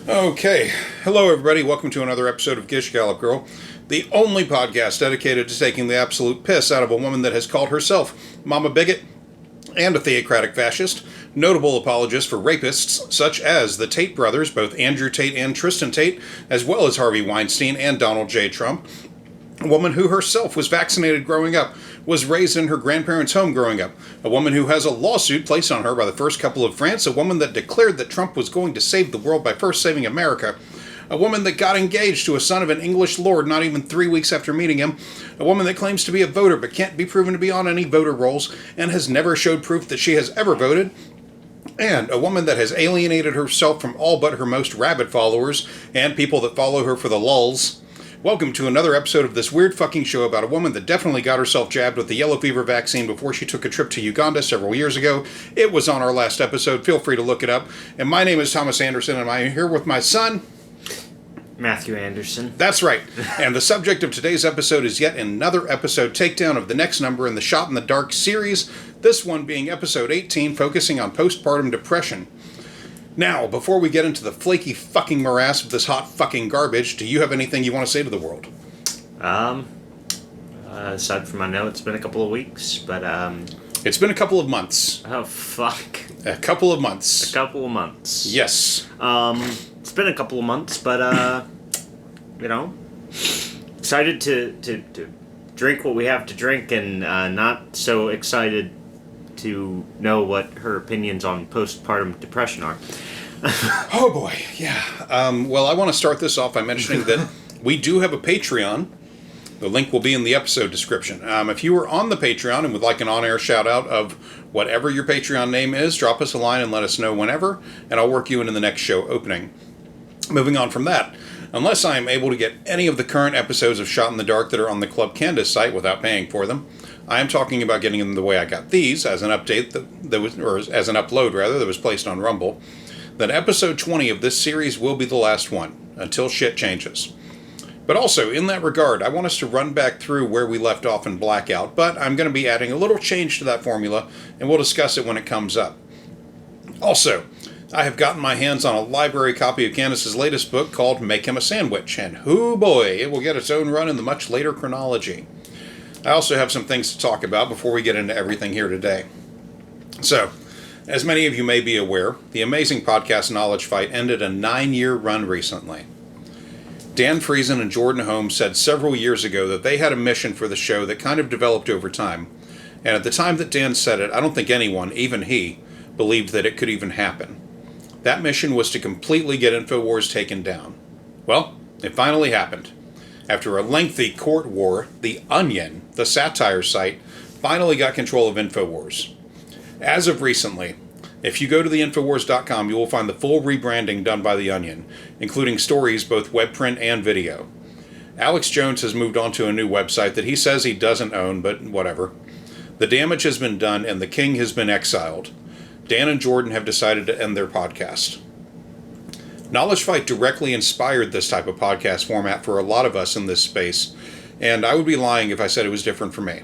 Okay, hello everybody, welcome to another episode of Gish Gallop Girl, the only podcast dedicated to taking the absolute piss out of a woman that has called herself Mama Bigot and a theocratic fascist, notable apologist for rapists such as the Tate brothers, both Andrew Tate and Tristan Tate, as well as Harvey Weinstein and Donald J. Trump, a woman who herself was vaccinated growing up, was raised in her grandparents' home growing up, a woman who has a lawsuit placed on her by the first couple of France, a woman that declared that Trump was going to save the world by first saving America, a woman that got engaged to a son of an English lord not even 3 weeks after meeting him, a woman that claims to be a voter but can't be proven to be on any voter rolls and has never showed proof that she has ever voted, and a woman that has alienated herself from all but her most rabid followers and people that follow her for the lulz. Welcome to another episode of this weird fucking show about a woman that definitely got herself jabbed with the yellow fever vaccine before she took a trip to Uganda several years ago. It was on our last episode. Feel free to look it up. And my name is Thomas Anderson, and I'm here with my son, Matthew Anderson. That's right. And the subject of today's episode is yet another episode takedown of the next number in the Shot in the Dark series, this one being episode 18, focusing on postpartum depression. Now, before we get into the flaky fucking morass of this hot fucking garbage, do you have anything you want to say to the world? Aside from I know it's been a couple of weeks, but It's been a couple of months. Oh, fuck. A couple of months. A couple of months. Yes. It's been a couple of months, but, excited to drink what we have to drink and not so excited to know what her opinions on postpartum depression are. Oh boy, yeah. Well, I want to start this off by mentioning that we do have a Patreon. The link will be in the episode description. If you are on the Patreon and would like an on-air shout-out of whatever your Patreon name is, drop us a line and let us know whenever, and I'll work you in the next show opening. Moving on from that, unless I am able to get any of the current episodes of Shot in the Dark that are on the Club Candace site without paying for them, I am talking about getting them the way I got these, as an update that was, or as an upload rather, that was placed on Rumble. That episode 20 of this series will be the last one, until shit changes. But also, in that regard, I want us to run back through where we left off in Blackout, but I'm going to be adding a little change to that formula, and we'll discuss it when it comes up. Also, I have gotten my hands on a library copy of Candace's latest book called Make Him a Sandwich, and hoo boy, it will get its own run in the much later chronology. I also have some things to talk about before we get into everything here today. So, as many of you may be aware, the amazing podcast Knowledge Fight ended a 9-year run recently. Dan Friesen and Jordan Holmes said several years ago that they had a mission for the show that kind of developed over time. And at the time that Dan said it, I don't think anyone, even he, believed that it could even happen. That mission was to completely get InfoWars taken down. Well, it finally happened. After a lengthy court war, The Onion, the satire site, finally got control of InfoWars. As of recently, if you go to theinfowars.com, you will find the full rebranding done by The Onion, including stories both web print and video. Alex Jones has moved on to a new website that he says he doesn't own, but whatever. The damage has been done and the king has been exiled. Dan and Jordan have decided to end their podcast. Knowledge Fight directly inspired this type of podcast format for a lot of us in this space, and I would be lying if I said it was different for me.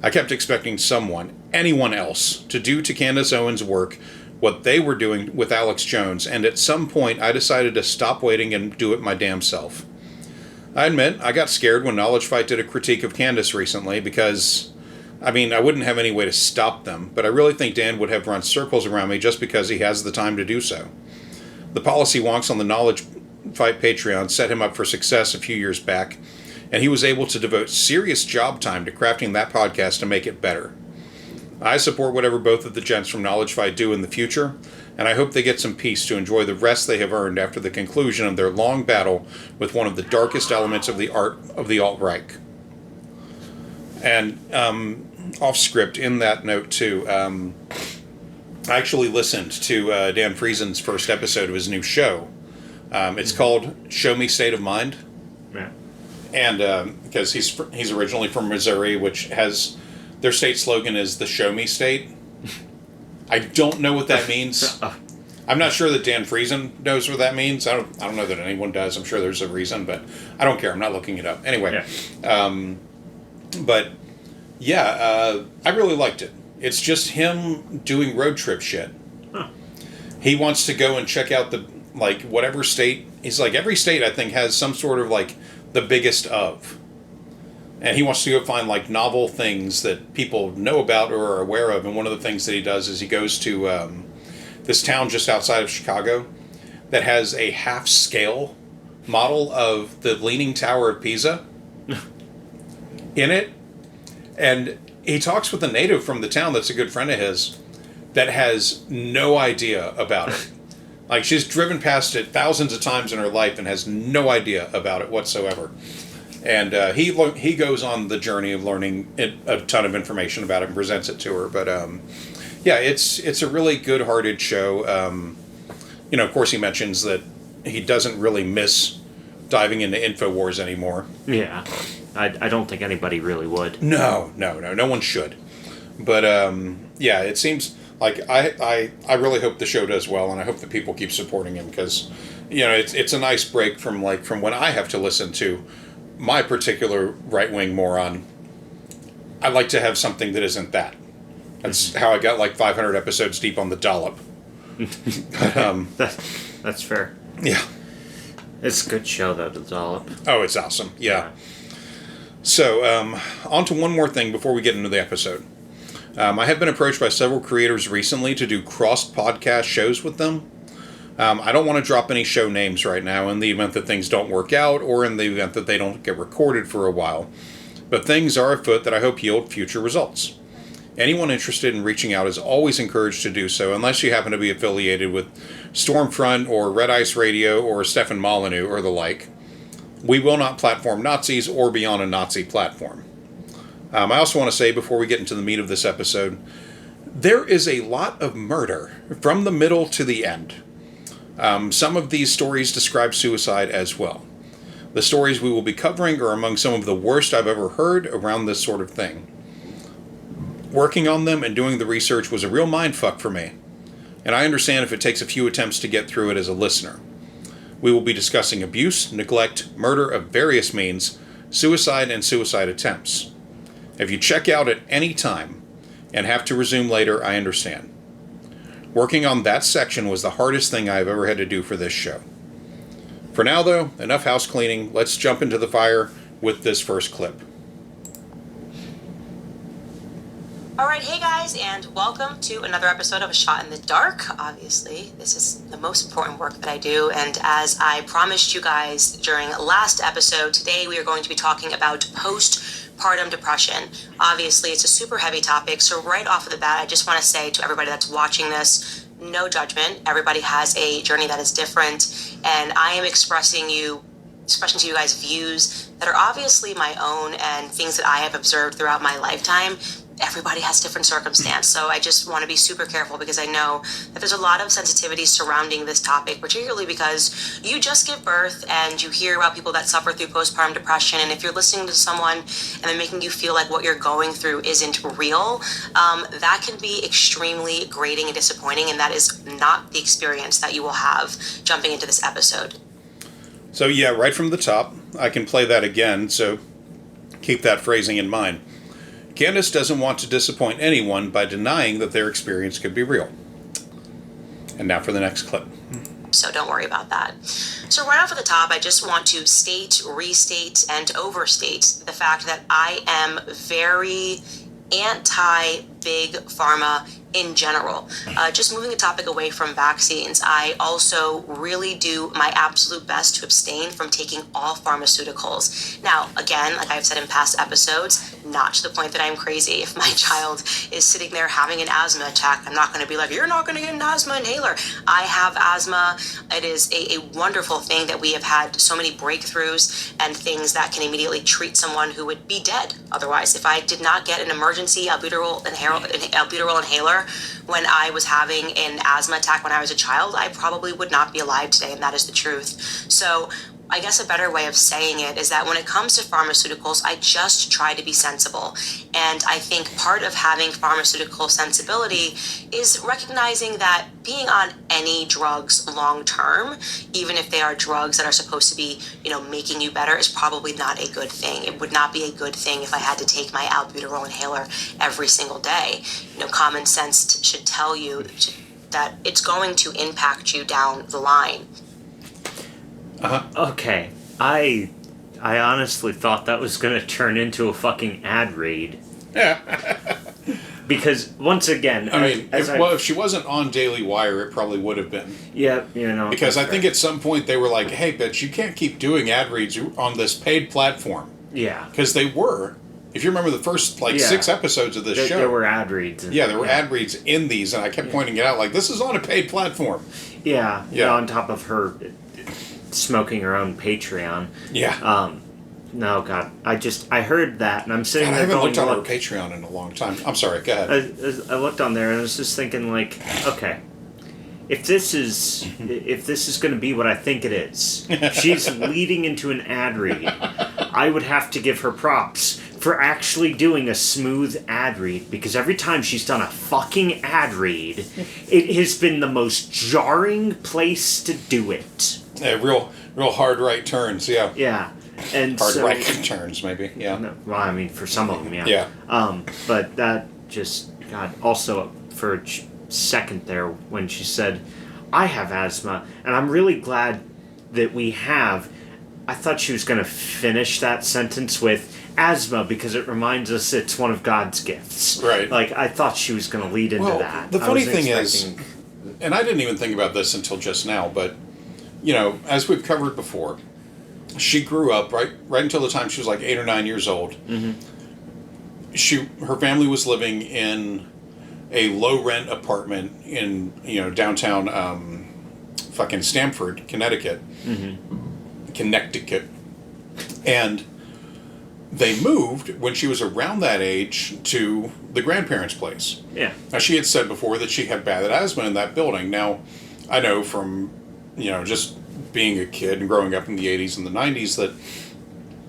I kept expecting someone, anyone else, to do to Candace Owens' work what they were doing with Alex Jones, and at some point I decided to stop waiting and do it my damn self. I admit, I got scared when Knowledge Fight did a critique of Candace recently because, I wouldn't have any way to stop them, but I really think Dan would have run circles around me just because he has the time to do so. The policy wonks on the Knowledge Fight Patreon set him up for success a few years back, and he was able to devote serious job time to crafting that podcast to make it better. I support whatever both of the gents from Knowledge Fight do in the future, and I hope they get some peace to enjoy the rest they have earned after the conclusion of their long battle with one of the darkest elements of the art of the alt-right. And off script, in that note too, I actually listened to Dan Friesen's first episode of his new show. It's called Show Me State of Mind. Yeah. And because he's originally from Missouri, which has their state slogan is the Show Me State. I don't know what that means. I'm not sure that Dan Friesen knows what that means. I don't know that anyone does. I'm sure there's a reason, but I don't care. I'm not looking it up. Anyway, yeah. I really liked it. It's just him doing road trip shit. Huh. He wants to go and check out like whatever state, he's like, every state I think has some sort of like the biggest of. And he wants to go find like novel things that people know about or are aware of. And one of the things that he does is he goes to this town just outside of Chicago that has a half scale model of the Leaning Tower of Pisa in it. And he talks with a native from the town that's a good friend of his that has no idea about it. Like, she's driven past it thousands of times in her life and has no idea about it whatsoever. And he goes on the journey of learning a ton of information about it and presents it to her. But yeah, it's a really good-hearted show. Of course, he mentions that he doesn't really miss diving into InfoWars anymore. Yeah, I don't think anybody really would. No one should. But yeah, it seems like I really hope the show does well, and I hope that people keep supporting him, because it's a nice break from when I have to listen to my particular right-wing moron. I like to have something that isn't that. That's how I got like 500 episodes deep on the dollop. But, that's fair. Yeah. It's a good show, though, the dollop. Oh, it's awesome. Yeah. So, on to one more thing before we get into the episode. I have been approached by several creators recently to do cross-podcast shows with them. I don't want to drop any show names right now in the event that things don't work out or in the event that they don't get recorded for a while. But things are afoot that I hope yield future results. Anyone interested in reaching out is always encouraged to do so, unless you happen to be affiliated with Stormfront or Red Ice Radio or Stefan Molyneux or the like. We will not platform Nazis or be on a Nazi platform. I also want to say, before we get into the meat of this episode, there is a lot of murder from the middle to the end. Some of these stories describe suicide as well. The stories we will be covering are among some of the worst I've ever heard around this sort of thing. Working on them and doing the research was a real mindfuck for me, and I understand if it takes a few attempts to get through it as a listener. We will be discussing abuse, neglect, murder of various means, suicide, and suicide attempts. If you check out at any time and have to resume later, I understand. Working on that section was the hardest thing I've ever had to do for this show. For now, though, enough house cleaning. Let's jump into the fire with this first clip. Alright, hey guys, and welcome to another episode of A Shot in the Dark. Obviously, this is the most important work that I do, and as I promised you guys during last episode, today we are going to be talking about postpartum depression. Obviously, it's a super heavy topic, so right off of the bat, I just want to say to everybody that's watching this, no judgment. Everybody has a journey that is different, and I am expressing to you guys views that are obviously my own and things that I have observed throughout my lifetime. Everybody has different circumstance, so I just want to be super careful, because I know that there's a lot of sensitivity surrounding this topic, particularly because you just give birth and you hear about people that suffer through postpartum depression, and if you're listening to someone and they're making you feel like what you're going through isn't real, that can be extremely grating and disappointing, and that is not the experience that you will have jumping into this episode. So yeah, right from the top, I can play that again, so keep that phrasing in mind. Candace doesn't want to disappoint anyone by denying that their experience could be real. And now for the next clip. So don't worry about that. So right off of the top, I just want to state, restate, and overstate the fact that I am very anti-big pharma in general. Just moving the topic away from vaccines, I also really do my absolute best to abstain from taking all pharmaceuticals. Now, again, like I've said in past episodes, not to the point that I'm crazy. If my child is sitting there having an asthma attack, I'm not going to be like, you're not going to get an asthma inhaler. I have asthma. It is a wonderful thing that we have had so many breakthroughs and things that can immediately treat someone who would be dead otherwise. If I did not get an emergency albuterol inhaler when I was having an asthma attack when I was a child, I probably would not be alive today, and that is the truth. So I guess a better way of saying it is that when it comes to pharmaceuticals, I just try to be sensible. And I think part of having pharmaceutical sensibility is recognizing that being on any drugs long term, even if they are drugs that are supposed to be, making you better, is probably not a good thing. It would not be a good thing if I had to take my albuterol inhaler every single day. Common sense should tell you that it's going to impact you down the line. Okay, I honestly thought that was gonna turn into a fucking ad read. Because once again, I mean, if she wasn't on Daily Wire, it probably would have been. Yeah, you know. Because I think at some point they were like, "Hey, bitch, you can't keep doing ad reads on this paid platform." Yeah. Because they were. If you remember the first 6 episodes of this show, there were ad reads. There were ad reads in these, and I kept pointing it out like, "This is on a paid platform." Yeah. On top of her smoking her own Patreon. Yeah. No, God. I heard that, and I'm sitting there I haven't going, looked on her Patreon in a long time. I'm sorry, go ahead. I looked on there, and I was just thinking, like, okay, if this is going to be what I think it is, she's leading into an ad read, I would have to give her props for actually doing a smooth ad read, because every time she's done a fucking ad read, it has been the most jarring place to do it. Yeah, real hard right turns, yeah. Yeah. And hard right turns, maybe, yeah. No, well, I mean, for some of them, yeah. Yeah. But that just, God, also for a second there when she said, I have asthma, and I'm really glad that we have. I thought she was going to finish that sentence with asthma because it reminds us it's one of God's gifts. Right. Like, I thought she was going to lead into that. The funny thing is, and I didn't even think about this until just now, but, as we've covered before, she grew up right until the time she was like 8 or 9 years old. Mm-hmm. Her family was living in a low rent apartment in downtown fucking Stamford, Connecticut. Mm-hmm. Connecticut. And they moved when she was around that age to the grandparents' place. Yeah. Now, she had said before that she had bad asthma in that building. Now, I know from, just being a kid and growing up in the 80s and the 90s that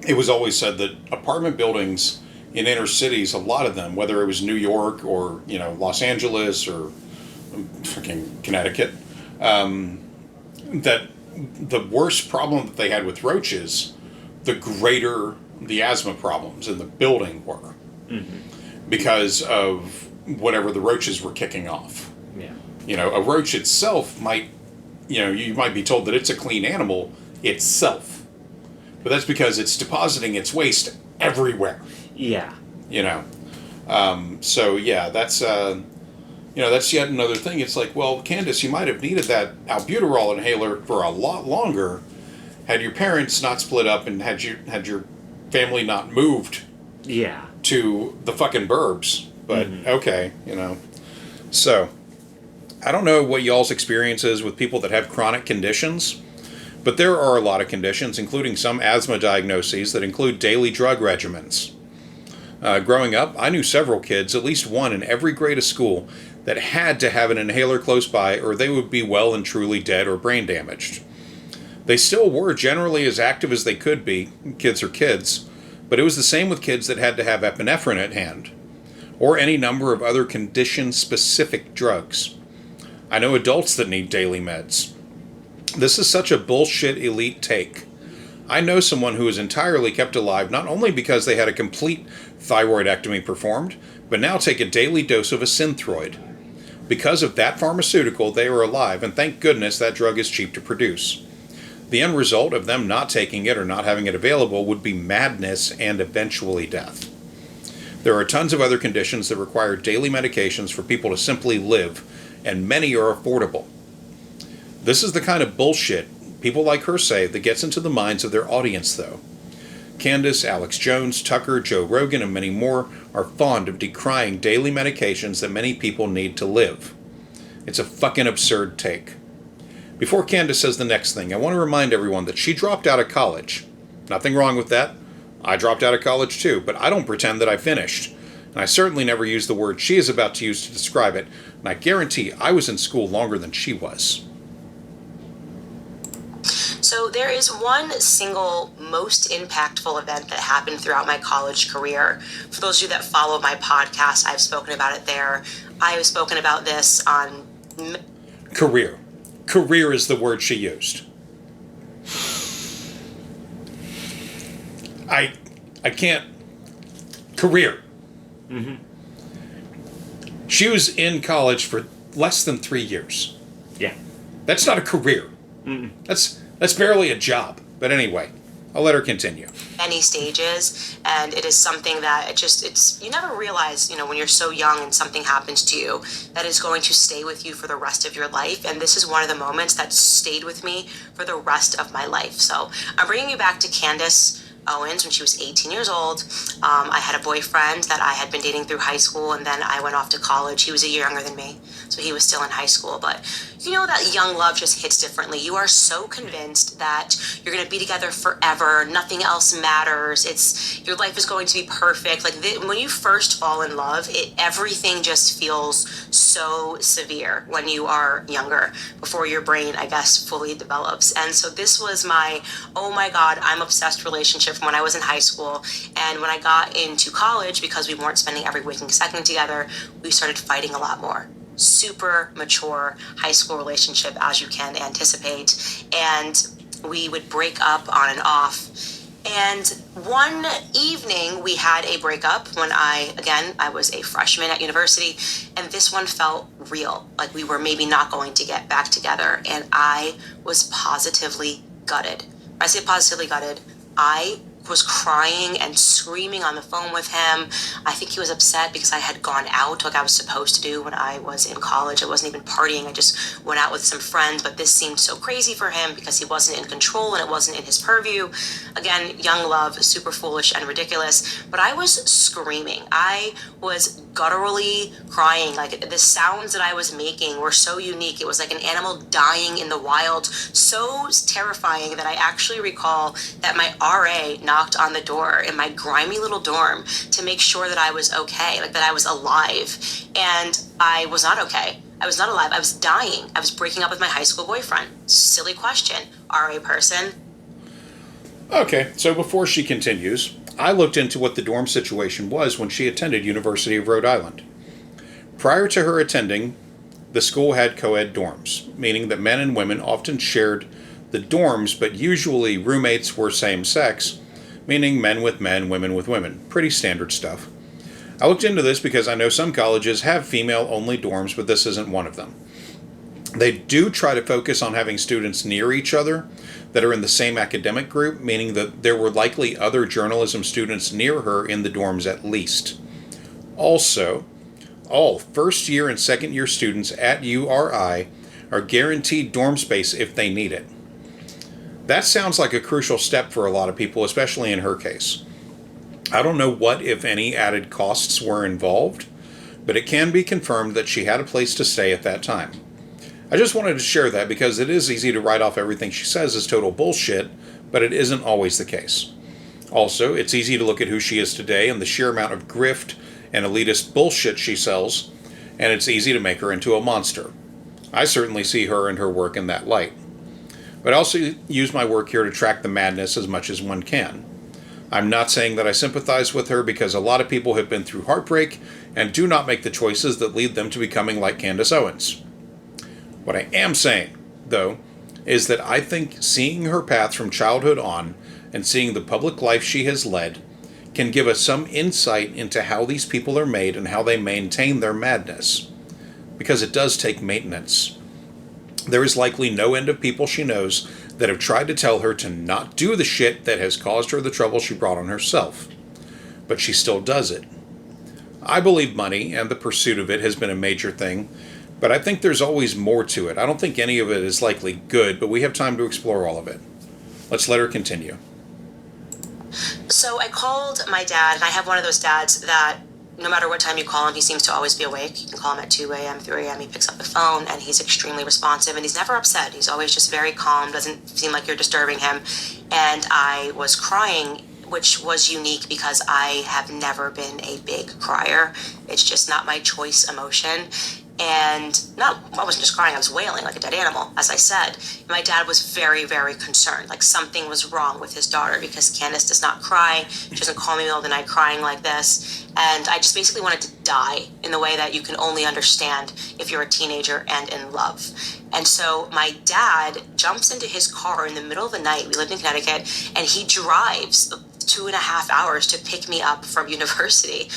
it was always said that apartment buildings in inner cities, a lot of them, whether it was New York or, Los Angeles or fucking Connecticut, that the worse problem that they had with roaches, the greater the asthma problems in the building were. Mm-hmm. Because of whatever the roaches were kicking off. Yeah. A roach itself might, you might be told that it's a clean animal itself. But that's because it's depositing its waste everywhere. Yeah. So yeah, that's that's yet another thing. It's like, well, Candace, you might have needed that albuterol inhaler for a lot longer had your parents not split up and had your family not moved. Yeah. To the fucking burbs. But okay, So I don't know what y'all's experience is with people that have chronic conditions, but there are a lot of conditions, including some asthma diagnoses that include daily drug regimens. Growing up, I knew several kids, at least one in every grade of school, that had to have an inhaler close by or they would be well and truly dead or brain damaged. They still were generally as active as they could be, kids are kids, but it was the same with kids that had to have epinephrine at hand, or any number of other condition-specific drugs. I know adults that need daily meds. This is such a bullshit elite take. I know someone who is entirely kept alive not only because they had a complete thyroidectomy performed, but now take a daily dose of a Synthroid. Because of that pharmaceutical, they are alive, and thank goodness that drug is cheap to produce. The end result of them not taking it or not having it available would be madness and eventually death. There are tons of other conditions that require daily medications for people to simply live, and many are affordable. This is the kind of bullshit people like her say that gets into the minds of their audience, though. Candace, Alex Jones, Tucker, Joe Rogan, and many more are fond of decrying daily medications that many people need to live. It's a fucking absurd take. Before Candace says the next thing, I want to remind everyone that she dropped out of college. Nothing wrong with that. I dropped out of college too, but I don't pretend that I finished. And I certainly never used the word she is about to use to describe it, and I guarantee I was in school longer than she was. So there is one single most impactful event that happened throughout my college career. For those of you that follow my podcast, I've spoken about it there. I have spoken about this on... Career. Career is the word she used. I can't... Career. Mm-hmm. She was in college for less than 3 years. Yeah. That's not a career. Mm-mm. That's barely a job. But anyway, I'll let her continue. Many stages, and it is something that it's you never realize, when you're so young and something happens to you, that is going to stay with you for the rest of your life. And this is one of the moments that stayed with me for the rest of my life. So I'm bringing you back to Candace Owens when she was 18 years old. I had a boyfriend that I had been dating through high school, and then I went off to college. He was a year younger than me, so he was still in high school. But that young love just hits differently. You are so convinced that you're going to be together forever. Nothing else matters. Your life is going to be perfect. When you first fall in love, everything just feels so severe when you are younger, before your brain, I guess, fully develops. And so this was my, oh my God, I'm obsessed relationship from when I was in high school. And when I got into college, because we weren't spending every waking second together, we started fighting a lot more. Super mature high school relationship, as you can anticipate. And we would break up on and off. And one evening we had a breakup when I was a freshman at university, and this one felt real. Like we were maybe not going to get back together. And I was positively gutted. When I say positively gutted, I was crying and screaming on the phone with him. I think he was upset because I had gone out like I was supposed to do when I was in college. I wasn't even partying. I just went out with some friends, but this seemed so crazy for him because he wasn't in control and it wasn't in his purview. Again, young love, super foolish and ridiculous, but I was screaming. I was gutturally crying. Like the sounds that I was making were so unique. It was like an animal dying in the wild, so terrifying that I actually recall that my RA knocked on the door in my grimy little dorm to make sure that I was okay, like that I was alive. And I was not okay. I was not alive. I was dying. I was breaking up with my high school boyfriend. Silly question. RA person. Okay, so before she continues, I looked into what the dorm situation was when she attended University of Rhode Island. Prior to her attending, the school had co-ed dorms, meaning that men and women often shared the dorms, but usually roommates were same-sex, meaning men with men, women with women. Pretty standard stuff. I looked into this because I know some colleges have female-only dorms, but this isn't one of them. They do try to focus on having students near each other that are in the same academic group, meaning that there were likely other journalism students near her in the dorms at least. Also, all first-year and second-year students at URI are guaranteed dorm space if they need it. That sounds like a crucial step for a lot of people, especially in her case. I don't know what, if any, added costs were involved, but it can be confirmed that she had a place to stay at that time. I just wanted to share that because it is easy to write off everything she says as total bullshit, but it isn't always the case. Also, it's easy to look at who she is today and the sheer amount of grift and elitist bullshit she sells, and it's easy to make her into a monster. I certainly see her and her work in that light. But I also use my work here to track the madness as much as one can. I'm not saying that I sympathize with her because a lot of people have been through heartbreak and do not make the choices that lead them to becoming like Candace Owens. What I am saying, though, is that I think seeing her path from childhood on and seeing the public life she has led can give us some insight into how these people are made and how they maintain their madness. Because it does take maintenance. There is likely no end of people she knows that have tried to tell her to not do the shit that has caused her the trouble she brought on herself. But she still does it. I believe money and the pursuit of it has been a major thing, but I think there's always more to it. I don't think any of it is likely good, but we have time to explore all of it. Let's let her continue. So I called my dad, and I have one of those dads that no matter what time you call him, he seems to always be awake. You can call him at 2 a.m., 3 a.m., he picks up the phone, and he's extremely responsive, and he's never upset. He's always just very calm, doesn't seem like you're disturbing him. And I was crying, which was unique because I have never been a big crier. It's just not my choice emotion. And I wasn't just crying, I was wailing like a dead animal, as I said. My dad was very, very concerned, like something was wrong with his daughter because Candace does not cry. She doesn't call me in the middle of the night crying like this. And I just basically wanted to die in the way that you can only understand if you're a teenager and in love. And so my dad jumps into his car in the middle of the night. We lived in Connecticut, and he drives 2.5 hours to pick me up from university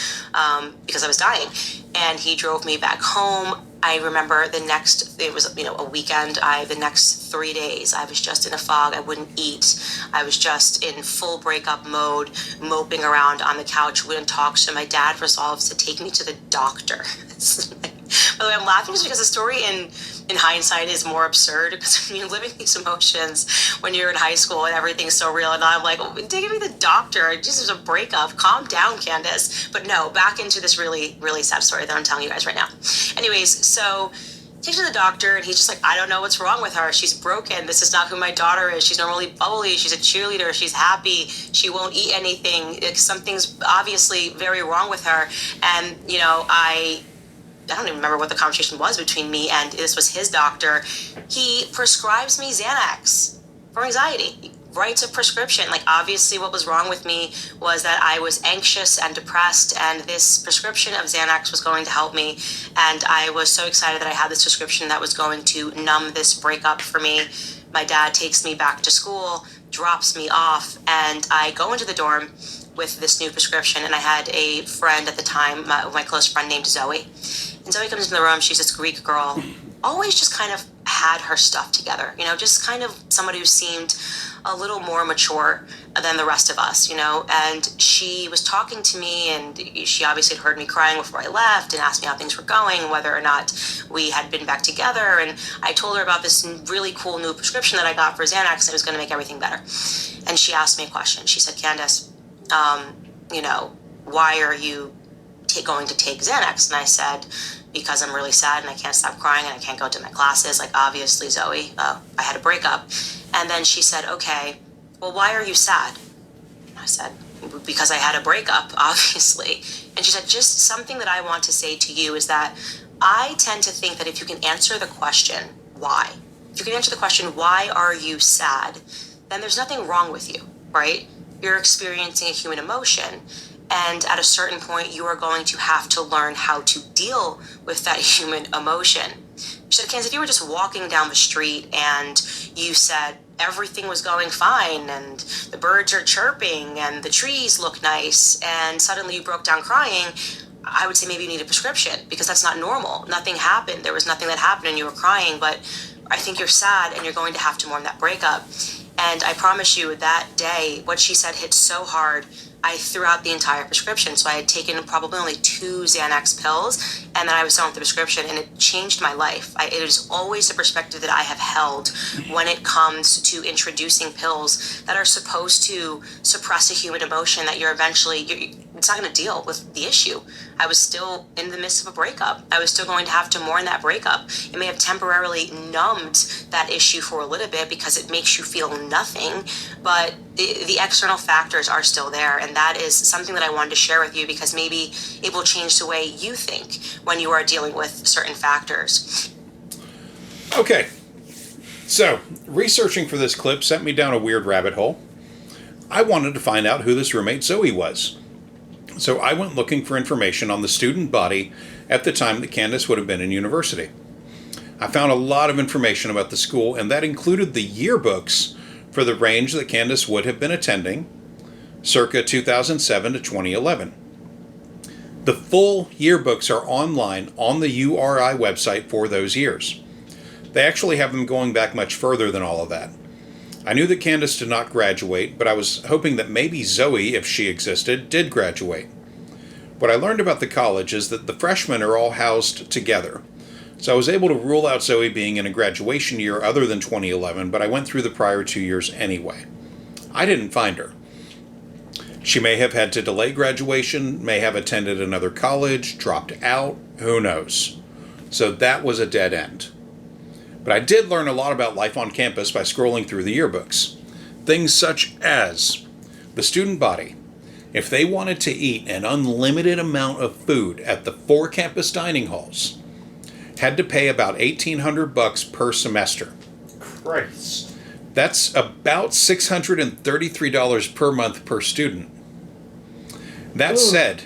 because I was dying. And he drove me back home. I remember it was, a weekend. The next 3 days, I was just in a fog. I wouldn't eat. I was just in full breakup mode, moping around on the couch, wouldn't talk. So my dad resolves to take me to the doctor. By the way, I'm laughing just because the story in hindsight is more absurd, because when you're living these emotions when you're in high school and everything's so real, and I'm like, oh, take me to the doctor. It just was a breakup. Calm down, Candace. But no, back into this really, really sad story that I'm telling you guys right now. Anyways, so take her to the doctor, and he's just like, I don't know what's wrong with her. She's broken. This is not who my daughter is. She's normally bubbly. She's a cheerleader. She's happy. She won't eat anything. Something's obviously very wrong with her. And, I don't even remember what the conversation was between me and this was his doctor. He prescribes me Xanax for anxiety. He writes a prescription. Like, obviously what was wrong with me was that I was anxious and depressed, and this prescription of Xanax was going to help me. And I was so excited that I had this prescription that was going to numb this breakup for me. My dad takes me back to school, drops me off, and I go into the dorm with this new prescription. And I had a friend at the time, my close friend named Zoe. And Zoe comes into the room. She's this Greek girl, always just kind of had her stuff together, just kind of somebody who seemed a little more mature than the rest of us, and she was talking to me, and she obviously had heard me crying before I left and asked me how things were going, whether or not we had been back together. And I told her about this really cool new prescription that I got for Xanax that was going to make everything better. And she asked me a question. She said, Candace, why are you going to take Xanax? And I said, because I'm really sad and I can't stop crying and I can't go to my classes. Like, obviously, Zoe, I had a breakup. And then she said, okay, well, why are you sad? I said, because I had a breakup, obviously. And she said, just something that I want to say to you is that I tend to think that if you can answer the question, why? If you can answer the question, why are you sad? Then there's nothing wrong with you, right? You're experiencing a human emotion. And at a certain point, you are going to have to learn how to deal with that human emotion. She said, Kansas, if you were just walking down the street and you said everything was going fine and the birds are chirping and the trees look nice, and suddenly you broke down crying, I would say maybe you need a prescription, because that's not normal. Nothing happened. There was nothing that happened and you were crying, but I think you're sad and you're going to have to mourn that breakup. And I promise you, that day, what she said hit so hard, I threw out the entire prescription. So I had taken probably only 2 Xanax pills, and then I was done with the prescription, and it changed my life. It is always the perspective that I have held when it comes to introducing pills that are supposed to suppress a human emotion that it's not going to deal with the issue. I was still in the midst of a breakup. I was still going to have to mourn that breakup. It may have temporarily numbed that issue for a little bit because it makes you feel nothing, but the external factors are still there. And that is something that I wanted to share with you, because maybe it will change the way you think when you are dealing with certain factors. Okay. So, researching for this clip sent me down a weird rabbit hole. I wanted to find out who this roommate Zoe was. So I went looking for information on the student body at the time that Candace would have been in university. I found a lot of information about the school, and that included the yearbooks for the range that Candace would have been attending, circa 2007 to 2011. The full yearbooks are online on the URI website for those years. They actually have them going back much further than all of that. I knew that Candace did not graduate, but I was hoping that maybe Zoe, if she existed, did graduate. What I learned about the college is that the freshmen are all housed together. So I was able to rule out Zoe being in a graduation year other than 2011, but I went through the prior 2 years anyway. I didn't find her. She may have had to delay graduation, may have attended another college, dropped out, who knows. So that was a dead end. But I did learn a lot about life on campus by scrolling through the yearbooks. Things such as the student body, if they wanted to eat an unlimited amount of food at the 4 campus dining halls, had to pay about $1,800 per semester. Christ. That's about $633 per month per student. That said,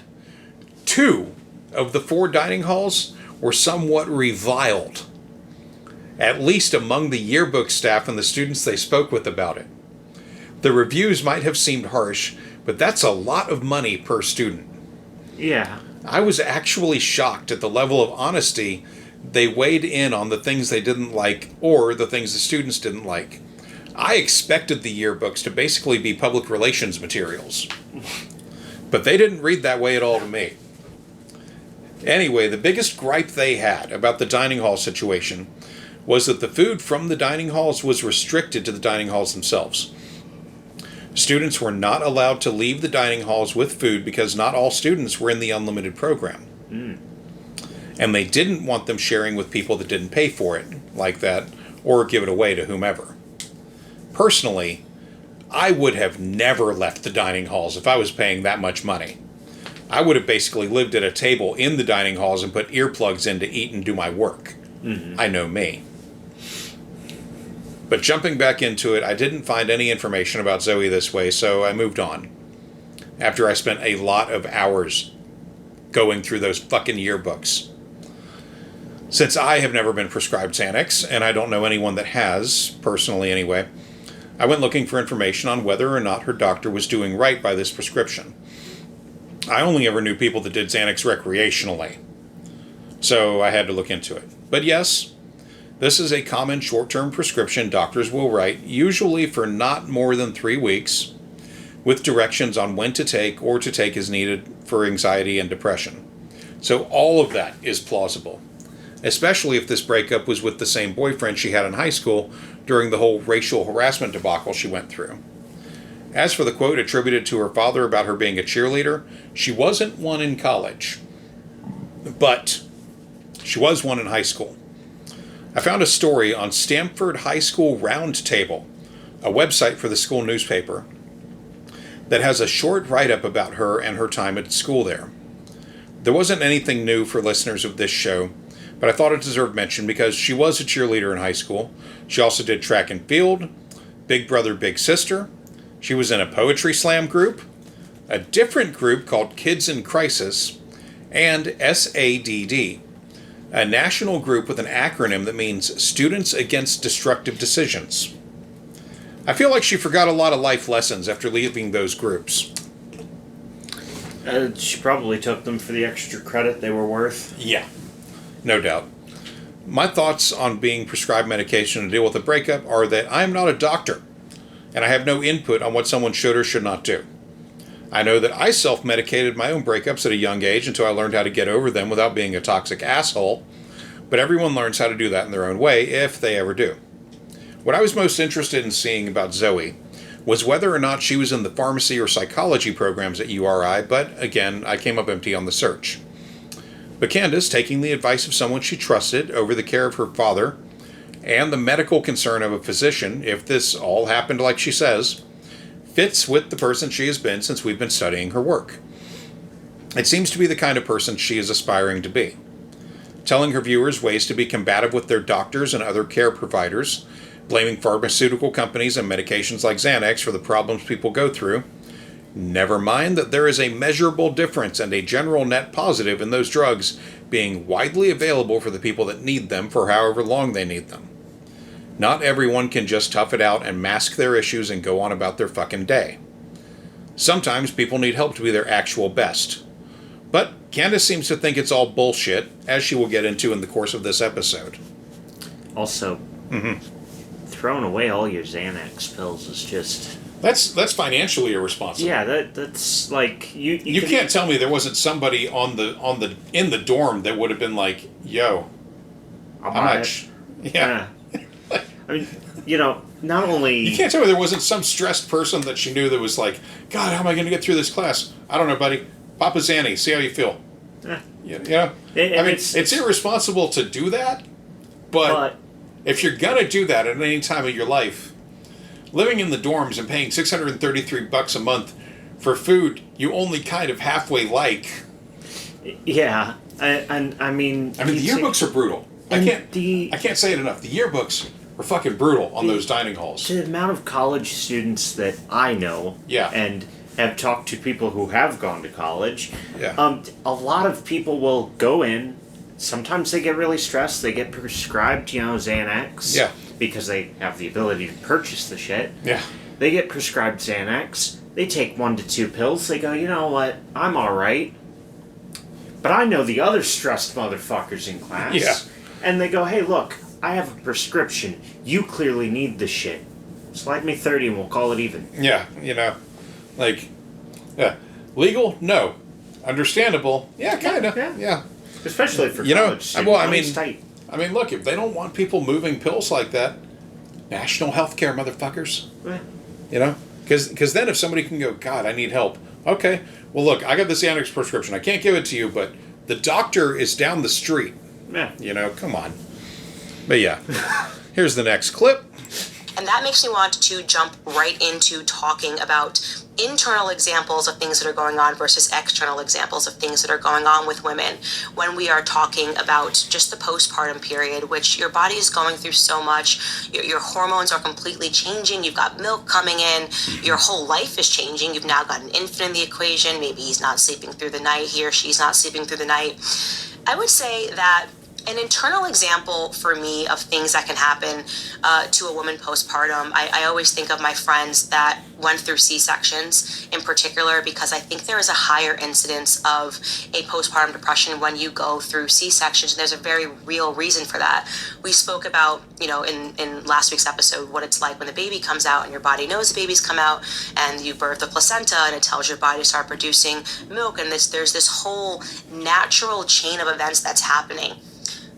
2 of the 4 dining halls were somewhat reviled, at least among the yearbook staff and the students they spoke with about it. The reviews might have seemed harsh, but that's a lot of money per student. Yeah. I was actually shocked at the level of honesty They weighed in on the things they didn't like or the things the students didn't like. I expected the yearbooks to basically be public relations materials. But they didn't read that way at all to me. Anyway, the biggest gripe they had about the dining hall situation was that the food from the dining halls was restricted to the dining halls themselves. Students were not allowed to leave the dining halls with food because not all students were in the unlimited program. And they didn't want them sharing with people that didn't pay for it like that or give it away to whomever. Personally, I would have never left the dining halls if I was paying that much money. I would have basically lived at a table in the dining halls and put earplugs in to eat and do my work. I know me. But jumping back into it, I didn't find any information about Zoe this way, so I moved on. After I spent a lot of hours going through those fucking yearbooks. Since I have never been prescribed Xanax, and I don't know anyone that has, personally anyway, I went looking for information on whether or not her doctor was doing right by this prescription. I only ever knew people that did Xanax recreationally, so I had to look into it. But yes, this is a common short-term prescription doctors will write, usually for not more than 3 weeks, with directions on when to take or to take as needed for anxiety and depression. So all of that is plausible, especially if this breakup was with the same boyfriend she had in high school during the whole racial harassment debacle she went through. As for the quote attributed to her father about her being a cheerleader, she wasn't one in college, but she was one in high school. I found a story on Stamford High School Roundtable, a website for the school newspaper, that has a short write-up about her and her time at school there. There wasn't anything new for listeners of this show, but I thought it deserved mention because she was a cheerleader in high school. She also did track and field, Big Brother, Big Sister. She was in a poetry slam group, a different group called Kids in Crisis, and SADD, a national group with an acronym that means Students Against Destructive Decisions. I feel like she forgot a lot of life lessons after leaving those groups. She probably took them for the extra credit they were worth. Yeah, no doubt. My thoughts on being prescribed medication to deal with a breakup are that I am not a doctor, and I have no input on what someone should or should not do. I know that I self-medicated my own breakups at a young age until I learned how to get over them without being a toxic asshole, but everyone learns how to do that in their own way, if they ever do. What I was most interested in seeing about Zoe was whether or not she was in the pharmacy or psychology programs at URI, but again, I came up empty on the search. But Candace, taking the advice of someone she trusted over the care of her father and the medical concern of a physician, if this all happened like she says, fits with the person she has been since we've been studying her work. It seems to be the kind of person she is aspiring to be. Telling her viewers ways to be combative with their doctors and other care providers, blaming pharmaceutical companies and medications like Xanax for the problems people go through. Never mind that there is a measurable difference and a general net positive in those drugs being widely available for the people that need them for however long they need them. Not everyone can just tough it out and mask their issues and go on about their fucking day. Sometimes people need help to be their actual best. But Candace seems to think it's all bullshit, as she will get into in the course of this episode. Also, throwing away all your Xanax pills is just... That's financially irresponsible. Yeah, that's like you can't tell me there wasn't somebody in the dorm that would have been like, "Yo, how much?" Yeah. I mean, not only you can't tell me there wasn't some stressed person that she knew that was like, "God, how am I going to get through this class?" I don't know, buddy. Pop a Xanny, see how you feel. It's irresponsible to do that, but if you're gonna do that at any time of your life. Living in the dorms and paying $633 a month for food you only kind of halfway like. Yeah, I mean, the yearbooks are brutal. I can't say it enough. The yearbooks are fucking brutal on those dining halls. The amount of college students that I know, and have talked to people who have gone to college. Yeah. A lot of people will go in. Sometimes they get really stressed. They get prescribed, Xanax. Yeah. Because they have the ability to purchase the shit. Yeah. They get prescribed Xanax. They take 1 to 2 pills. They go, you know what? I'm all right. But I know the other stressed motherfuckers in class. Yeah. and they go, hey, look, I have a prescription. You clearly need this shit. Slide me 30 and we'll call it even. Yeah, like, yeah. Legal? No. Understandable? Yeah, kind of. Yeah. Especially for college. Money's tight. I mean, look, if they don't want people moving pills like that, national health care, motherfuckers. Yeah. Because then if somebody can go, God, I need help. Okay, well, look, I got this Xanax prescription. I can't give it to you, but the doctor is down the street. Yeah. Come on. But yeah, here's the next clip. And that makes me want to jump right into talking about internal examples of things that are going on versus external examples of things that are going on with women when we are talking about just the postpartum period, which your body is going through so much. Your hormones are completely changing. You've got milk coming in. Your whole life is changing. You've now got an infant in the equation. Maybe he's not sleeping through the night. He or she's not sleeping through the night. I would say that an internal example for me of things that can happen to a woman postpartum, I always think of my friends that went through C-sections in particular, because I think there is a higher incidence of a postpartum depression when you go through C-sections. And there's a very real reason for that. We spoke about, in last week's episode, what it's like when the baby comes out and your body knows the baby's come out, and you birth the placenta and it tells your body to start producing milk. And there's this whole natural chain of events that's happening.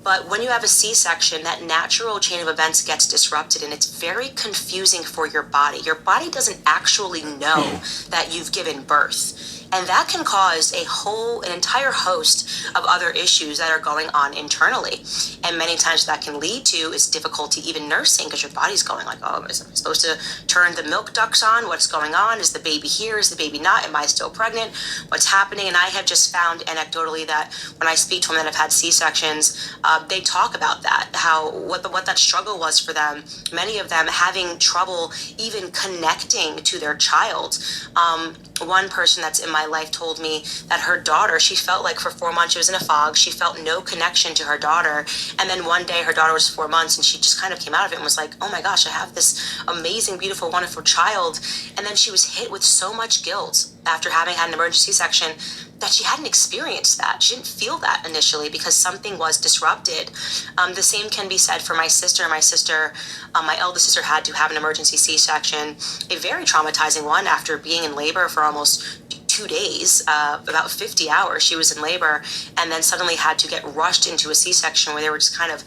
But when you have a C-section, that natural chain of events gets disrupted, and it's very confusing for your body. Your body doesn't actually know that you've given birth. And that can cause an entire host of other issues that are going on internally. And many times that can lead to is difficulty even nursing, because your body's going like, oh, is I supposed to turn the milk ducts on? What's going on? Is the baby here? Is the baby not? Am I still pregnant? What's happening? And I have just found anecdotally that when I speak to women that have had C-sections, they talk about that, what that struggle was for them. Many of them having trouble even connecting to their child. One person that's in my life told me that her daughter, she felt like for 4 months she was in a fog. She felt no connection to her daughter. And then one day her daughter was 4 months and she just kind of came out of it and was like, oh my gosh, I have this amazing, beautiful, wonderful child. And then she was hit with so much guilt after having had an emergency C-section that she hadn't experienced that. She didn't feel that initially because something was disrupted. The same can be said for my sister. My eldest sister had to have an emergency C-section, a very traumatizing one, after being in labor for almost 2 days, about 50 hours she was in labor, and then suddenly had to get rushed into a C-section where they were just kind of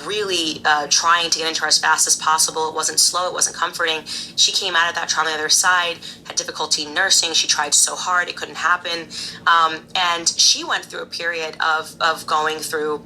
really trying to get into her as fast as possible. It wasn't slow, it wasn't comforting. She came out of that trauma on the other side, had difficulty nursing. She tried so hard, it couldn't happen. And she went through a period of going through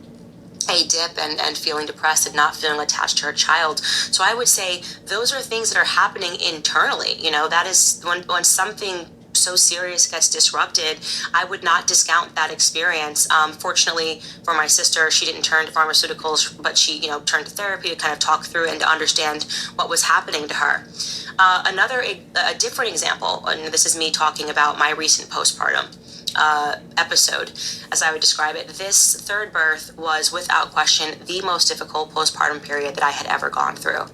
a dip and feeling depressed and not feeling attached to her child. So I would say those are things that are happening internally. That is when something so serious gets disrupted, I would not discount that experience. Fortunately for my sister, she didn't turn to pharmaceuticals, but she, turned to therapy to kind of talk through and to understand what was happening to her. A different example, and this is me talking about my recent postpartum episode, as I would describe it. This third birth was without question the most difficult postpartum period that I had ever gone through.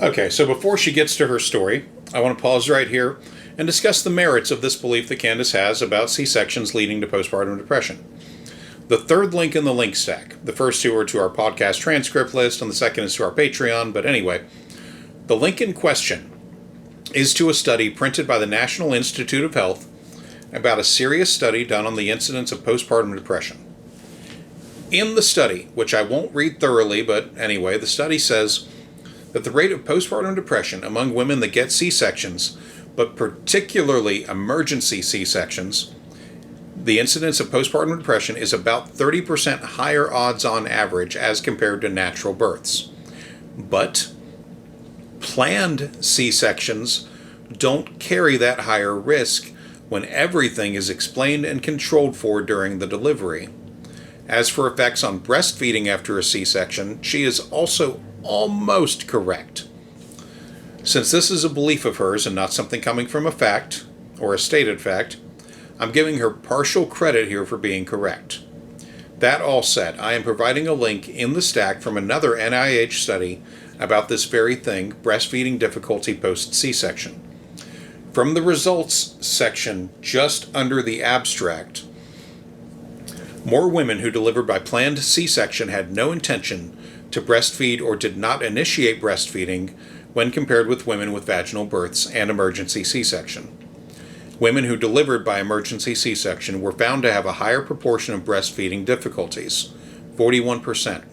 Okay, so before she gets to her story, I want to pause right here and discuss the merits of this belief that Candace has about C-sections leading to postpartum depression. The third link in the link stack, the first two are to our podcast transcript list, and the second is to our Patreon, but anyway, the link in question is to a study printed by the National Institute of Health about a serious study done on the incidence of postpartum depression. In the study, which I won't read thoroughly, but anyway, the study says that the rate of postpartum depression among women that get C-sections, but particularly emergency C-sections, the incidence of postpartum depression is about 30% higher odds on average as compared to natural births. But planned C-sections don't carry that higher risk when everything is explained and controlled for during the delivery. As for effects on breastfeeding after a C-section, she is also almost correct. Since this is a belief of hers and not something coming from a fact, or a stated fact, I'm giving her partial credit here for being correct. That all said, I am providing a link in the stack from another NIH study about this very thing, breastfeeding difficulty post-C-section. From the results section just under the abstract, More women who delivered by planned C-section had no intention to breastfeed or did not initiate breastfeeding when compared with women with vaginal births and emergency C-section. Women who delivered by emergency C-section were found to have a higher proportion of breastfeeding difficulties, 41%,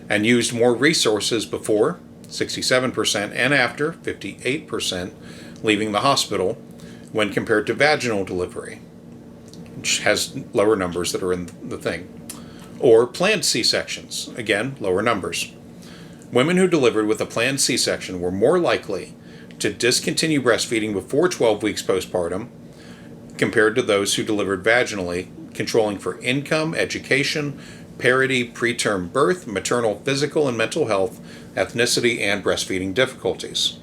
and used more resources before, 67%, and after, 58%, leaving the hospital when compared to vaginal delivery, which has lower numbers that are in the thing, or planned C-sections, again, lower numbers. Women who delivered with a planned C-section were more likely to discontinue breastfeeding before 12 weeks postpartum compared to those who delivered vaginally, controlling for income, education, parity, preterm birth, maternal physical and mental health, ethnicity, and breastfeeding difficulties.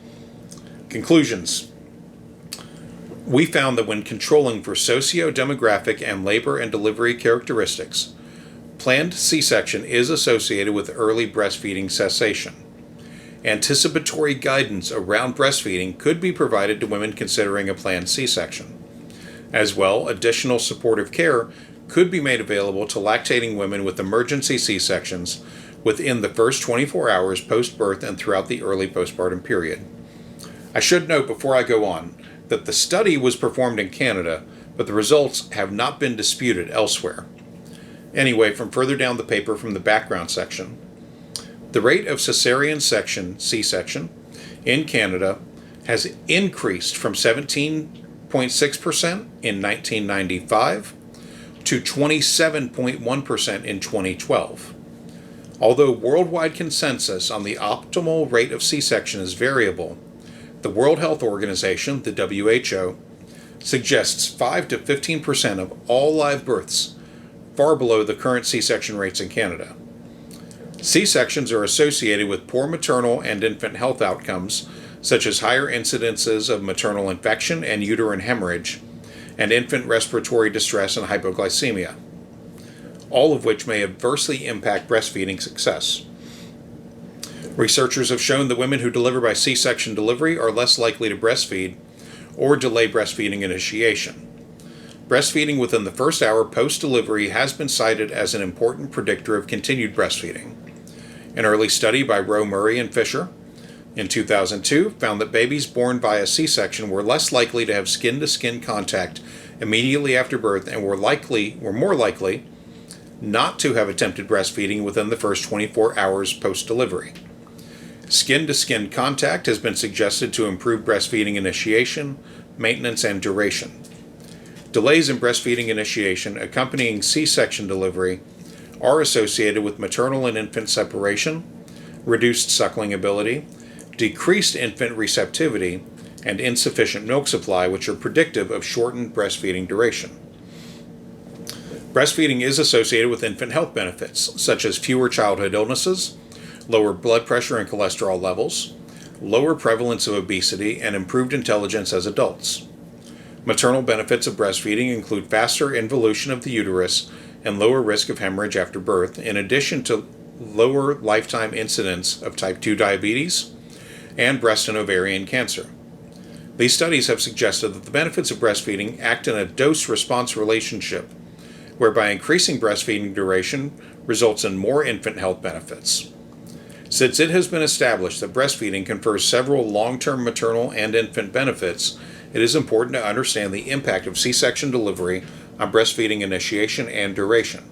Conclusions. We found that when controlling for socio-demographic and labor and delivery characteristics, planned C-section is associated with early breastfeeding cessation. Anticipatory guidance around breastfeeding could be provided to women considering a planned C-section. As well, additional supportive care could be made available to lactating women with emergency C-sections within the first 24 hours post-birth and throughout the early postpartum period. I should note before I go on that the study was performed in Canada, but the results have not been disputed elsewhere. Anyway, from further down the paper from the background section, the rate of cesarean section, C-section, in Canada has increased from 17.6% in 1995 to 27.1% in 2012. Although worldwide consensus on the optimal rate of C-section is variable, the World Health Organization, the WHO, suggests 5 to 15% of all live births, far below the current C-section rates in Canada. C-sections are associated with poor maternal and infant health outcomes, such as higher incidences of maternal infection and uterine hemorrhage, and infant respiratory distress and hypoglycemia, all of which may adversely impact breastfeeding success. Researchers have shown that women who deliver by C-section delivery are less likely to breastfeed or delay breastfeeding initiation. Breastfeeding within the first hour post-delivery has been cited as an important predictor of continued breastfeeding. An early study by Rowe, Murray, and Fisher in 2002 found that babies born via C-section were less likely to have skin-to-skin contact immediately after birth and were more likely not to have attempted breastfeeding within the first 24 hours post-delivery. Skin-to-skin contact has been suggested to improve breastfeeding initiation, maintenance, and duration. Delays in breastfeeding initiation accompanying C-section delivery are associated with maternal and infant separation, reduced suckling ability, decreased infant receptivity, and insufficient milk supply, which are predictive of shortened breastfeeding duration. Breastfeeding is associated with infant health benefits, such as fewer childhood illnesses, lower blood pressure and cholesterol levels, lower prevalence of obesity, and improved intelligence as adults. Maternal benefits of breastfeeding include faster involution of the uterus and lower risk of hemorrhage after birth, in addition to lower lifetime incidence of type 2 diabetes and breast and ovarian cancer. These studies have suggested that the benefits of breastfeeding act in a dose-response relationship, whereby increasing breastfeeding duration results in more infant health benefits. Since it has been established that breastfeeding confers several long-term maternal and infant benefits, it is important to understand the impact of C-section delivery on breastfeeding initiation and duration.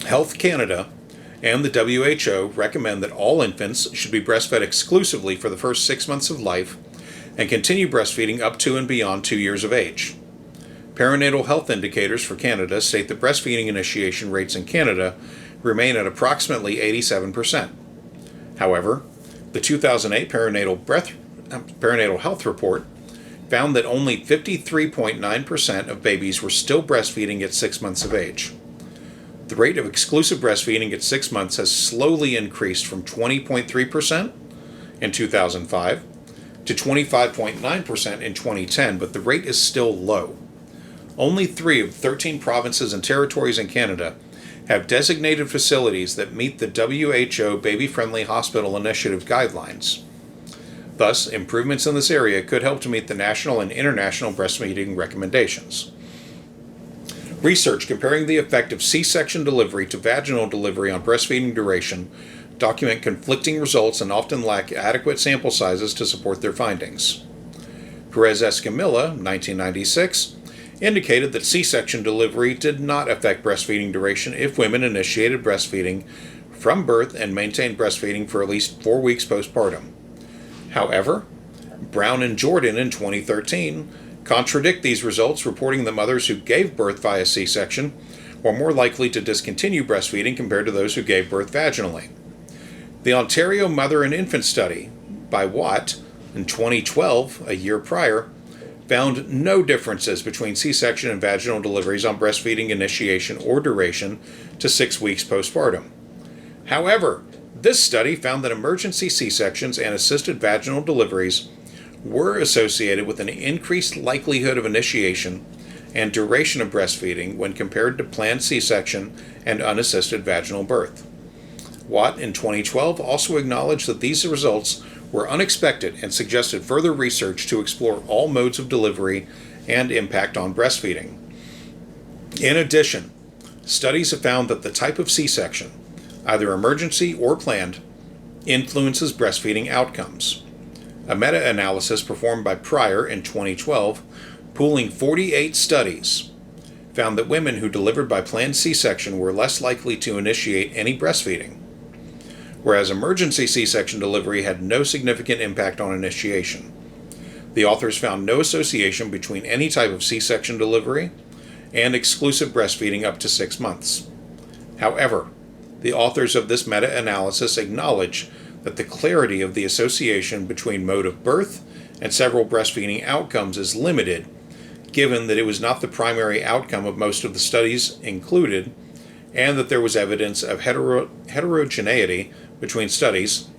Health Canada and the WHO recommend that all infants should be breastfed exclusively for the first 6 months of life and continue breastfeeding up to and beyond 2 years of age. Perinatal health indicators for Canada state that breastfeeding initiation rates in Canada remain at approximately 87%. However, the 2008 Perinatal Health Report found that only 53.9% of babies were still breastfeeding at 6 months of age. The rate of exclusive breastfeeding at 6 months has slowly increased from 20.3% in 2005 to 25.9% in 2010, but the rate is still low. Only 3 of 13 provinces and territories in Canada have designated facilities that meet the WHO Baby-Friendly Hospital Initiative guidelines. Thus, improvements in this area could help to meet the national and international breastfeeding recommendations. Research comparing the effect of C-section delivery to vaginal delivery on breastfeeding duration document conflicting results and often lack adequate sample sizes to support their findings. Perez-Escamilla, 1996, indicated that C-section delivery did not affect breastfeeding duration if women initiated breastfeeding from birth and maintained breastfeeding for at least 4 weeks postpartum. However, Brown and Jordan in 2013 contradict these results, reporting that mothers who gave birth via C-section were more likely to discontinue breastfeeding compared to those who gave birth vaginally. The Ontario Mother and Infant Study by Watt in 2012, a year prior, found no differences between C-section and vaginal deliveries on breastfeeding initiation or duration to 6 weeks postpartum. However, this study found that emergency C-sections and assisted vaginal deliveries were associated with an increased likelihood of initiation and duration of breastfeeding when compared to planned C-section and unassisted vaginal birth. Watt in 2012 also acknowledged that these results were unexpected and suggested further research to explore all modes of delivery and impact on breastfeeding. In addition, studies have found that the type of C-section, either emergency or planned, influences breastfeeding outcomes. A meta-analysis performed by Pryor in 2012, pooling 48 studies, found that women who delivered by planned C-section were less likely to initiate any breastfeeding, whereas emergency C-section delivery had no significant impact on initiation. The authors found no association between any type of C-section delivery and exclusive breastfeeding up to 6 months. However, the authors of this meta-analysis acknowledge that the clarity of the association between mode of birth and several breastfeeding outcomes is limited, given that it was not the primary outcome of most of the studies included, and that there was evidence of heterogeneity between studies,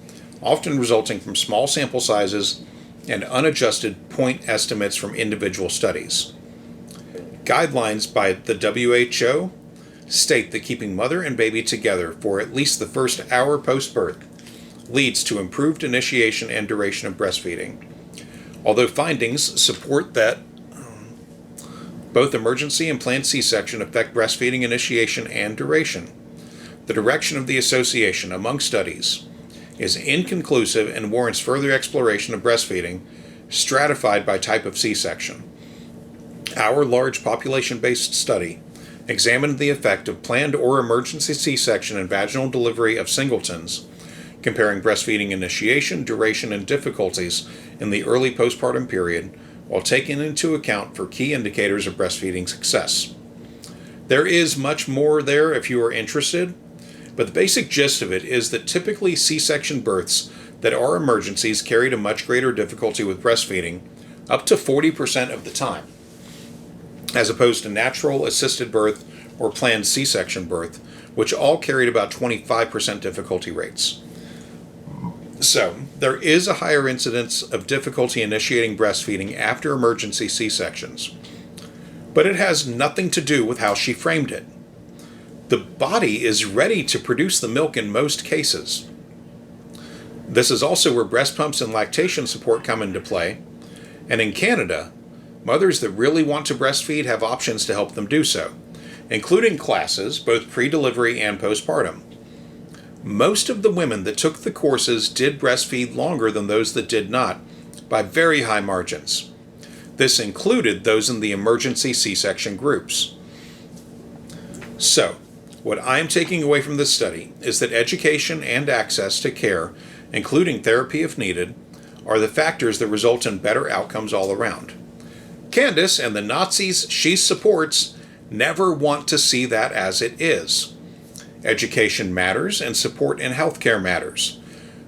often resulting from small sample sizes and unadjusted point estimates from individual studies. Guidelines by the WHO state that keeping mother and baby together for at least the first hour post-birth leads to improved initiation and duration of breastfeeding. Although findings support that both emergency and planned C-section affect breastfeeding initiation and duration, the direction of the association among studies is inconclusive and warrants further exploration of breastfeeding stratified by type of C-section. Our large population-based study examined the effect of planned or emergency C-section and vaginal delivery of singletons, comparing breastfeeding initiation, duration, and difficulties in the early postpartum period, while taking into account for key indicators of breastfeeding success. There is much more there if you are interested, but the basic gist of it is that typically C-section births that are emergencies carried a much greater difficulty with breastfeeding, up to 40% of the time, as opposed to natural assisted birth or planned C-section birth, which all carried about 25% difficulty rates. So, there is a higher incidence of difficulty initiating breastfeeding after emergency C-sections, but it has nothing to do with how she framed it. The body is ready to produce the milk in most cases. This is also where breast pumps and lactation support come into play, and in Canada, mothers that really want to breastfeed have options to help them do so, including classes both pre-delivery and postpartum. Most of the women that took the courses did breastfeed longer than those that did not, by very high margins. This included those in the emergency C-section groups. So, what I'm taking away from this study is that education and access to care, including therapy if needed, are the factors that result in better outcomes all around. Candace and the Nazis she supports never want to see that as it is. Education matters and support in healthcare matters.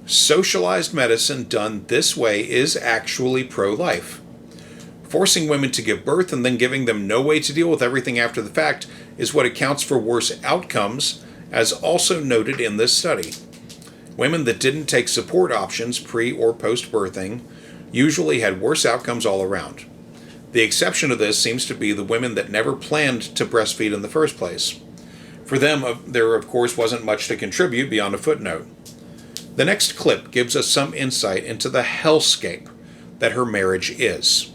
Socialized medicine done this way is actually pro-life. Forcing women to give birth and then giving them no way to deal with everything after the fact is what accounts for worse outcomes, as also noted in this study. Women that didn't take support options pre or post-birthing usually had worse outcomes all around. The exception to this seems to be the women that never planned to breastfeed in the first place. For them, there of course wasn't much to contribute beyond a footnote. The next clip gives us some insight into the hellscape that her marriage is.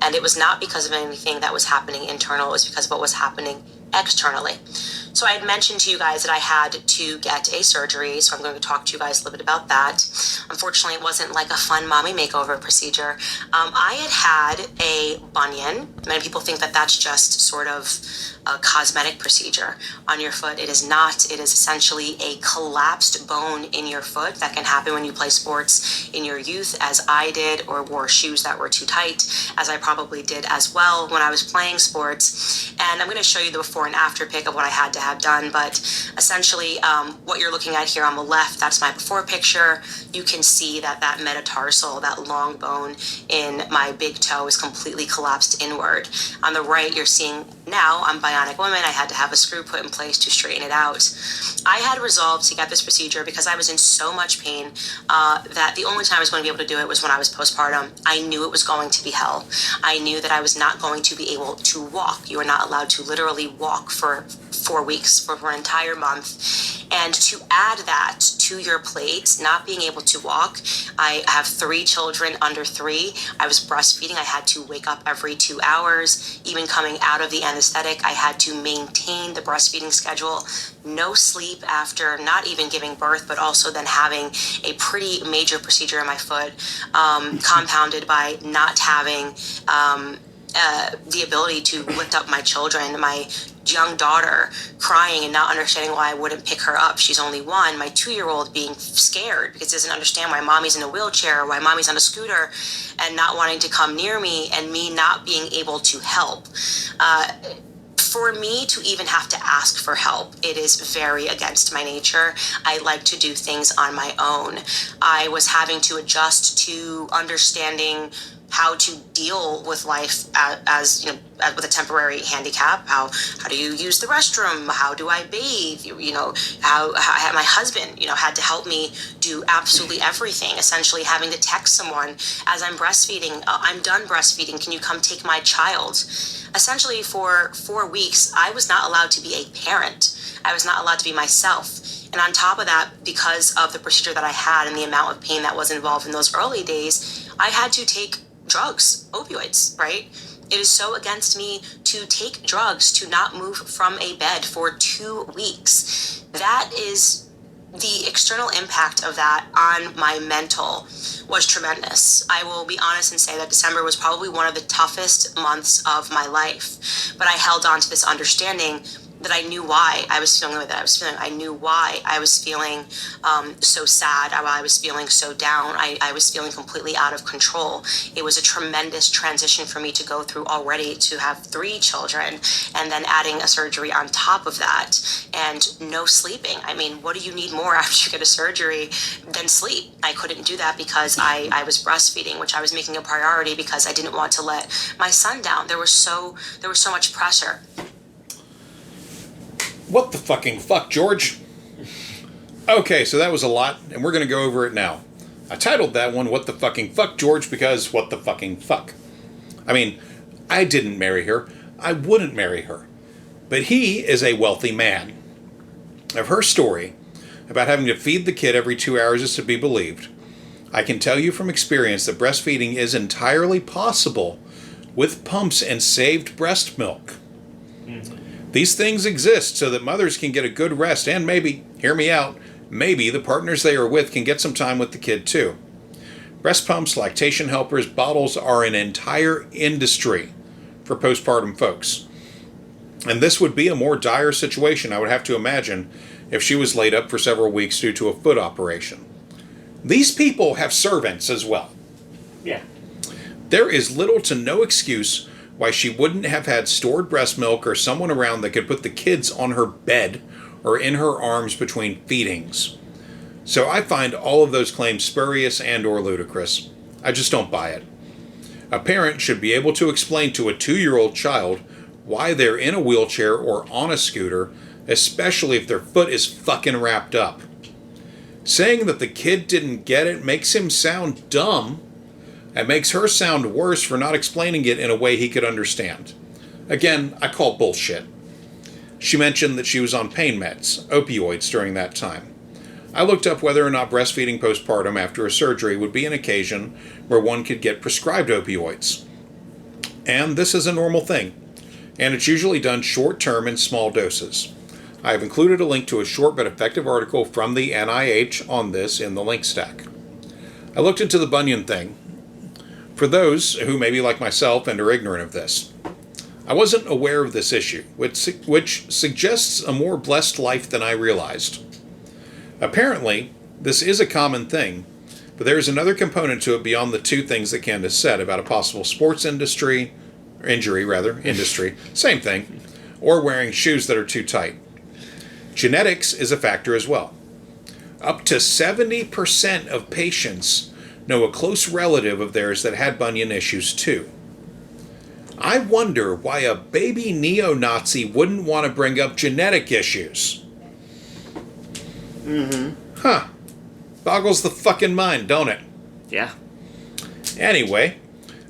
And it was not because of anything that was happening internal, it was because of what was happening externally. So I had mentioned to you guys that I had to get a surgery, so I'm going to talk to you guys a little bit about that. Unfortunately, it wasn't like a fun mommy makeover procedure. I had a bunion. Many people think that that's just sort of a cosmetic procedure on your foot. It is not. It is essentially a collapsed bone in your foot that can happen when you play sports in your youth, as I did, or wore shoes that were too tight, as I probably did as well when I was playing sports. And I'm going to show you the before and after pic of what I had to have done, but essentially what you're looking at here on the left, that's my before picture. You can see that that metatarsal, that long bone in my big toe, is completely collapsed inward. On the right, you're seeing now I'm bionic woman. I had to have a screw put in place to straighten it out. I had resolved to get this procedure because I was in so much pain that the only time I was going to be able to do it was when I was postpartum. I knew it was going to be hell. I knew that I was not going to be able to walk. You are not allowed to literally walk for 4 weeks, for an entire month. And to add that to your plate, not being able to walk, I have 3 children under 3. I was breastfeeding. I had to wake up every 2 hours. Even coming out of the anesthetic, I had to maintain the breastfeeding schedule. No sleep after not even giving birth, but also then having a pretty major procedure in my foot, compounded by not having the ability to lift up my children. My young daughter crying and not understanding why I wouldn't pick her up. She's only 1. My 2-year-old being scared because doesn't understand why mommy's in a wheelchair or why mommy's on a scooter and not wanting to come near me, and me not being able to help. For me to even have to ask for help, it is very against my nature. I like to do things on my own. I was having to adjust to understanding how to deal with life as you know, with a temporary handicap. How do you use the restroom? How do I bathe? You know, how my husband, you know, had to help me do absolutely everything. Essentially, having to text someone as I'm breastfeeding, I'm done breastfeeding. Can you come take my child? Essentially, for 4 weeks, I was not allowed to be a parent. I was not allowed to be myself. And on top of that, because of the procedure that I had and the amount of pain that was involved in those early days, I had to take drugs, opioids, right? It is so against me to take drugs, to not move from a bed for 2 weeks. That is the external impact of that on my mental was tremendous. I will be honest and say that December was probably one of the toughest months of my life, but I held on to this understanding that I knew why I was feeling the way that I was feeling. I knew why I was feeling so sad, why I was feeling so down. I was feeling completely out of control. It was a tremendous transition for me to go through already, to have 3 children and then adding a surgery on top of that and no sleeping. I mean, what do you need more after you get a surgery than sleep? I couldn't do that because I was breastfeeding, which I was making a priority because I didn't want to let my son down. There was so much pressure. What the fucking fuck, George? Okay, so that was a lot, and we're going to go over it now. I titled that one, What the fucking fuck, George, because what the fucking fuck? I mean, I didn't marry her. I wouldn't marry her. But he is a wealthy man. Of her story, about having to feed the kid every 2 hours is to be believed. I can tell you from experience that breastfeeding is entirely possible with pumps and saved breast milk. These things exist so that mothers can get a good rest and maybe, hear me out, maybe the partners they are with can get some time with the kid too. Breast pumps, lactation helpers, bottles are an entire industry for postpartum folks. And this would be a more dire situation, I would have to imagine, if she was laid up for several weeks due to a foot operation. These people have servants as well. Yeah. There is little to no excuse why she wouldn't have had stored breast milk or someone around that could put the kids on her bed or in her arms between feedings. So I find all of those claims spurious and or ludicrous. I just don't buy it. A parent should be able to explain to a 2-year-old child why they're in a wheelchair or on a scooter, especially if their foot is fucking wrapped up. Saying that the kid didn't get it makes him sound dumb, and makes her sound worse for not explaining it in a way he could understand. Again, I call bullshit. She mentioned that she was on pain meds, opioids, during that time. I looked up whether or not breastfeeding postpartum after a surgery would be an occasion where one could get prescribed opioids. And this is a normal thing, and it's usually done short-term in small doses. I have included a link to a short but effective article from the NIH on this in the link stack. I looked into the bunion thing. For those who may be like myself and are ignorant of this, I wasn't aware of this issue, which suggests a more blessed life than I realized. Apparently, this is a common thing, but there is another component to it beyond the two things that Candace said about a possible sports injury, same thing, or wearing shoes that are too tight. Genetics is a factor as well. Up to 70% of patients know a close relative of theirs that had bunion issues too. I wonder why a baby neo-Nazi wouldn't want to bring up genetic issues. Huh. Boggles the fucking mind, don't it? Yeah. Anyway,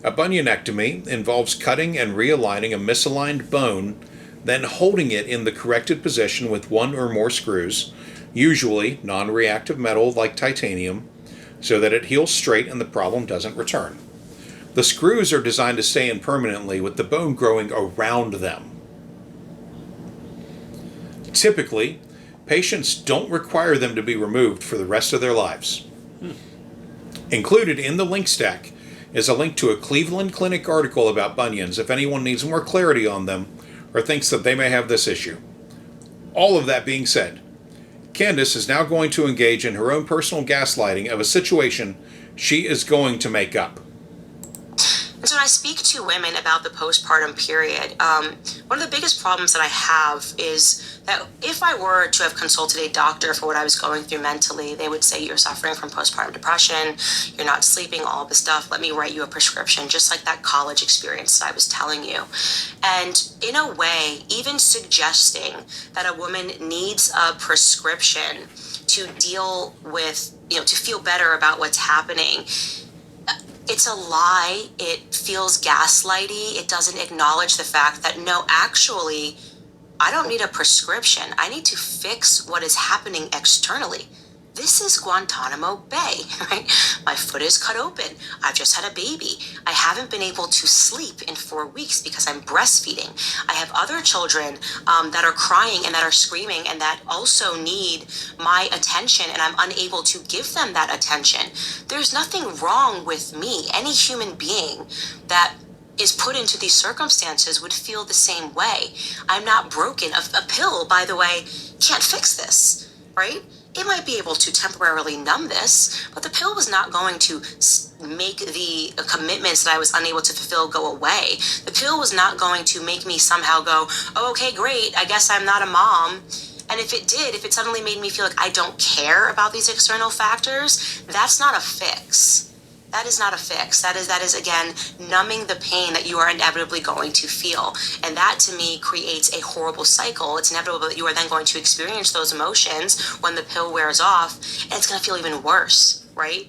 a bunionectomy involves cutting and realigning a misaligned bone, then holding it in the corrected position with one or more screws, usually non-reactive metal like titanium, so that it heals straight and the problem doesn't return. The screws are designed to stay in permanently with the bone growing around them. Typically, patients don't require them to be removed for the rest of their lives. Included in the link stack is a link to a Cleveland Clinic article about bunions if anyone needs more clarity on them or thinks that they may have this issue. All of that being said, Candace is now going to engage in her own personal gaslighting of a situation she is going to make up. And so when I speak to women about the postpartum period, one of the biggest problems that I have is that if I were to have consulted a doctor for what I was going through mentally, they would say, you're suffering from postpartum depression, you're not sleeping, all this stuff, let me write you a prescription, just like that college experience that I was telling you. And in a way, even suggesting that a woman needs a prescription to deal with, to feel better about what's happening, it's a lie. It feels gaslighty. It doesn't acknowledge the fact that, no, actually, I don't need a prescription. I need to fix what is happening externally. This is Guantanamo Bay, right? My foot is cut open. I've just had a baby. I haven't been able to sleep in 4 weeks because I'm breastfeeding. I have other children that are crying and that are screaming and that also need my attention, and I'm unable to give them that attention. There's nothing wrong with me. Any human being that is put into these circumstances would feel the same way. I'm not broken. A pill, by the way, can't fix this, right? It might be able to temporarily numb this, but the pill was not going to make the commitments that I was unable to fulfill go away. The pill was not going to make me somehow go, oh, okay, great, I guess I'm not a mom. And if it did, if it suddenly made me feel like I don't care about these external factors, that's not a fix. That is not a fix. That is again, numbing the pain that you are inevitably going to feel. And that to me creates a horrible cycle. It's inevitable that you are then going to experience those emotions when the pill wears off, and it's going to feel even worse, right?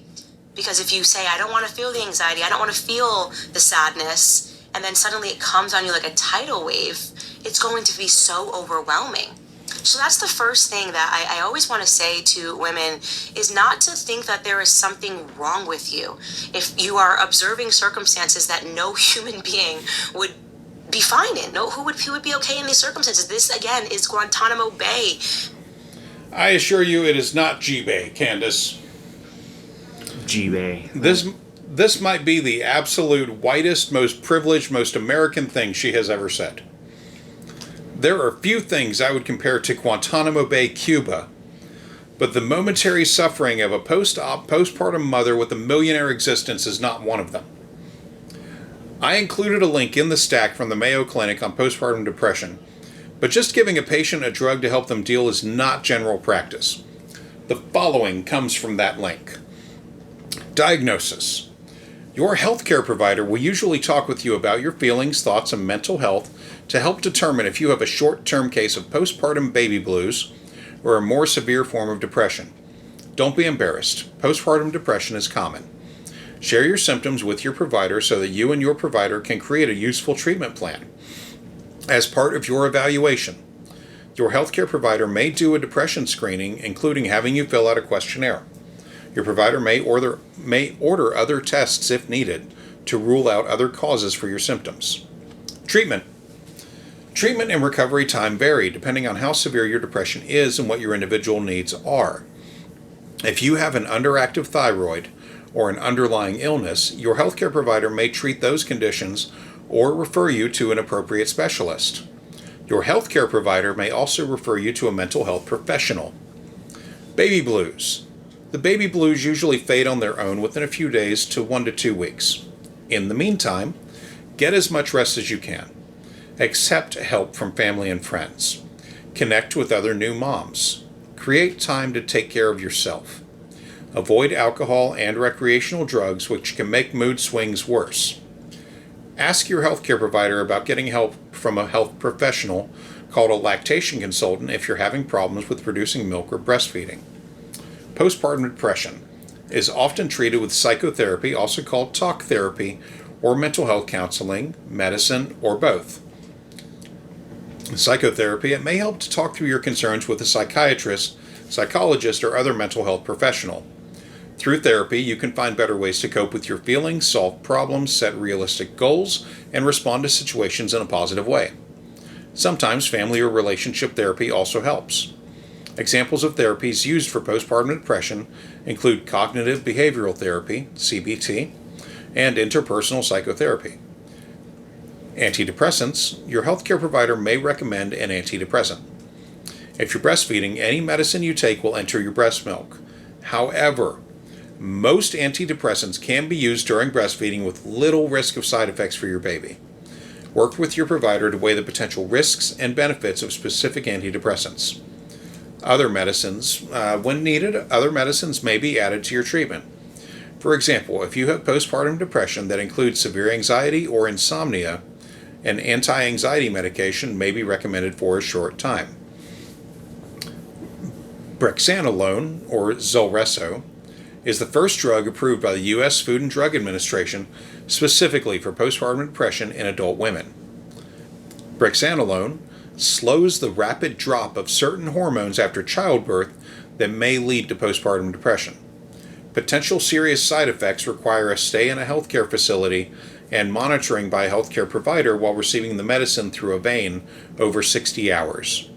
Because if you say, I don't want to feel the anxiety, I don't want to feel the sadness, and then suddenly it comes on you like a tidal wave, it's going to be so overwhelming. So that's the first thing that I always want to say to women, is not to think that there is something wrong with you. If you are observing circumstances that no human being would be fine in, who would be okay in these circumstances. This, again, is Guantanamo Bay. I assure you it is not G-Bay, Candace. G-Bay. This might be the absolute whitest, most privileged, most American thing she has ever said. There are few things I would compare to Guantanamo Bay, Cuba, but the momentary suffering of a postpartum mother with a millionaire existence is not one of them. I included a link in the stack from the Mayo Clinic on postpartum depression, but just giving a patient a drug to help them deal is not general practice. The following comes from that link. Diagnosis. Your healthcare provider will usually talk with you about your feelings, thoughts, and mental health to help determine if you have a short-term case of postpartum baby blues or a more severe form of depression. Don't be embarrassed. Postpartum depression is common. Share your symptoms with your provider so that you and your provider can create a useful treatment plan. As part of your evaluation, your healthcare provider may do a depression screening, including having you fill out a questionnaire. Your provider may order other tests if needed, to rule out other causes for your symptoms. Treatment. Treatment and recovery time vary depending on how severe your depression is and what your individual needs are. If you have an underactive thyroid or an underlying illness, your healthcare provider may treat those conditions or refer you to an appropriate specialist. Your healthcare provider may also refer you to a mental health professional. Baby blues. The baby blues usually fade on their own within a few days to 1 to 2 weeks. In the meantime, get as much rest as you can. Accept help from family and friends. Connect with other new moms. Create time to take care of yourself. Avoid alcohol and recreational drugs, which can make mood swings worse. Ask your healthcare provider about getting help from a health professional called a lactation consultant if you're having problems with producing milk or breastfeeding. Postpartum depression is often treated with psychotherapy, also called talk therapy, or mental health counseling, medicine, or both. Psychotherapy, it may help to talk through your concerns with a psychiatrist, psychologist, or other mental health professional. Through therapy, you can find better ways to cope with your feelings, solve problems, set realistic goals, and respond to situations in a positive way. Sometimes family or relationship therapy also helps. Examples of therapies used for postpartum depression include cognitive behavioral therapy, CBT, and interpersonal psychotherapy. Antidepressants, your healthcare provider may recommend an antidepressant. If you're breastfeeding, any medicine you take will enter your breast milk. However, most antidepressants can be used during breastfeeding with little risk of side effects for your baby. Work with your provider to weigh the potential risks and benefits of specific antidepressants. Other medicines, when needed, other medicines may be added to your treatment. For example, if you have postpartum depression that includes severe anxiety or insomnia, an anti-anxiety medication may be recommended for a short time. Brexanolone, or Zulresso, is the first drug approved by the U.S. Food and Drug Administration specifically for postpartum depression in adult women. Brexanolone slows the rapid drop of certain hormones after childbirth that may lead to postpartum depression. Potential serious side effects require a stay in a healthcare facility and monitoring by a healthcare provider while receiving the medicine through a vein over 60 hours.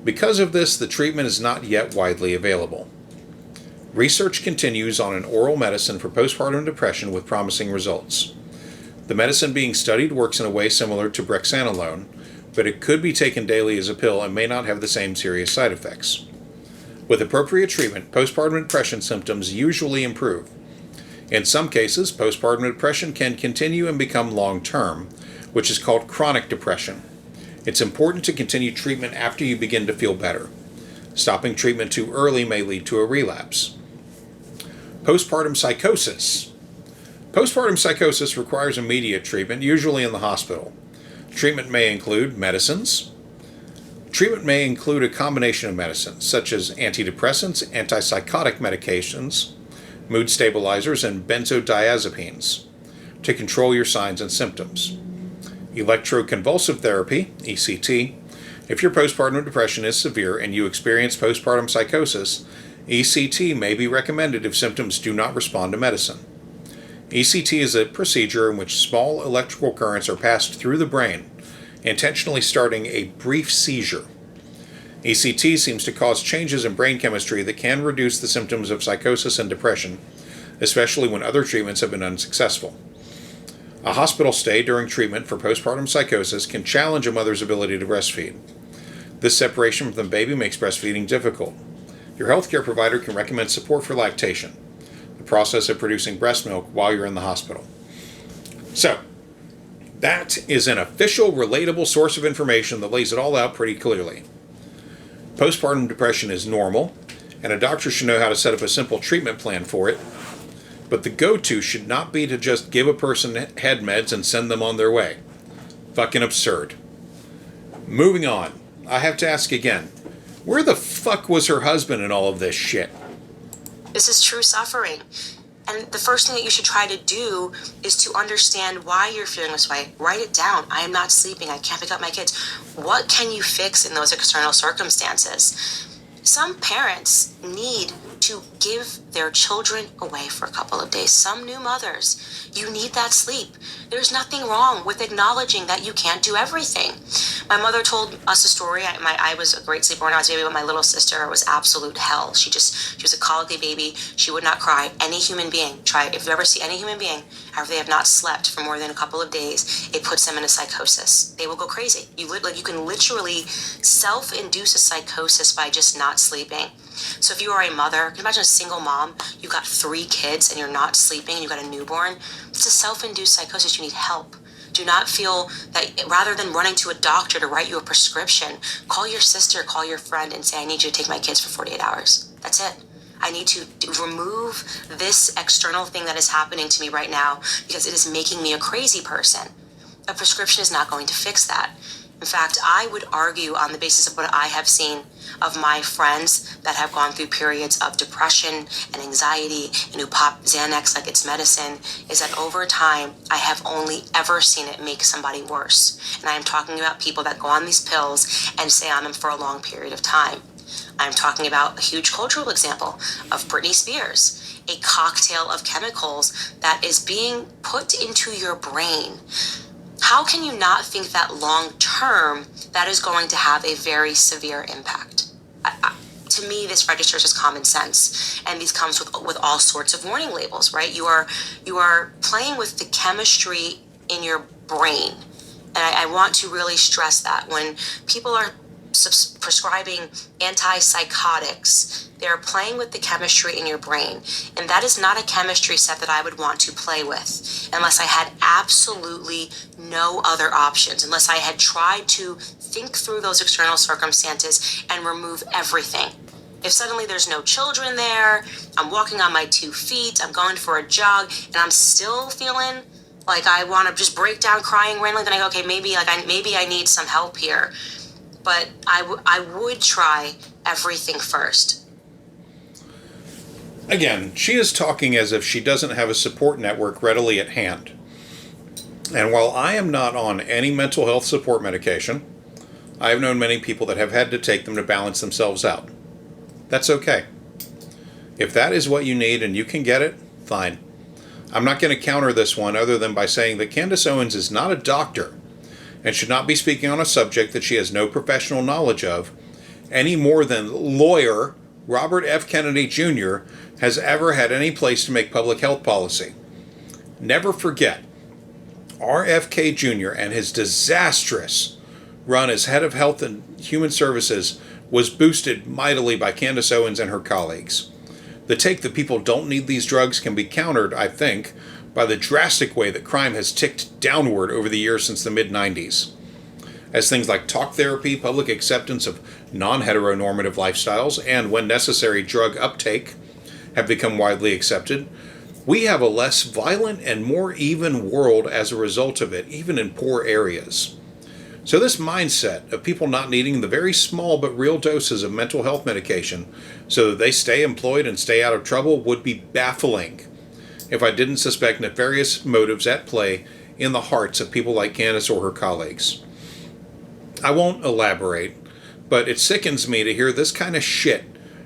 Because of this, the treatment is not yet widely available. Research continues on an oral medicine for postpartum depression with promising results. The medicine being studied works in a way similar to brexanolone, but it could be taken daily as a pill and may not have the same serious side effects. With appropriate treatment, postpartum depression symptoms usually improve. In some cases, postpartum depression can continue and become long-term, which is called chronic depression. It's important to continue treatment after you begin to feel better. Stopping treatment too early may lead to a relapse. Postpartum psychosis. Postpartum psychosis requires immediate treatment, usually in the hospital. Treatment may include medicines. Treatment may include a combination of medicines, such as antidepressants, antipsychotic medications, mood stabilizers, and benzodiazepines, to control your signs and symptoms. Electroconvulsive therapy, ECT. If your postpartum depression is severe and you experience postpartum psychosis, ECT may be recommended if symptoms do not respond to medicine. ECT is a procedure in which small electrical currents are passed through the brain, intentionally starting a brief seizure. ECT seems to cause changes in brain chemistry that can reduce the symptoms of psychosis and depression, especially when other treatments have been unsuccessful. A hospital stay during treatment for postpartum psychosis can challenge a mother's ability to breastfeed. This separation from the baby makes breastfeeding difficult. Your healthcare provider can recommend support for lactation, the process of producing breast milk while you're in the hospital. So, that is an official, relatable source of information that lays it all out pretty clearly. Postpartum depression is normal, and a doctor should know how to set up a simple treatment plan for it, but the go-to should not be to just give a person head meds and send them on their way. Fucking absurd. Moving on, I have to ask again, where the fuck was her husband in all of this shit? This is true suffering. And the first thing that you should try to do is to understand why you're feeling this way. Write it down. I am not sleeping. I can't pick up my kids. What can you fix in those external circumstances? Some parents need to give their children away for a couple of days. Some new mothers, you need that sleep. There's nothing wrong with acknowledging that you can't do everything. My mother told us a story. I was a great sleeper when I was a baby, but my little sister was absolute hell. She was a colicky baby. She would not cry. Any human being, if you ever see any human being, after they have not slept for more than a couple of days, it puts them in a psychosis. They will go crazy. You can literally self-induce a psychosis by just not sleeping. So if you are a mother, can you imagine a single mom, you've got 3 kids and you're not sleeping and you've got a newborn? It's a self-induced psychosis. You need help. Do not feel that rather than running to a doctor to write you a prescription, call your sister, call your friend and say, I need you to take my kids for 48 hours. That's it. I need to remove this external thing that is happening to me right now because it is making me a crazy person. A prescription is not going to fix that. In fact, I would argue on the basis of what I have seen of my friends that have gone through periods of depression and anxiety and who pop Xanax like it's medicine, is that over time, I have only ever seen it make somebody worse. And I am talking about people that go on these pills and stay on them for a long period of time. I'm talking about a huge cultural example of Britney Spears, a cocktail of chemicals that is being put into your brain. How can you not think that long term that is going to have a very severe impact? To me, this registers as common sense, and these comes with all sorts of warning labels, right? You are playing with the chemistry in your brain, and I want to really stress that when people are prescribing antipsychotics, they're playing with the chemistry in your brain, and that is not a chemistry set that I would want to play with unless I had absolutely no other options, unless I had tried to think through those external circumstances and remove everything. If suddenly there's no children there, I'm walking on my 2 feet, I'm going for a jog, and I'm still feeling like I want to just break down crying randomly, then I go, okay, maybe I need some help here. But I would try everything first. Again, she is talking as if she doesn't have a support network readily at hand. And while I am not on any mental health support medication, I have known many people that have had to take them to balance themselves out. That's okay. If that is what you need and you can get it, fine. I'm not going to counter this one other than by saying that Candace Owens is not a doctor and should not be speaking on a subject that she has no professional knowledge of, any more than lawyer Robert F. Kennedy Jr. has ever had any place to make public health policy. Never forget, RFK Jr. and his disastrous run as head of Health and Human Services was boosted mightily by Candace Owens and her colleagues. The take that people don't need these drugs can be countered, I think, by the drastic way that crime has ticked downward over the years since the mid-90s. As things like talk therapy, public acceptance of non-heteronormative lifestyles, and, when necessary, drug uptake have become widely accepted, we have a less violent and more even world as a result of it, even in poor areas. So this mindset of people not needing the very small but real doses of mental health medication so that they stay employed and stay out of trouble would be baffling if I didn't suspect nefarious motives at play in the hearts of people like Candace or her colleagues. I won't elaborate, but it sickens me to hear this kind of shit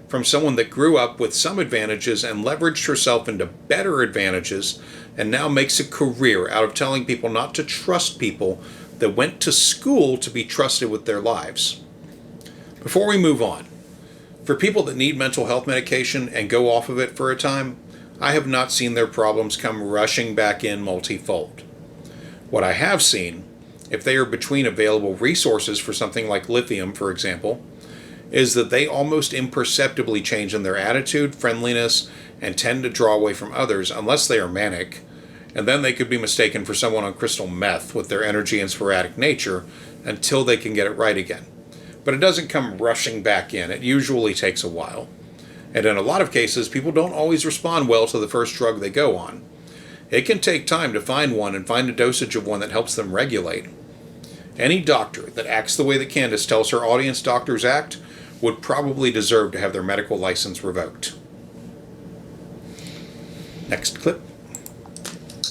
from someone that grew up with some advantages and leveraged herself into better advantages and now makes a career out of telling people not to trust people that went to school to be trusted with their lives. Before we move on, for people that need mental health medication and go off of it for a time, I have not seen their problems come rushing back in multifold. What I have seen, if they are between available resources for something like lithium, for example, is that they almost imperceptibly change in their attitude, friendliness, and tend to draw away from others unless they are manic, and then they could be mistaken for someone on crystal meth with their energy and sporadic nature until they can get it right again. But it doesn't come rushing back in. It usually takes a while. And in a lot of cases, people don't always respond well to the first drug they go on. It can take time to find one and find a dosage of one that helps them regulate. Any doctor that acts the way that Candace tells her audience doctors act would probably deserve to have their medical license revoked. Next clip.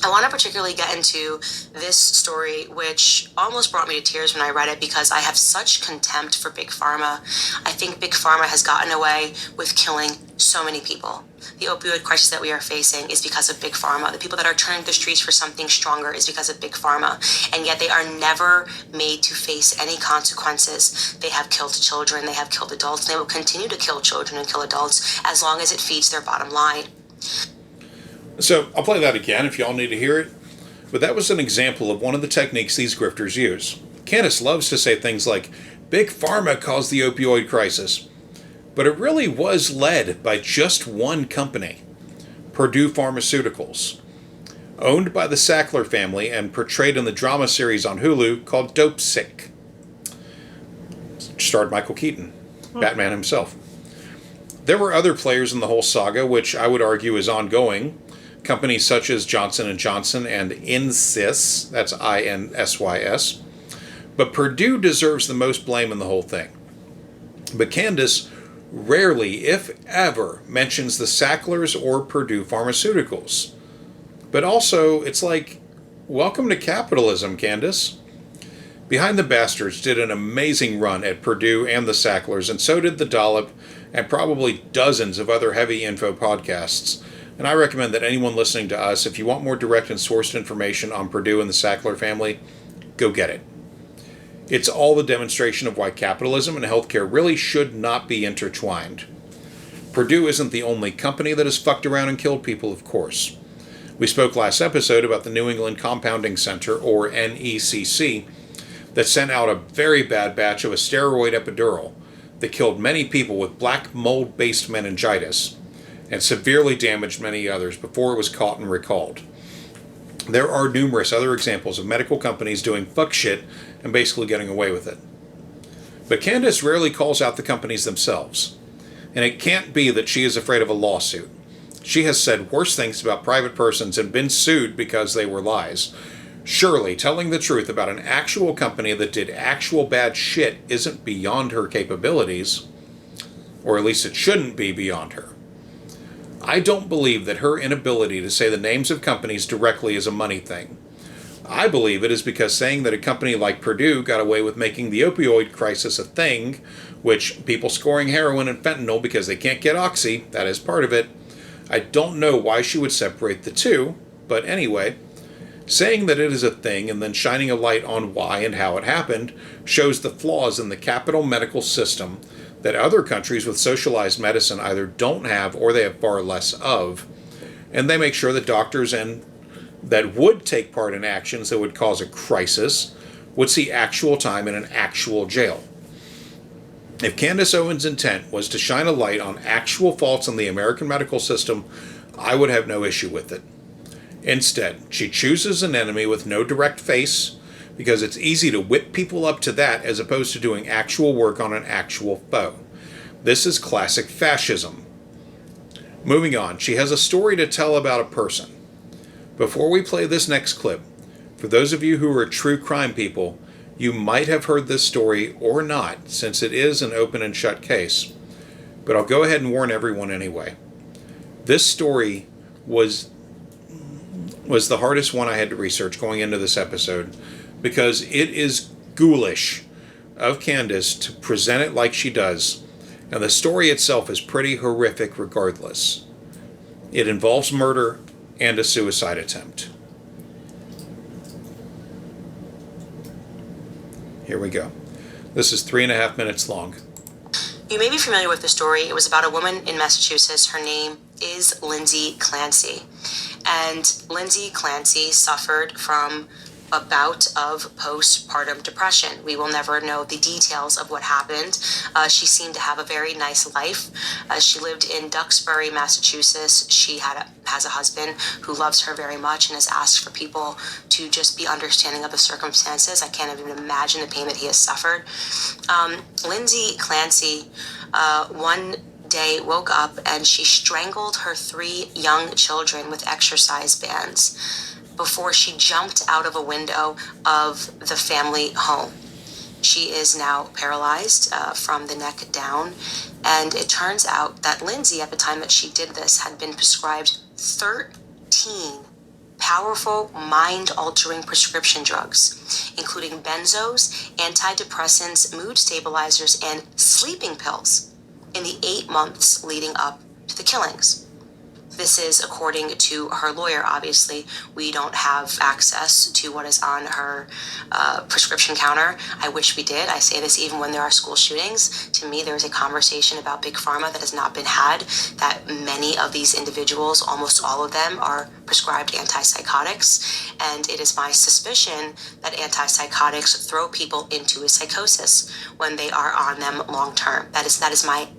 I want to particularly get into this story, which almost brought me to tears when I read it, because I have such contempt for Big Pharma. I think Big Pharma has gotten away with killing so many people. The opioid crisis that we are facing is because of Big Pharma. The people that are turning to the streets for something stronger is because of Big Pharma. And yet they are never made to face any consequences. They have killed children, they have killed adults, and they will continue to kill children and kill adults as long as it feeds their bottom line. So I'll play that again if y'all need to hear it. But that was an example of one of the techniques these grifters use. Candace loves to say things like, Big Pharma caused the opioid crisis. But it really was led by just one company, Purdue Pharmaceuticals, owned by the Sackler family and portrayed in the drama series on Hulu called Dope Sick. Starred Michael Keaton, Batman himself. There were other players in the whole saga, which I would argue is ongoing. Companies such as Johnson & Johnson and Insys, that's INSYS. But Purdue deserves the most blame in the whole thing. But Candace rarely, if ever, mentions the Sacklers or Purdue Pharmaceuticals. But also, it's like, welcome to capitalism, Candace. Behind the Bastards did an amazing run at Purdue and the Sacklers, and so did the Dollop, and probably dozens of other heavy info podcasts. And I recommend that anyone listening to us, if you want more direct and sourced information on Purdue and the Sackler family, go get it. It's all the demonstration of why capitalism and healthcare really should not be intertwined. Purdue isn't the only company that has fucked around and killed people, of course. We spoke last episode about the New England Compounding Center, or NECC, that sent out a very bad batch of a steroid epidural that killed many people with black mold-based meningitis and severely damaged many others before it was caught and recalled. There are numerous other examples of medical companies doing fuck shit and basically getting away with it. But Candace rarely calls out the companies themselves. And it can't be that she is afraid of a lawsuit. She has said worse things about private persons and been sued because they were lies. Surely, telling the truth about an actual company that did actual bad shit isn't beyond her capabilities. Or at least it shouldn't be beyond her. I don't believe that her inability to say the names of companies directly is a money thing. I believe it is because saying that a company like Purdue got away with making the opioid crisis a thing, which people scoring heroin and fentanyl because they can't get oxy, that is part of it. I don't know why she would separate the two, but anyway, saying that it is a thing and then shining a light on why and how it happened shows the flaws in the capital medical system that other countries with socialized medicine either don't have or they have far less of, and they make sure that doctors and that would take part in actions that would cause a crisis would see actual time in an actual jail. If Candace Owens' intent was to shine a light on actual faults in the American medical system, I would have no issue with it. Instead, she chooses an enemy with no direct face, because it's easy to whip people up to that as opposed to doing actual work on an actual foe. This is classic fascism. Moving on, she has a story to tell about a person. Before we play this next clip, for those of you who are true crime people, you might have heard this story or not, since it is an open and shut case. But I'll go ahead and warn everyone anyway. This story was the hardest one I had to research going into this episode, because it is ghoulish of Candace to present it like she does, and the story itself is pretty horrific regardless. It involves murder and a suicide attempt. Here we go. This is 3.5 minutes long. You may be familiar with the story. It was about a woman in Massachusetts. Her name is Lindsey Clancy. And Lindsey Clancy suffered from a bout of postpartum depression. We will never know the details of what happened. She seemed to have a very nice life. She lived in Duxbury, Massachusetts. She has a husband who loves her very much and has asked for people to just be understanding of the circumstances. I can't even imagine the pain that he has suffered. Lindsey Clancy, one day woke up and she strangled her 3 young children with exercise bands before she jumped out of a window of the family home. She is now paralyzed from the neck down, and it turns out that Lindsey, at the time that she did this, had been prescribed 13 powerful mind-altering prescription drugs, including benzos, antidepressants, mood stabilizers, and sleeping pills in the 8 months leading up to the killings. This is according to her lawyer. Obviously, we don't have access to what is on her prescription counter. I wish we did. I say this even when there are school shootings. To me, there is a conversation about Big Pharma that has not been had, that many of these individuals, almost all of them, are prescribed antipsychotics. And it is my suspicion that antipsychotics throw people into a psychosis when they are on them long term. That is my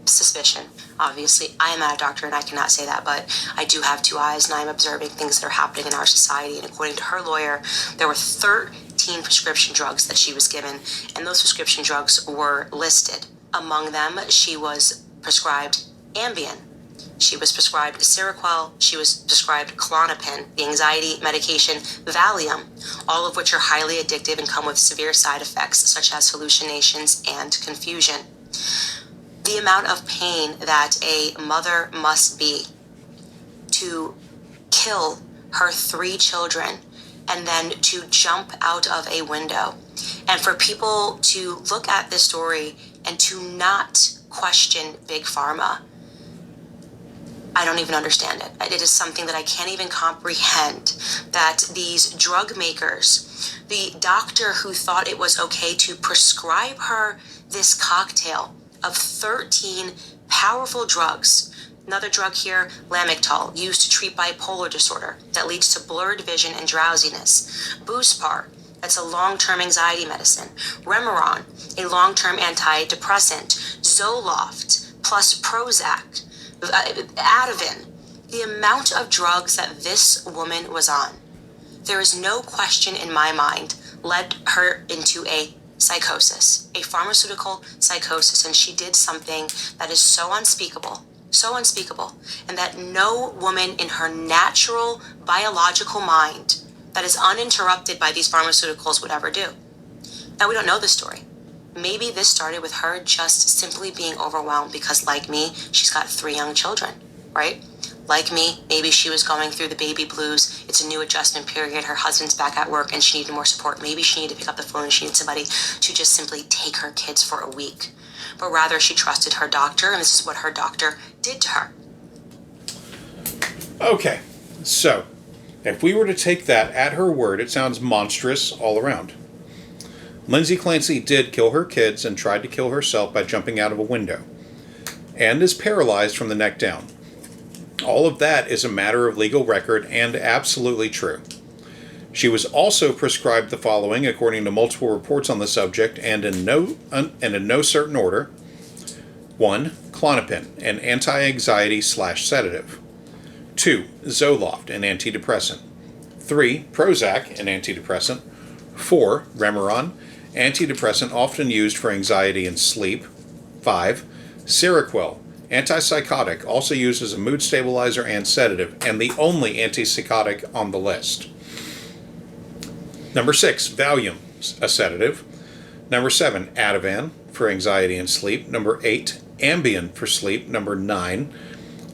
suspicion. Obviously, I am not a doctor and I cannot say that, but I do have 2 eyes and I'm observing things that are happening in our society. And according to her lawyer, there were 13 prescription drugs that she was given, and those prescription drugs were listed. Among them, she was prescribed Ambien. She was prescribed Seroquel. She was prescribed Klonopin, the anxiety medication Valium, all of which are highly addictive and come with severe side effects such as hallucinations and confusion. The amount of pain that a mother must be to kill her 3 children and then to jump out of a window. And for people to look at this story and to not question Big Pharma, I don't even understand it. It is something that I can't even comprehend, that these drug makers, the doctor who thought it was okay to prescribe her this cocktail of 13 powerful drugs. Another drug here, Lamictal, used to treat bipolar disorder that leads to blurred vision and drowsiness. Buspar, that's a long-term anxiety medicine. Remeron, a long-term antidepressant. Zoloft, plus Prozac. Ativan. The amount of drugs that this woman was on, there is no question in my mind, led her into a psychosis, a pharmaceutical psychosis, and she did something that is so unspeakable, and that no woman in her natural biological mind that is uninterrupted by these pharmaceuticals would ever do. Now, we don't know the story. Maybe this started with her just simply being overwhelmed because, like me, she's got 3 young children, right? Like me, maybe she was going through the baby blues. It's a new adjustment period. Her husband's back at work and she needed more support. Maybe she needed to pick up the phone and she needed somebody to just simply take her kids for a week. But rather, she trusted her doctor, and this is what her doctor did to her. Okay, so if we were to take that at her word, it sounds monstrous all around. Lindsey Clancy did kill her kids and tried to kill herself by jumping out of a window, and is paralyzed from the neck down. All of that is a matter of legal record and absolutely true. She was also prescribed the following, according to multiple reports on the subject, and in no certain order. 1. Klonopin, an anti-anxiety/sedative. 2. Zoloft, an antidepressant. 3. Prozac, an antidepressant. 4. Remeron, antidepressant often used for anxiety and sleep. 5. Seroquel, antipsychotic, also used as a mood stabilizer and sedative, and the only antipsychotic on the list. Number 6, Valium, a sedative. Number 7, Ativan, for anxiety and sleep. Number 8, Ambien, for sleep. Number 9,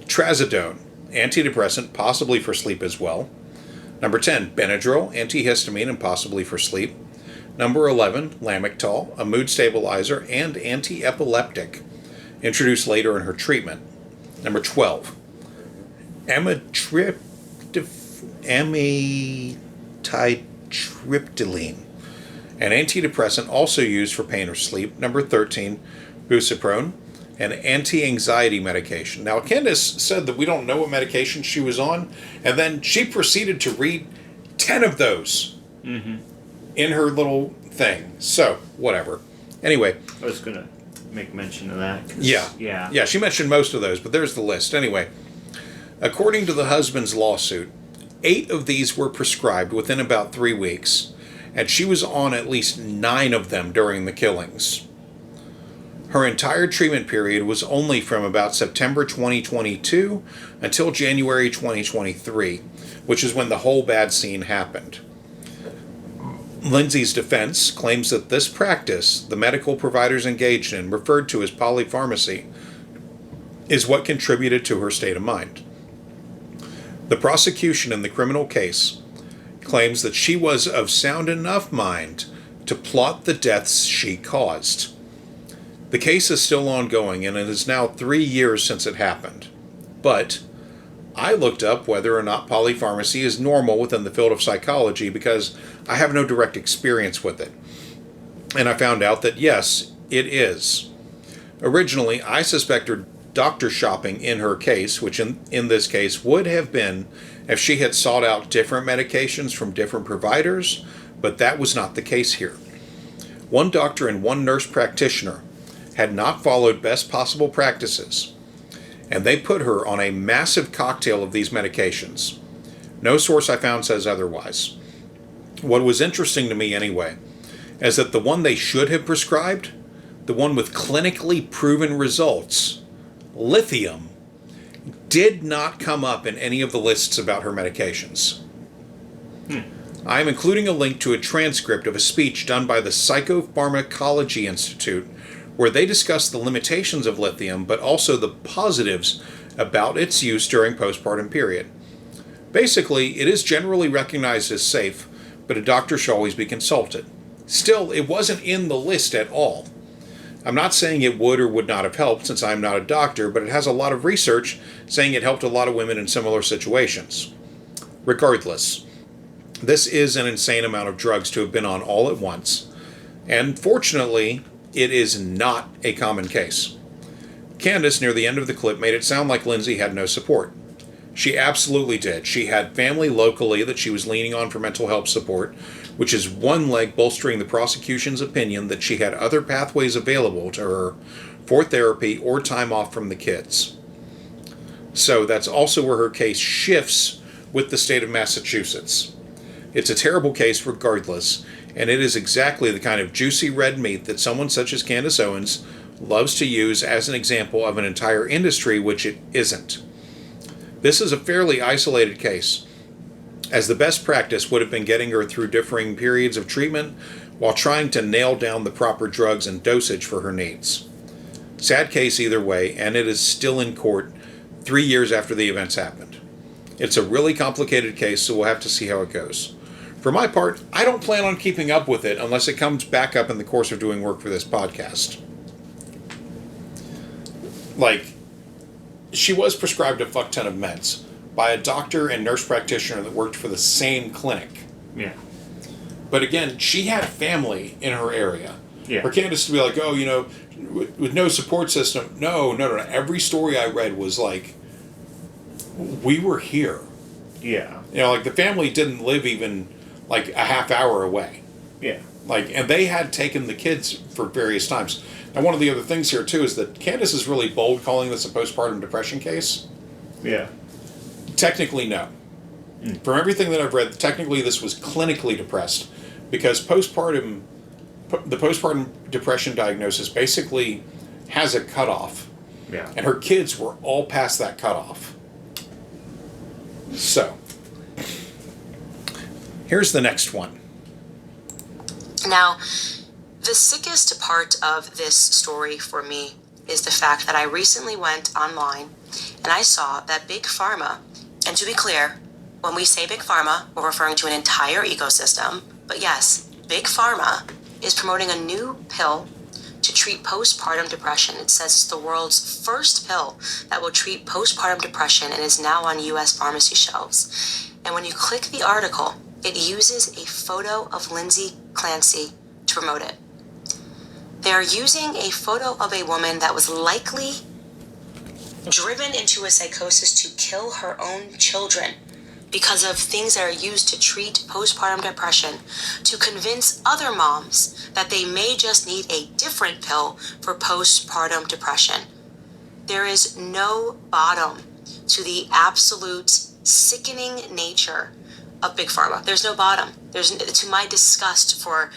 Trazodone, antidepressant, possibly for sleep as well. Number 10, Benadryl, antihistamine, and possibly for sleep. Number 11, Lamictal, a mood stabilizer and anti-epileptic, introduced later in her treatment. Number 12, amitriptyline, an antidepressant also used for pain or sleep. Number 13, buspirone, an anti-anxiety medication. Now, Candace said that we don't know what medication she was on, and then she proceeded to read 10 of those in her little thing. So, whatever. Anyway. I was going to make mention of that. Yeah, she mentioned most of those, but there's the list. Anyway, according to the husband's lawsuit, 8 of these were prescribed within about 3 weeks, and she was on at least 9 of them during the killings. Her entire treatment period was only from about September 2022 until January 2023, which is when the whole bad scene happened. Lindsey's defense claims that this practice the medical providers engaged in, referred to as polypharmacy, is what contributed to her state of mind. The prosecution in the criminal case claims that she was of sound enough mind to plot the deaths she caused. The case is still ongoing, and it is now 3 years since it happened. But I looked up whether or not polypharmacy is normal within the field of psychology because I have no direct experience with it. And I found out that yes, it is. Originally, I suspected doctor shopping in her case, which in this case would have been if she had sought out different medications from different providers, but that was not the case here. One doctor and one nurse practitioner had not followed best possible practices, and they put her on a massive cocktail of these medications. No source I found says otherwise. What was interesting to me anyway is that the one they should have prescribed, the one with clinically proven results, Lithium, did not come up in any of the lists about her medications. I am including a link to a transcript of a speech done by the Psychopharmacology Institute where they discuss the limitations of lithium but also the positives about its use during postpartum period. Basically, it is generally recognized as safe, but a doctor should always be consulted. Still, it wasn't in the list at all. I'm not saying it would or would not have helped since I'm not a doctor, but it has a lot of research saying it helped a lot of women in similar situations. Regardless, this is an insane amount of drugs to have been on all at once, and fortunately, it is not a common case. Candace, near the end of the clip, made it sound like Lindsey had no support. She absolutely did. She had family locally that she was leaning on for mental health support, which is one leg bolstering the prosecution's opinion that she had other pathways available to her for therapy or time off from the kids. So that's also where her case shifts with the state of Massachusetts. It's a terrible case regardless, and it is exactly the kind of juicy red meat that someone such as Candace Owens loves to use as an example of an entire industry, which it isn't. This is a fairly isolated case, as the best practice would have been getting her through differing periods of treatment while trying to nail down the proper drugs and dosage for her needs. Sad case either way, and it is still in court 3 years after the events happened. It's a really complicated case, so we'll have to see how it goes. For my part, I don't plan on keeping up with it unless it comes back up in the course of doing work for this podcast. She was prescribed a fuck ton of meds by a doctor and nurse practitioner that worked for the same clinic. Yeah. But again, she had family in her area. Yeah. For Candace to be like, oh, with no support system. No. Every story I read was like, we were here. Yeah. The family didn't live even like a half hour away. Yeah. And they had taken the kids for various times. Now, one of the other things here, too, is that Candace is really bold calling this a postpartum depression case. Yeah. Technically, no. From everything that I've read, technically this was clinically depressed because the postpartum depression diagnosis basically has a cutoff. Yeah. And her kids were all past that cutoff. So, here's the next one. Now, the sickest part of this story for me is the fact that I recently went online and I saw that Big Pharma, and to be clear, when we say Big Pharma, we're referring to an entire ecosystem, but yes, Big Pharma is promoting a new pill to treat postpartum depression. It says it's the world's first pill that will treat postpartum depression and is now on U.S. pharmacy shelves. And when you click the article, it uses a photo of Lindsey Clancy to promote it. They're using a photo of a woman that was likely driven into a psychosis to kill her own children because of things that are used to treat postpartum depression to convince other moms that they may just need a different pill for postpartum depression. There is no bottom to the absolute sickening nature of Big Pharma. There's no bottom. To my disgust for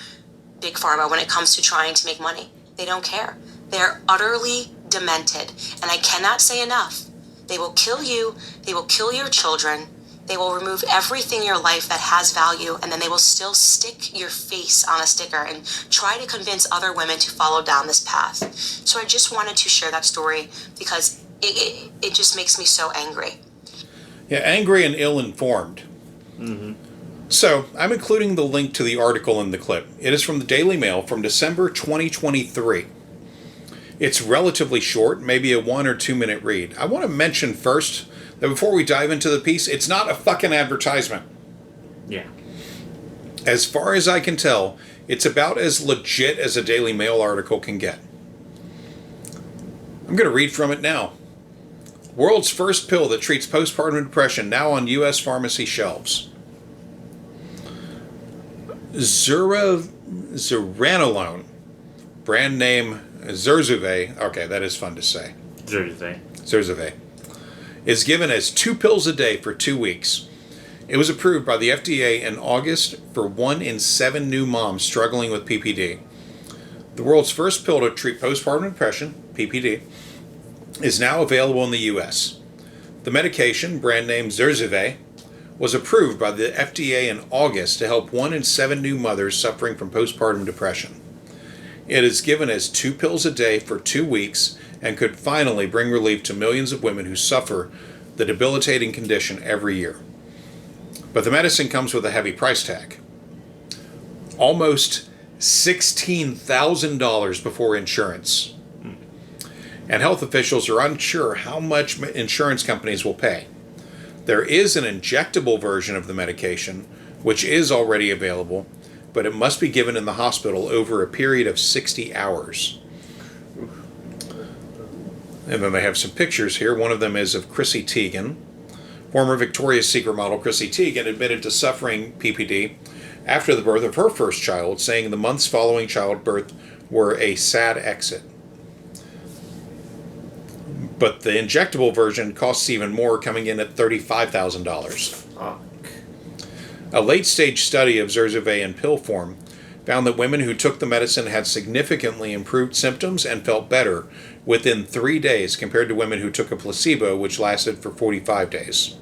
Big Pharma when it comes to trying to make money. They don't care. They're utterly demented. And I cannot say enough. They will kill you. They will kill your children. They will remove everything in your life that has value, and then they will still stick your face on a sticker and try to convince other women to follow down this path. So I just wanted to share that story because it just makes me so angry. Yeah, angry and ill-informed. So, I'm including the link to the article in the clip. It is from the Daily Mail from December 2023. It's relatively short, maybe a 1 or 2 minute read. I want to mention first that before we dive into the piece, it's not a fucking advertisement. Yeah. As far as I can tell, it's about as legit as a Daily Mail article can get. I'm going to read from it now. World's first pill that treats postpartum depression now on U.S. pharmacy shelves. Zuranolone, brand name Zurzuvae, okay, that is fun to say. Zurzuvae, is given as 2 pills a day for 2 weeks. It was approved by the FDA in August for 1 in 7 new moms struggling with PPD. The world's first pill to treat postpartum depression, PPD, is now available in the U.S. The medication, brand name Zurzuvae, was approved by the FDA in August to help 1 in 7 new mothers suffering from postpartum depression. It is given as 2 pills a day for 2 weeks and could finally bring relief to millions of women who suffer the debilitating condition every year. But the medicine comes with a heavy price tag. Almost $16,000 before insurance. And health officials are unsure how much insurance companies will pay. There is an injectable version of the medication, which is already available, but it must be given in the hospital over a period of 60 hours. And then they have some pictures here. One of them is of Chrissy Teigen. Former Victoria's Secret model Chrissy Teigen admitted to suffering PPD after the birth of her first child, saying the months following childbirth were a sad exit. But the injectable version costs even more, coming in at $35,000. Fuck. A late-stage study of Zurzuvae in pill form found that women who took the medicine had significantly improved symptoms and felt better within 3 days compared to women who took a placebo, which lasted for 45 days.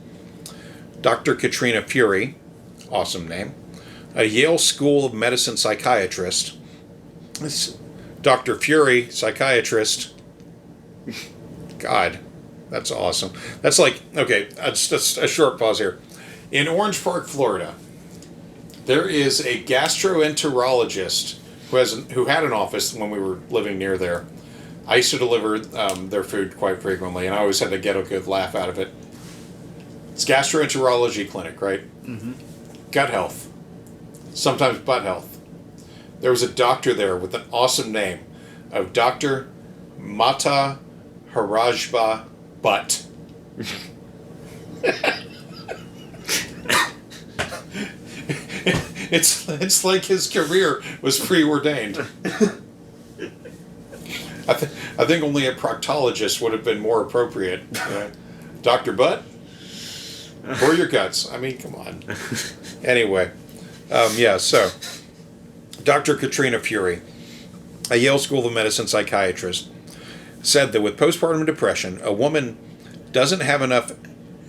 Dr. Katrina Fury, awesome name, a Yale School of Medicine psychiatrist. Dr. Fury, psychiatrist. God, that's awesome. That's like, okay, just a short pause here. In Orange Park, Florida, there is a gastroenterologist who had an office when we were living near there. I used to deliver their food quite frequently, and I always had to get a good laugh out of it. It's gastroenterology clinic, right? Mm-hmm. Gut health. Sometimes butt health. There was a doctor there with an awesome name of Dr. Mata Harajba Butt. It's like his career was preordained. I think only a proctologist would have been more appropriate. Dr. Butt? For your guts. I mean, come on. Anyway, so Dr. Katrina Fury, a Yale School of Medicine psychiatrist, said that with postpartum depression, a woman doesn't have enough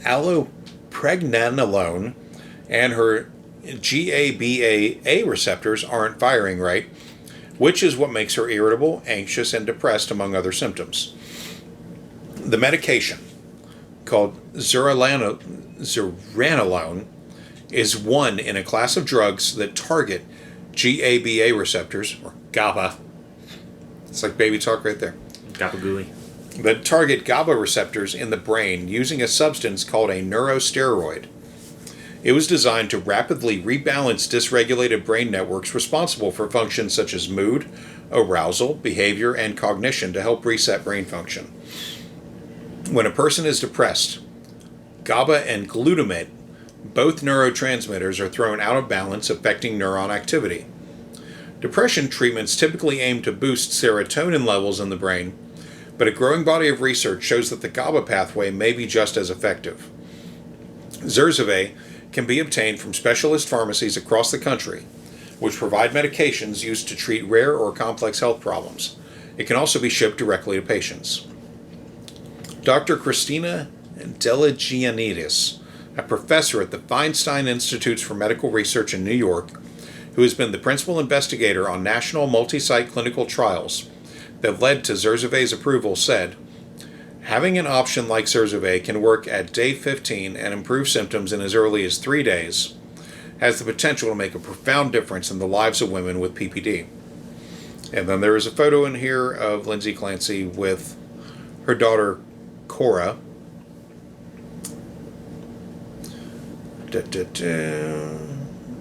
allopregnanolone and her GABA receptors aren't firing right, which is what makes her irritable, anxious, and depressed, among other symptoms. The medication, called zuranolone, is one in a class of drugs that target GABA receptors, or GABA. It's like baby talk right there. Gabagooey. That target GABA receptors in the brain using a substance called a neurosteroid. It was designed to rapidly rebalance dysregulated brain networks responsible for functions such as mood, arousal, behavior, and cognition to help reset brain function. When a person is depressed, GABA and glutamate, both neurotransmitters, are thrown out of balance, affecting neuron activity. Depression treatments typically aim to boost serotonin levels in the brain, but a growing body of research shows that the GABA pathway may be just as effective. Zurzuvae can be obtained from specialist pharmacies across the country, which provide medications used to treat rare or complex health problems. It can also be shipped directly to patients. Dr. Christina Deligianidis, a professor at the Feinstein Institutes for Medical Research in New York, who has been the principal investigator on national multi-site clinical trials that led to Zurzuvae's approval, said, Having an option like Zurzuvae can work at day 15 and improve symptoms in as early as 3 days, has the potential to make a profound difference in the lives of women with PPD. And then there is a photo in here of Lindsey Clancy with her daughter, Cora.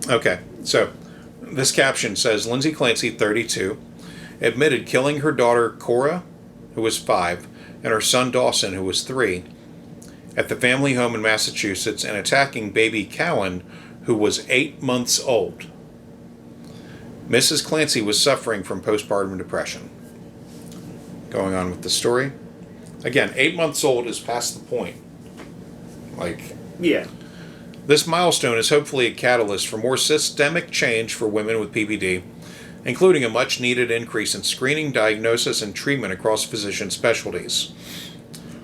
Okay, so this caption says, Lindsey Clancy, 32, admitted killing her daughter, Cora, who was 5, and her son, Dawson, who was 3, at the family home in Massachusetts, and attacking baby Cowan, who was 8 months old. Mrs. Clancy was suffering from postpartum depression. Going on with the story. Again, 8 months old is past the point. Yeah. This milestone is hopefully a catalyst for more systemic change for women with PPD, including a much-needed increase in screening, diagnosis, and treatment across physician specialties.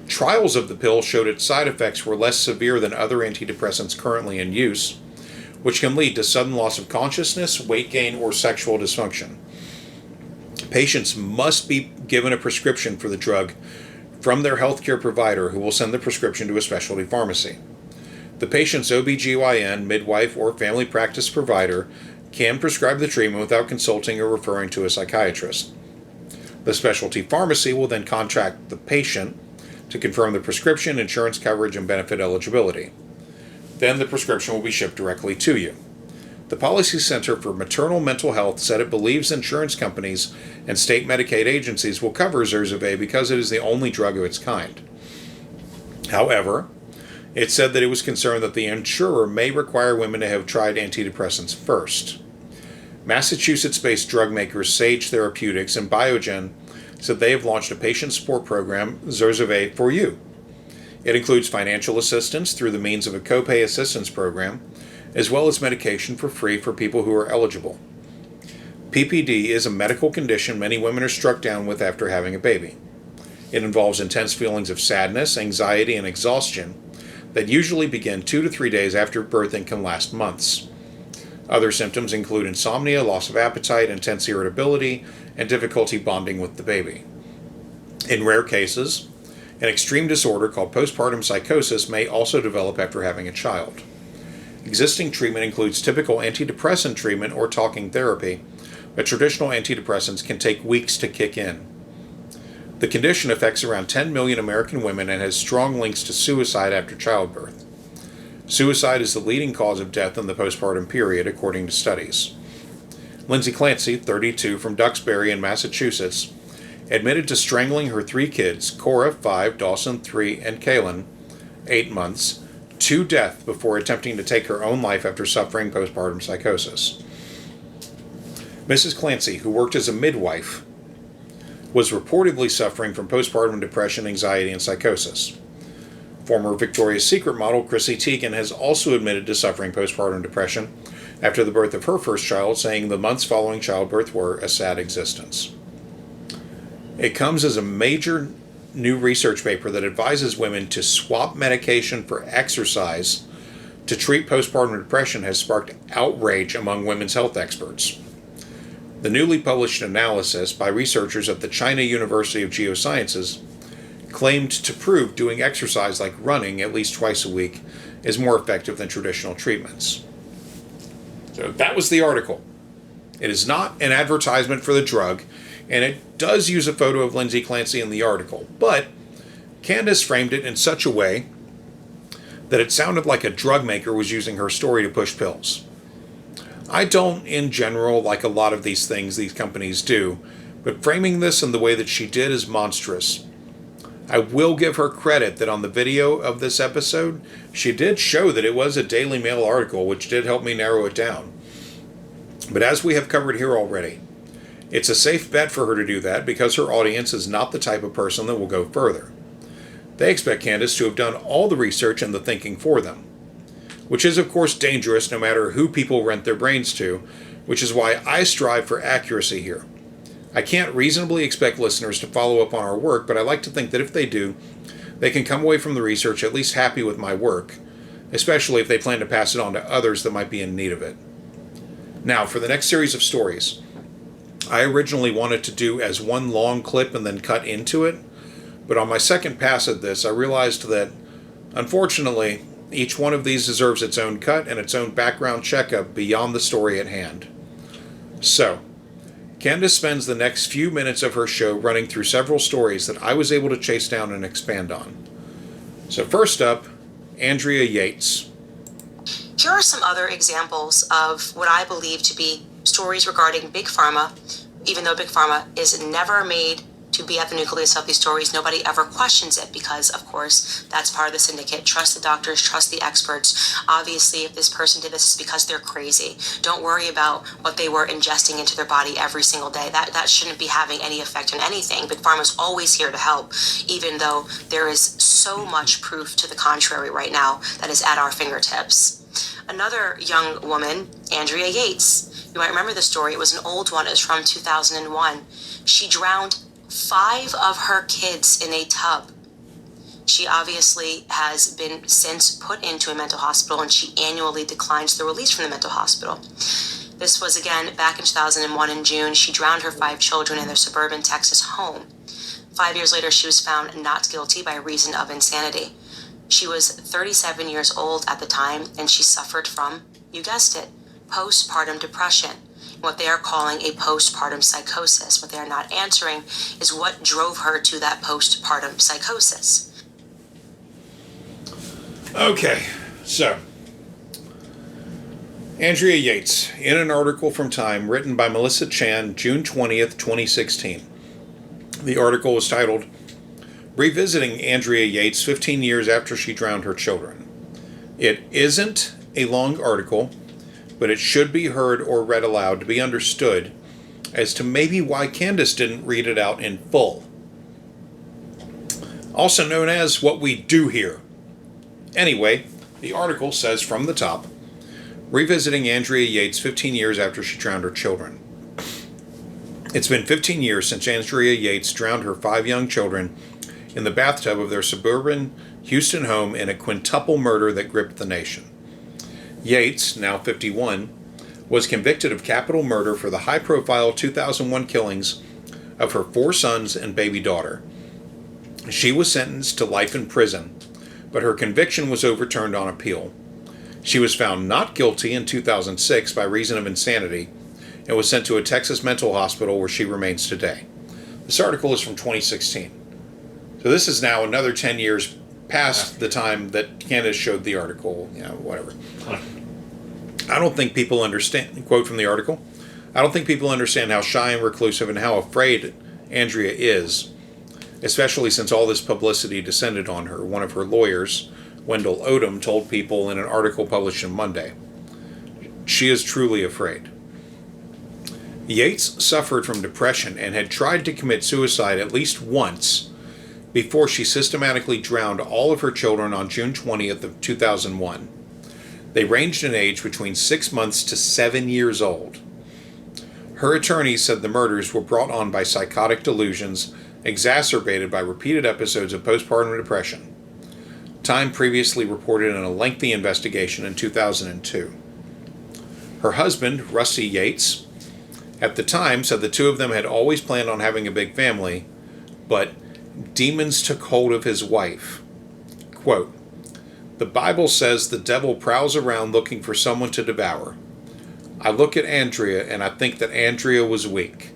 Trials of the pill showed its side effects were less severe than other antidepressants currently in use, which can lead to sudden loss of consciousness, weight gain, or sexual dysfunction. Patients must be given a prescription for the drug from their healthcare provider, who will send the prescription to a specialty pharmacy. The patient's OBGYN, midwife, or family practice provider can prescribe the treatment without consulting or referring to a psychiatrist. The specialty pharmacy will then contact the patient to confirm the prescription, insurance coverage, and benefit eligibility. Then the prescription will be shipped directly to you. The Policy Center for Maternal Mental Health said it believes insurance companies and state Medicaid agencies will cover Zurzuvae because it is the only drug of its kind. However, it said that it was concerned that the insurer may require women to have tried antidepressants first. Massachusetts-based drug makers Sage Therapeutics and Biogen said they have launched a patient support program, Zurzuvae for You. It includes financial assistance through the means of a copay assistance program, as well as medication for free for people who are eligible. PPD is a medical condition many women are struck down with after having a baby. It involves intense feelings of sadness, anxiety, and exhaustion that usually begin 2 to 3 days after birth and can last months. Other symptoms include insomnia, loss of appetite, intense irritability, and difficulty bonding with the baby. In rare cases, an extreme disorder called postpartum psychosis may also develop after having a child. Existing treatment includes typical antidepressant treatment or talking therapy, but traditional antidepressants can take weeks to kick in. The condition affects around 10 million American women and has strong links to suicide after childbirth. Suicide is the leading cause of death in the postpartum period, according to studies. Lindsey Clancy, 32, from Duxbury in Massachusetts, admitted to strangling her 3 kids, Cora, 5, Dawson, 3, and Kaylin, 8 months, to death before attempting to take her own life after suffering postpartum psychosis. Mrs. Clancy, who worked as a midwife, was reportedly suffering from postpartum depression, anxiety, and psychosis. Former Victoria's Secret model Chrissy Teigen has also admitted to suffering postpartum depression after the birth of her first child, saying the months following childbirth were a sad existence. It comes as a major new research paper that advises women to swap medication for exercise to treat postpartum depression has sparked outrage among women's health experts. The newly published analysis by researchers at the China University of Geosciences claimed to prove doing exercise like running at least twice a week is more effective than traditional treatments. So that was the article. It is not an advertisement for the drug, and it does use a photo of Lindsey Clancy in the article, but Candace framed it in such a way that it sounded like a drug maker was using her story to push pills. I don't, in general, like a lot of these things these companies do, but framing this in the way that she did is monstrous. I will give her credit that on the video of this episode, she did show that it was a Daily Mail article, which did help me narrow it down. But as we have covered here already, it's a safe bet for her to do that because her audience is not the type of person that will go further. They expect Candace to have done all the research and the thinking for them, which is of course dangerous no matter who people rent their brains to, which is why I strive for accuracy here. I can't reasonably expect listeners to follow up on our work, but I like to think that if they do, they can come away from the research at least happy with my work, especially if they plan to pass it on to others that might be in need of it. Now, for the next series of stories, I originally wanted to do as one long clip and then cut into it, But on my second pass at this, I realized that, unfortunately, each one of these deserves its own cut and its own background checkup beyond the story at hand. So, Candace spends the next few minutes of her show running through several stories that I was able to chase down and expand on. So first up, Andrea Yates. Here are some other examples of what I believe to be stories regarding Big Pharma. Even though Big Pharma is never made to be at the nucleus of these stories, nobody ever questions it because, of course, that's part of the syndicate. Trust the doctors, trust the experts. Obviously, if this person did this, it's because they're crazy. Don't worry about what they were ingesting into their body every single day. That shouldn't be having any effect on anything. Big Pharma's always here to help, even though there is so much proof to the contrary right now that is at our fingertips. Another young woman, Andrea Yates. You might remember the story. It was an old one. It was from 2001. She drowned 5 of her kids in a tub. She obviously has been since put into a mental hospital, and she annually declines the release from the mental hospital. This was again back in 2001 in June. She drowned her 5 children in their suburban Texas home. 5 years later, she was found not guilty by reason of insanity. She was 37 years old at the time, and she suffered from, you guessed it, postpartum depression. What they are calling a postpartum psychosis. What they are not answering is what drove her to that postpartum psychosis. Okay, so Andrea Yates, in an article from Time written by Melissa Chan, June 20th, 2016. The article was titled, Revisiting Andrea Yates 15 years after she drowned her children. It isn't a long article, but it should be heard or read aloud to be understood as to maybe why Candace didn't read it out in full. Also known as what we do here. Anyway, the article says from the top, Revisiting Andrea Yates 15 years after she drowned her children. It's been 15 years since Andrea Yates drowned her 5 young children in the bathtub of their suburban Houston home in a quintuple murder that gripped the nation. Yates, now 51, was convicted of capital murder for the high-profile 2001 killings of her 4 sons and baby daughter. She was sentenced to life in prison, but her conviction was overturned on appeal. She was found not guilty in 2006 by reason of insanity and was sent to a Texas mental hospital where she remains today. This article is from 2016. So this is now another 10 years past the time that Candace showed the article, whatever. I don't think people understand, quote from the article, I don't think people understand how shy and reclusive and how afraid Andrea is, especially since all this publicity descended on her. One of her lawyers, Wendell Odom, told People in an article published on Monday. She is truly afraid. Yates suffered from depression and had tried to commit suicide at least once before she systematically drowned all of her children on June 20th of 2001. They ranged in age between 6 months to 7 years old. Her attorneys said the murders were brought on by psychotic delusions exacerbated by repeated episodes of postpartum depression. Time previously reported in a lengthy investigation in 2002. Her husband, Rusty Yates, at the time said the two of them had always planned on having a big family, but demons took hold of his wife. Quote, The Bible says the devil prowls around looking for someone to devour. I look at Andrea and I think that Andrea was weak,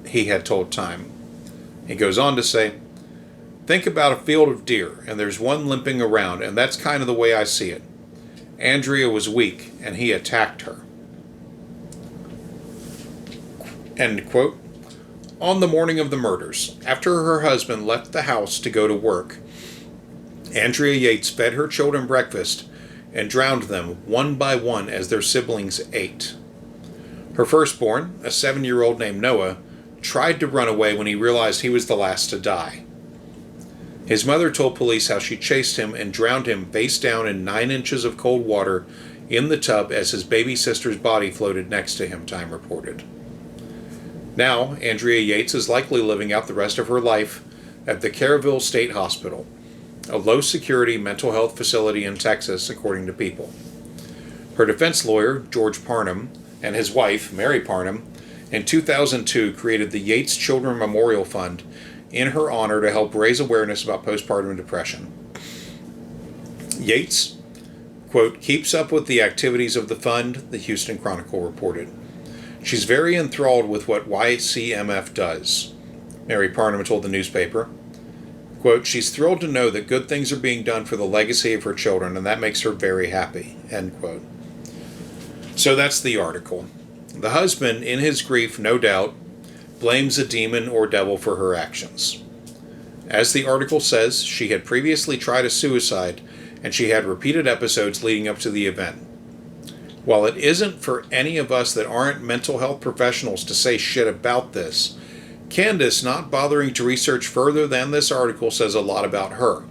he had told Time. He goes on to say, Think about a field of deer and there's one limping around, and that's kind of the way I see it. Andrea was weak and he attacked her. End quote. On the morning of the murders, after her husband left the house to go to work, Andrea Yates fed her children breakfast and drowned them one by one as their siblings ate. Her firstborn, a 7-year-old named Noah, tried to run away when he realized he was the last to die. His mother told police how she chased him and drowned him face down in 9 inches of cold water in the tub as his baby sister's body floated next to him, Time reported. Now, Andrea Yates is likely living out the rest of her life at the Caryville State Hospital, a low-security mental health facility in Texas, according to People. Her defense lawyer, George Parnham, and his wife, Mary Parnham, in 2002 created the Yates Children Memorial Fund in her honor to help raise awareness about postpartum depression. Yates, quote, keeps up with the activities of the fund, the Houston Chronicle reported. She's very enthralled with what YCMF does, Mary Parnham told the newspaper. Quote, she's thrilled to know that good things are being done for the legacy of her children, and that makes her very happy, end quote. So that's the article. The husband, in his grief, no doubt, blames a demon or devil for her actions. As the article says, she had previously tried a suicide, and she had repeated episodes leading up to the event. While it isn't for any of us that aren't mental health professionals to say shit about this, Candace not bothering to research further than this article says a lot about her.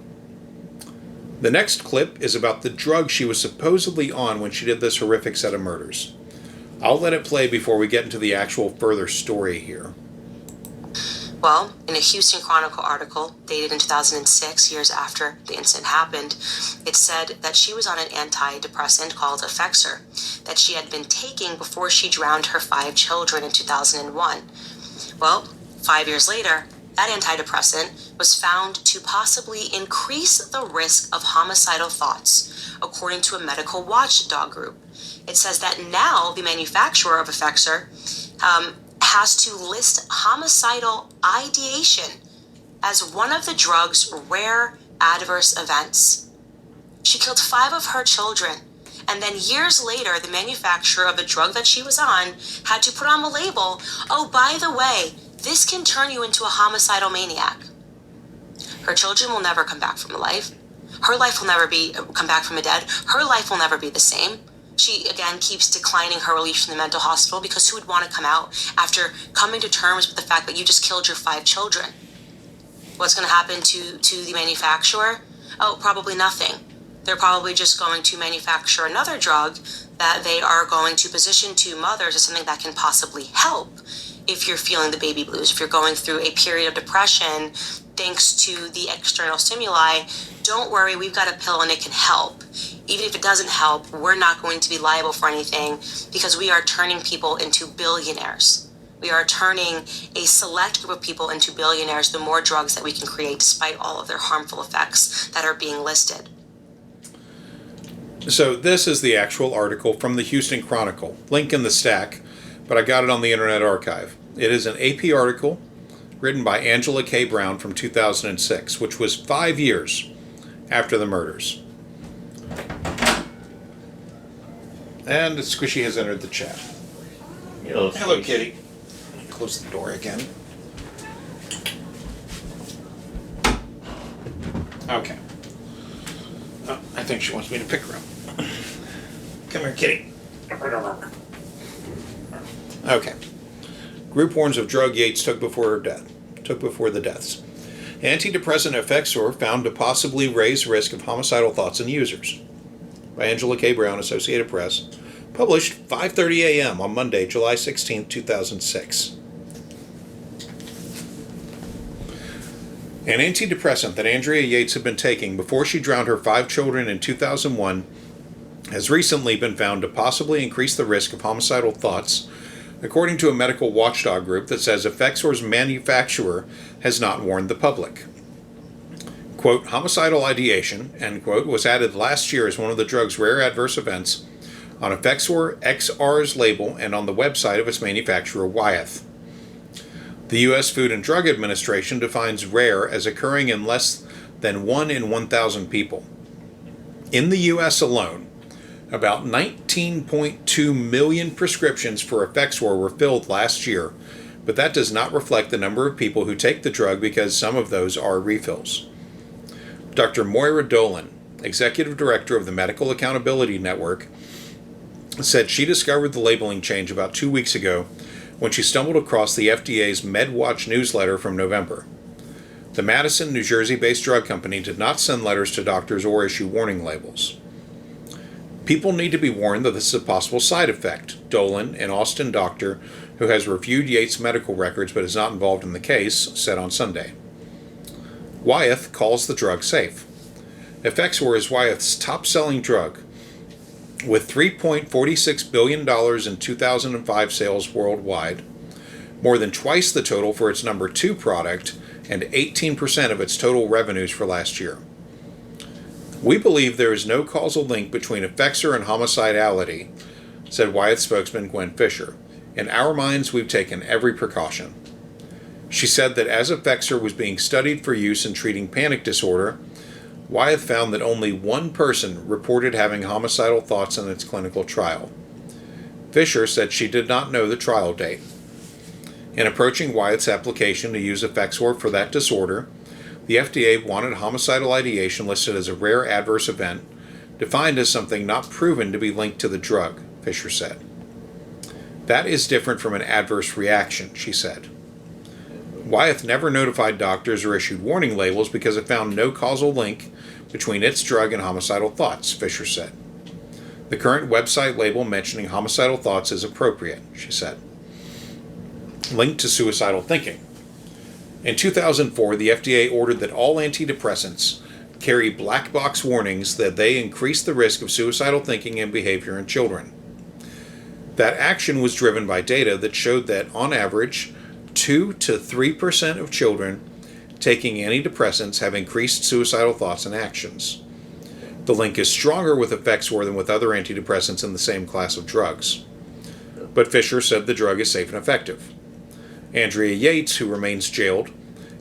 The next clip is about the drug she was supposedly on when she did this horrific set of murders. I'll let it play before we get into the actual further story here. Well, in a Houston Chronicle article dated in 2006, years after the incident happened, it said that she was on an antidepressant called Effexor that she had been taking before she drowned her 5 children in 2001. Well, 5 years later, that antidepressant was found to possibly increase the risk of homicidal thoughts, according to a medical watchdog group. It says that now the manufacturer of Effexor has to list homicidal ideation as one of the drug's rare adverse events. She killed 5 of her children, and then years later, the manufacturer of the drug that she was on had to put on the label, oh, by the way, this can turn you into a homicidal maniac. Her children will never come back from life. Her life will never come back from the dead. Her life will never be the same. She, again, keeps declining her release from the mental hospital because who would want to come out after coming to terms with the fact that you just killed your 5 children? What's going to happen to the manufacturer? Oh, probably nothing. They're probably just going to manufacture another drug that they are going to position to mothers as something that can possibly help if you're feeling the baby blues, if you're going through a period of depression thanks to the external stimuli. Don't worry, we've got a pill and it can help. Even if it doesn't help, we're not going to be liable for anything because we are turning people into billionaires. We are turning a select group of people into billionaires the more drugs that we can create despite all of their harmful effects that are being listed. So this is the actual article from the Houston Chronicle. Link in the stack, but I got it on the Internet Archive. It is an AP article written by Angela K. Brown from 2006, which was 5 years after the murders. And Squishy has entered the chat. Hello, kitty. Close the door again. Okay. Oh, I think she wants me to pick her up. Come here, kitty. Okay. Group warns of drug Yates took before the deaths. Antidepressant Effexor found to possibly raise risk of homicidal thoughts in users. By Angela K. Brown, Associated Press. Published 5:30 a.m. on Monday, July 16, 2006. An antidepressant that Andrea Yates had been taking before she drowned her 5 children in 2001 has recently been found to possibly increase the risk of homicidal thoughts, according to a medical watchdog group that says Effexor's manufacturer has not warned the public. Quote, homicidal ideation, end quote, was added last year as one of the drug's rare adverse events on Effexor XR's label and on the website of its manufacturer, Wyeth. The U.S. Food and Drug Administration defines rare as occurring in less than 1 in 1,000 people. In the U.S. alone, about 19.2 million prescriptions for Effexor were filled last year, but that does not reflect the number of people who take the drug because some of those are refills. Dr. Moira Dolan, Executive Director of the Medical Accountability Network, said she discovered the labeling change about 2 weeks ago when she stumbled across the FDA's MedWatch newsletter from November. The Madison, New Jersey-based drug company did not send letters to doctors or issue warning labels. People need to be warned that this is a possible side effect, Dolan, an Austin doctor who has reviewed Yates' medical records but is not involved in the case, said on Sunday. Wyeth calls the drug safe. Effexor is Wyeth's top-selling drug, with $3.46 billion in 2005 sales worldwide, more than twice the total for its number 2 product, and 18% of its total revenues for last year. We believe there is no causal link between Effexor and homicidality, said Wyeth spokesman Gwen Fisher. In our minds, we've taken every precaution. She said that as Effexor was being studied for use in treating panic disorder, Wyeth found that only one person reported having homicidal thoughts in its clinical trial. Fisher said she did not know the trial date. In approaching Wyeth's application to use Effexor for that disorder, the FDA wanted homicidal ideation listed as a rare adverse event, defined as something not proven to be linked to the drug, Fisher said. That is different from an adverse reaction, she said. Wyeth never notified doctors or issued warning labels because it found no causal link between its drug and homicidal thoughts, Fisher said. The current website label mentioning homicidal thoughts is appropriate, she said. Linked to suicidal thinking. In 2004, the FDA ordered that all antidepressants carry black box warnings that they increase the risk of suicidal thinking and behavior in children. That action was driven by data that showed that, on average, 2 to 3% of children taking antidepressants have increased suicidal thoughts and actions. The link is stronger with Effexor than with other antidepressants in the same class of drugs. But Fisher said the drug is safe and effective. Andrea Yates, who remains jailed,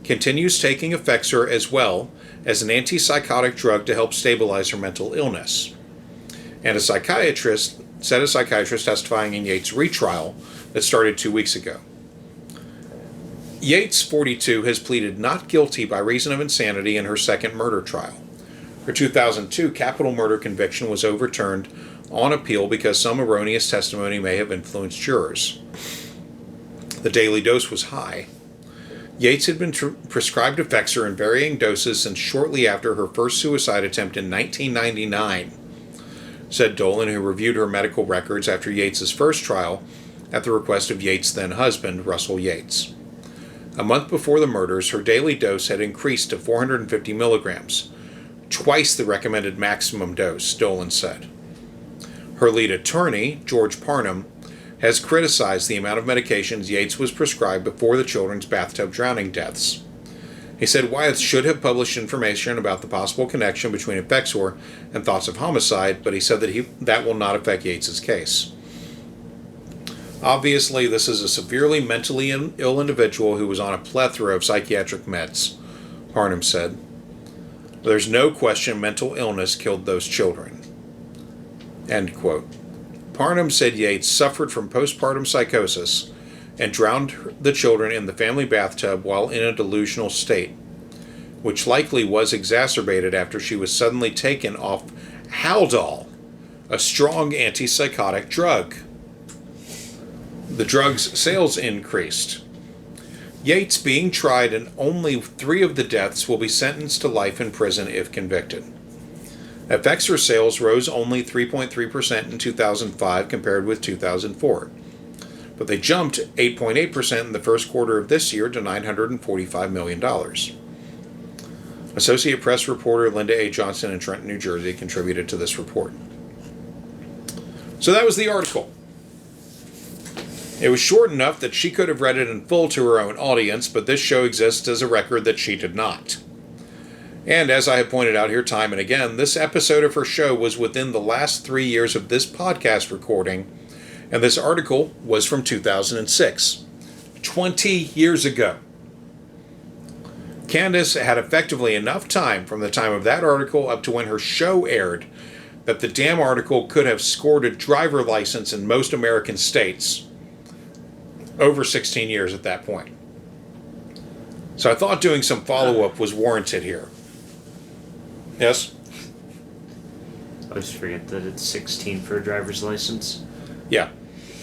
continues taking Effexor as well as an antipsychotic drug to help stabilize her mental illness. And a psychiatrist testifying in Yates' retrial that started 2 weeks ago. Yates, 42, has pleaded not guilty by reason of insanity in her second murder trial. Her 2002 capital murder conviction was overturned on appeal because some erroneous testimony may have influenced jurors. The daily dose was high. Yates had been prescribed Effexor in varying doses since shortly after her first suicide attempt in 1999, said Dolan, who reviewed her medical records after Yates' first trial at the request of Yates' then-husband, Russell Yates. A month before the murders, her daily dose had increased to 450 milligrams, twice the recommended maximum dose, Dolan said. Her lead attorney, George Parnham, has criticized the amount of medications Yates was prescribed before the children's bathtub drowning deaths. He said Wyeth should have published information about the possible connection between Effexor and thoughts of homicide, but he said that will not affect Yates' case. Obviously, this is a severely mentally ill individual who was on a plethora of psychiatric meds, Parnham said. There's no question mental illness killed those children. End quote. Parnham said Yates suffered from postpartum psychosis and drowned the children in the family bathtub while in a delusional state, which likely was exacerbated after she was suddenly taken off Haldol, a strong antipsychotic drug. The drug's sales increased. Yates, being tried in only 3 of the deaths, will be sentenced to life in prison if convicted. Effexor sales rose only 3.3% in 2005 compared with 2004, but they jumped 8.8% in the first quarter of this year to $945 million. Associate Press reporter Linda A. Johnson in Trenton, New Jersey, contributed to this report. So that was the article. It was short enough that she could have read it in full to her own audience, but this show exists as a record that she did not. And as I have pointed out here time and again, this episode of her show was within the last 3 years of this podcast recording, and this article was from 2006, 20 years ago. Candace had effectively enough time from the time of that article up to when her show aired that the damn article could have scored a driver license in most American states. Over 16 years at that point. So I thought doing some follow-up was warranted here. Yes? I always forget that it's 16 for a driver's license. Yeah,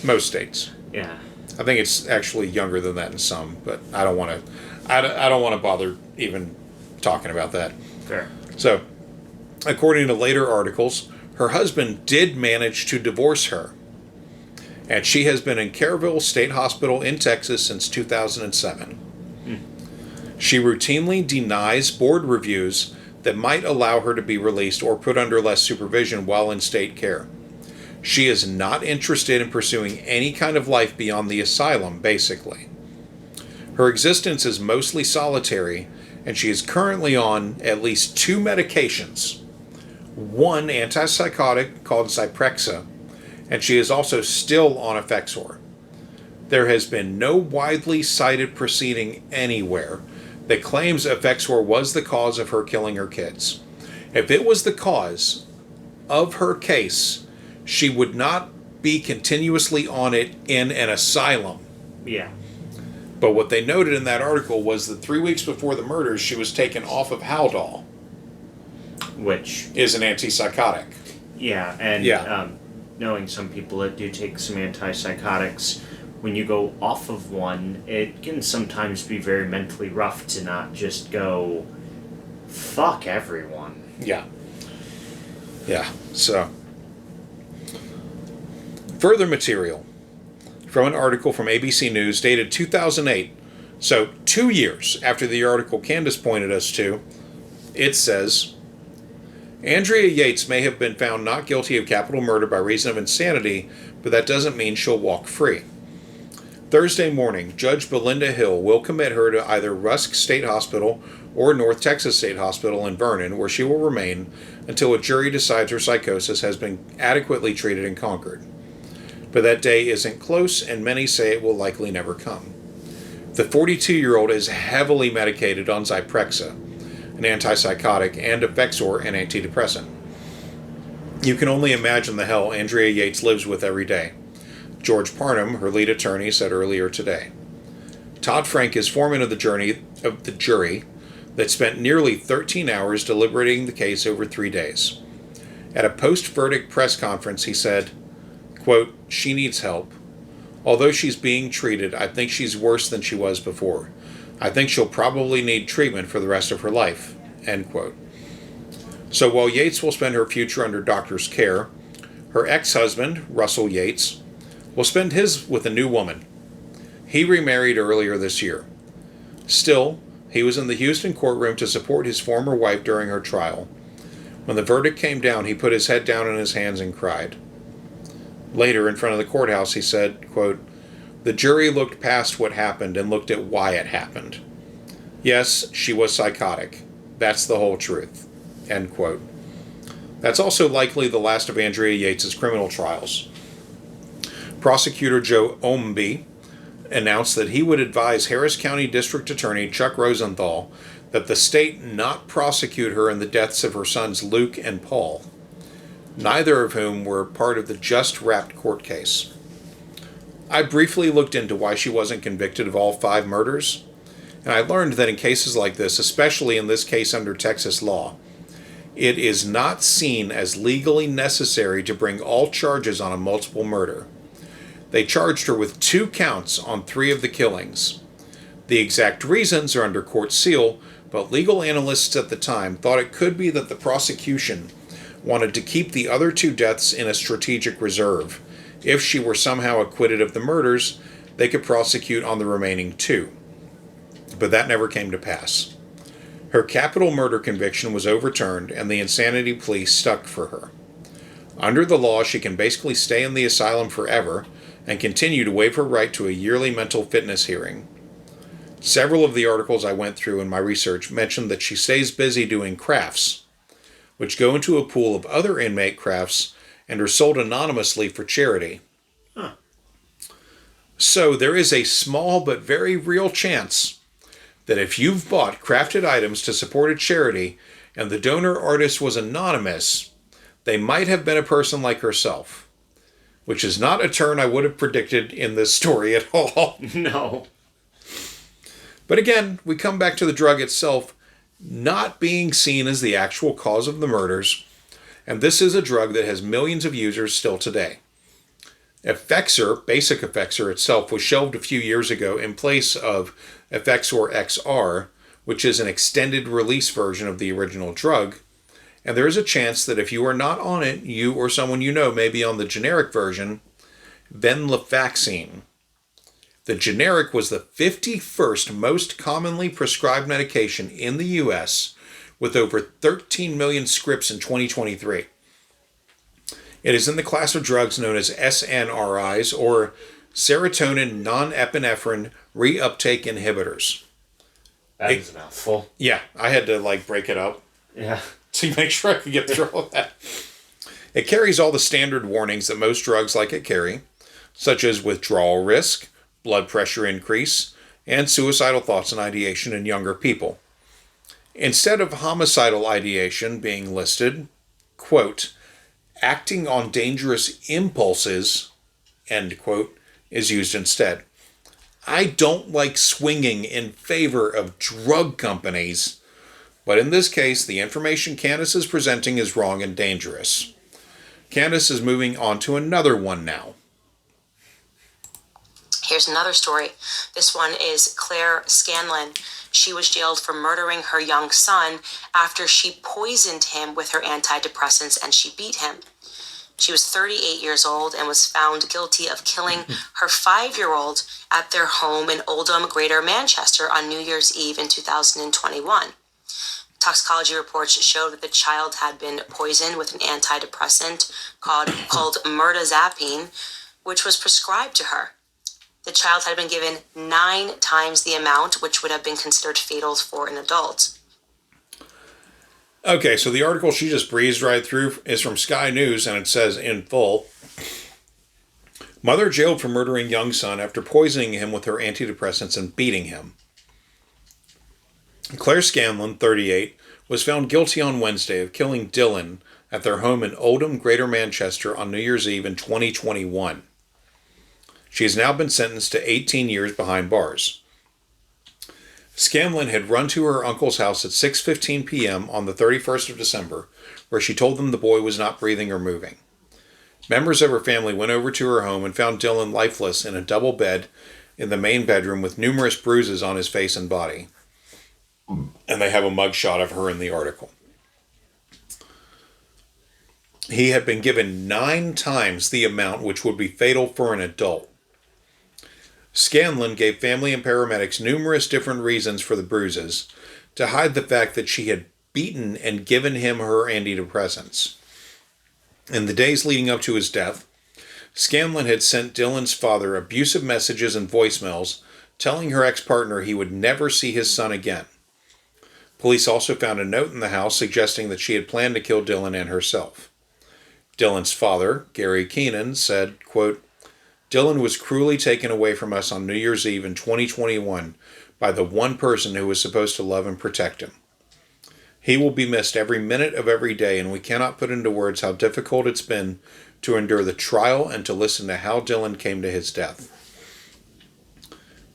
most states. Yeah. I think it's actually younger than that in some, but I don't want to. I don't want to bother even talking about that. Fair. So, according to later articles, her husband did manage to divorce her, and she has been in Kerrville State Hospital in Texas since 2007. She routinely denies board reviews that might allow her to be released or put under less supervision while in state care. She is not interested in pursuing any kind of life beyond the asylum, basically. Her existence is mostly solitary, and she is currently on at least 2 medications. One antipsychotic called Zyprexa, and she is also still on Effexor. There has been no widely cited proceeding anywhere that claims Effexor was the cause of her killing her kids. If it was the cause of her case, she would not be continuously on it in an asylum. Yeah. But what they noted in that article was that 3 weeks before the murders, she was taken off of Haldol, which is an antipsychotic. Yeah, and knowing some people that do take some antipsychotics, when you go off of one, it can sometimes be very mentally rough to not just go, fuck everyone. Yeah. Yeah, so. Further material from an article from ABC News dated 2008. So 2 years after the article Candace pointed us to, it says, Andrea Yates may have been found not guilty of capital murder by reason of insanity, but that doesn't mean she'll walk free. Thursday morning, Judge Belinda Hill will commit her to either Rusk State Hospital or North Texas State Hospital in Vernon, where she will remain until a jury decides her psychosis has been adequately treated and conquered. But that day isn't close, and many say it will likely never come. The 42-year-old is heavily medicated on Zyprexa, an antipsychotic, and Effexor, an antidepressant. You can only imagine the hell Andrea Yates lives with every day. George Parnham, her lead attorney, said earlier today. Todd Frank is foreman of the jury that spent nearly 13 hours deliberating the case over 3 days. At a post-verdict press conference, he said, quote, she needs help. Although she's being treated, I think she's worse than she was before. I think she'll probably need treatment for the rest of her life, end quote. So while Yates will spend her future under doctor's care, her ex-husband, Russell Yates, will spend his with a new woman. He remarried earlier this year. Still, he was in the Houston courtroom to support his former wife during her trial. When the verdict came down, he put his head down in his hands and cried. Later, in front of the courthouse, he said, quote, the jury looked past what happened and looked at why it happened. Yes, she was psychotic. That's the whole truth, end quote. That's also likely the last of Andrea Yates' criminal trials. Prosecutor Joe Omby announced that he would advise Harris County District Attorney Chuck Rosenthal that the state not prosecute her in the deaths of her sons Luke and Paul, neither of whom were part of the just-wrapped court case. I briefly looked into why she wasn't convicted of all 5 murders, and I learned that in cases like this, especially in this case under Texas law, it is not seen as legally necessary to bring all charges on a multiple murder. They charged her with 2 counts on 3 of the killings. The exact reasons are under court seal, but legal analysts at the time thought it could be that the prosecution wanted to keep the other 2 deaths in a strategic reserve. If she were somehow acquitted of the murders, they could prosecute on the remaining 2. But that never came to pass. Her capital murder conviction was overturned, and the insanity plea stuck for her. Under the law, she can basically stay in the asylum forever and continue to waive her right to a yearly mental fitness hearing. Several of the articles I went through in my research mentioned that she stays busy doing crafts, which go into a pool of other inmate crafts and are sold anonymously for charity. Huh. So there is a small but very real chance that if you've bought crafted items to support a charity and the donor artist was anonymous, they might have been a person like herself, which is not a turn I would have predicted in this story at all. No. But again, we come back to the drug itself not being seen as the actual cause of the murders, and this is a drug that has millions of users still today. Effexor, basic Effexor itself, was shelved a few years ago in place of Effexor XR, which is an extended release version of the original drug, and there is a chance that if you are not on it, you or someone you know may be on the generic version, venlafaxine. The generic was the 51st most commonly prescribed medication in the U.S., with over 13 million scripts in 2023. It is in the class of drugs known as SNRIs, or serotonin non-epinephrine reuptake inhibitors. That is a mouthful. Yeah, I had to break it up Yeah. to make sure I could get through all of that. It carries all the standard warnings that most drugs like it carry, such as withdrawal risk, blood pressure increase, and suicidal thoughts and ideation in younger people. Instead of homicidal ideation being listed, quote, acting on dangerous impulses, end quote, is used instead. I don't like swinging in favor of drug companies, but in this case, the information Candace is presenting is wrong and dangerous. Candace is moving on to another one now. Here's another story. This one is Claire Scanlon. She was jailed for murdering her young son after she poisoned him with her antidepressants and she beat him. She was 38 years old and was found guilty of killing her 5-year-old at their home in Oldham, Greater Manchester on New Year's Eve in 2021. Toxicology reports showed that the child had been poisoned with an antidepressant called Mirtazapine, which was prescribed to her. The child had been given 9 times the amount, which would have been considered fatal for an adult. Okay, so the article she just breezed right through is from Sky News, and it says in full, mother jailed for murdering young son after poisoning him with her antidepressants and beating him. Claire Scanlon, 38, was found guilty on Wednesday of killing Dylan at their home in Oldham, Greater Manchester on New Year's Eve in 2021. She has now been sentenced to 18 years behind bars. Scanlon had run to her uncle's house at 6:15 p.m. on the 31st of December, where she told them the boy was not breathing or moving. Members of her family went over to her home and found Dylan lifeless in a double bed in the main bedroom with numerous bruises on his face and body. And they have a mugshot of her in the article. He had been given 9 times the amount which would be fatal for an adult. Scanlon gave family and paramedics numerous different reasons for the bruises to hide the fact that she had beaten and given him her antidepressants. In the days leading up to his death, Scanlon had sent Dylan's father abusive messages and voicemails telling her ex-partner he would never see his son again. Police also found a note in the house suggesting that she had planned to kill Dylan and herself. Dylan's father, Gary Keenan, said, quote, Dylan was cruelly taken away from us on New Year's Eve in 2021 by the one person who was supposed to love and protect him. He will be missed every minute of every day, and we cannot put into words how difficult it's been to endure the trial and to listen to how Dylan came to his death.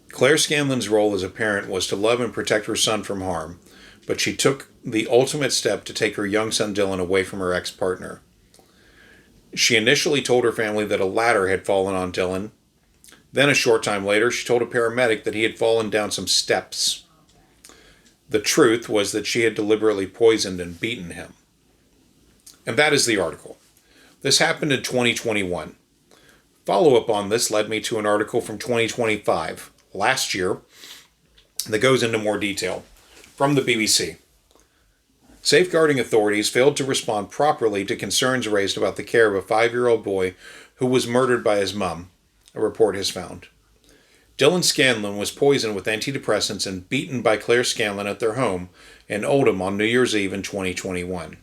Claire Scanlon's role as a parent was to love and protect her son from harm, but she took the ultimate step to take her young son Dylan away from her ex-partner. She initially told her family that a ladder had fallen on Dylan. Then a short time later, she told a paramedic that he had fallen down some steps. The truth was that she had deliberately poisoned and beaten him. And that is the article. This happened in 2021. Follow-up on this led me to an article from 2025, last year, that goes into more detail, from the BBC. Safeguarding authorities failed to respond properly to concerns raised about the care of a 5-year-old boy who was murdered by his mum, a report has found. Dylan Scanlon was poisoned with antidepressants and beaten by Claire Scanlon at their home in Oldham on New Year's Eve in 2021.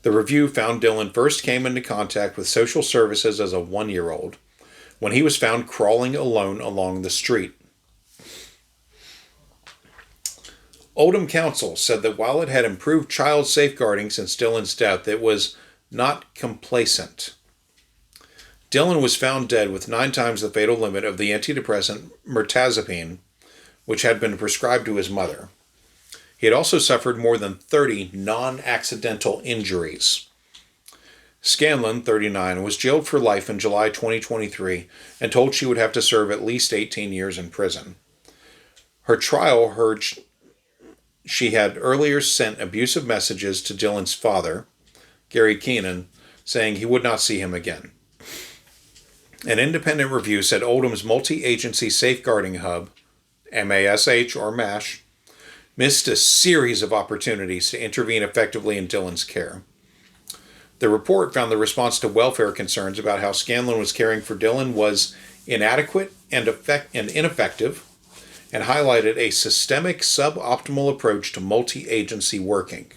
The review found Dylan first came into contact with social services as a 1-year-old, when he was found crawling alone along the street. Oldham Council said that while it had improved child safeguarding since Dylan's death, it was not complacent. Dylan was found dead with 9 times the fatal limit of the antidepressant Mirtazapine, which had been prescribed to his mother. He had also suffered more than 30 non-accidental injuries. Scanlon, 39, was jailed for life in July 2023 and told she would have to serve at least 18 years in prison. Her trial heard she had earlier sent abusive messages to Dylan's father, Gary Keenan, saying he would not see him again. An independent review said Oldham's multi-agency safeguarding hub, MASH or MASH, missed a series of opportunities to intervene effectively in Dylan's care. The report found the response to welfare concerns about how Scanlon was caring for Dylan was inadequate and ineffective, and highlighted a systemic suboptimal approach to multi-agency working.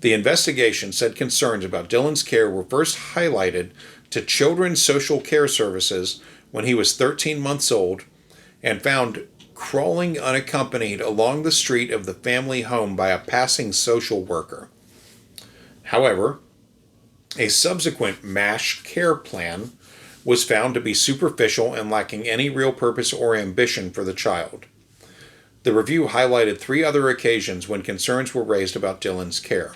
The investigation said concerns about Dylan's care were first highlighted to Children's Social Care Services when he was 13 months old and found crawling unaccompanied along the street of the family home by a passing social worker. However, a subsequent MASH care plan was found to be superficial and lacking any real purpose or ambition for the child. The review highlighted 3 other occasions when concerns were raised about Dylan's care.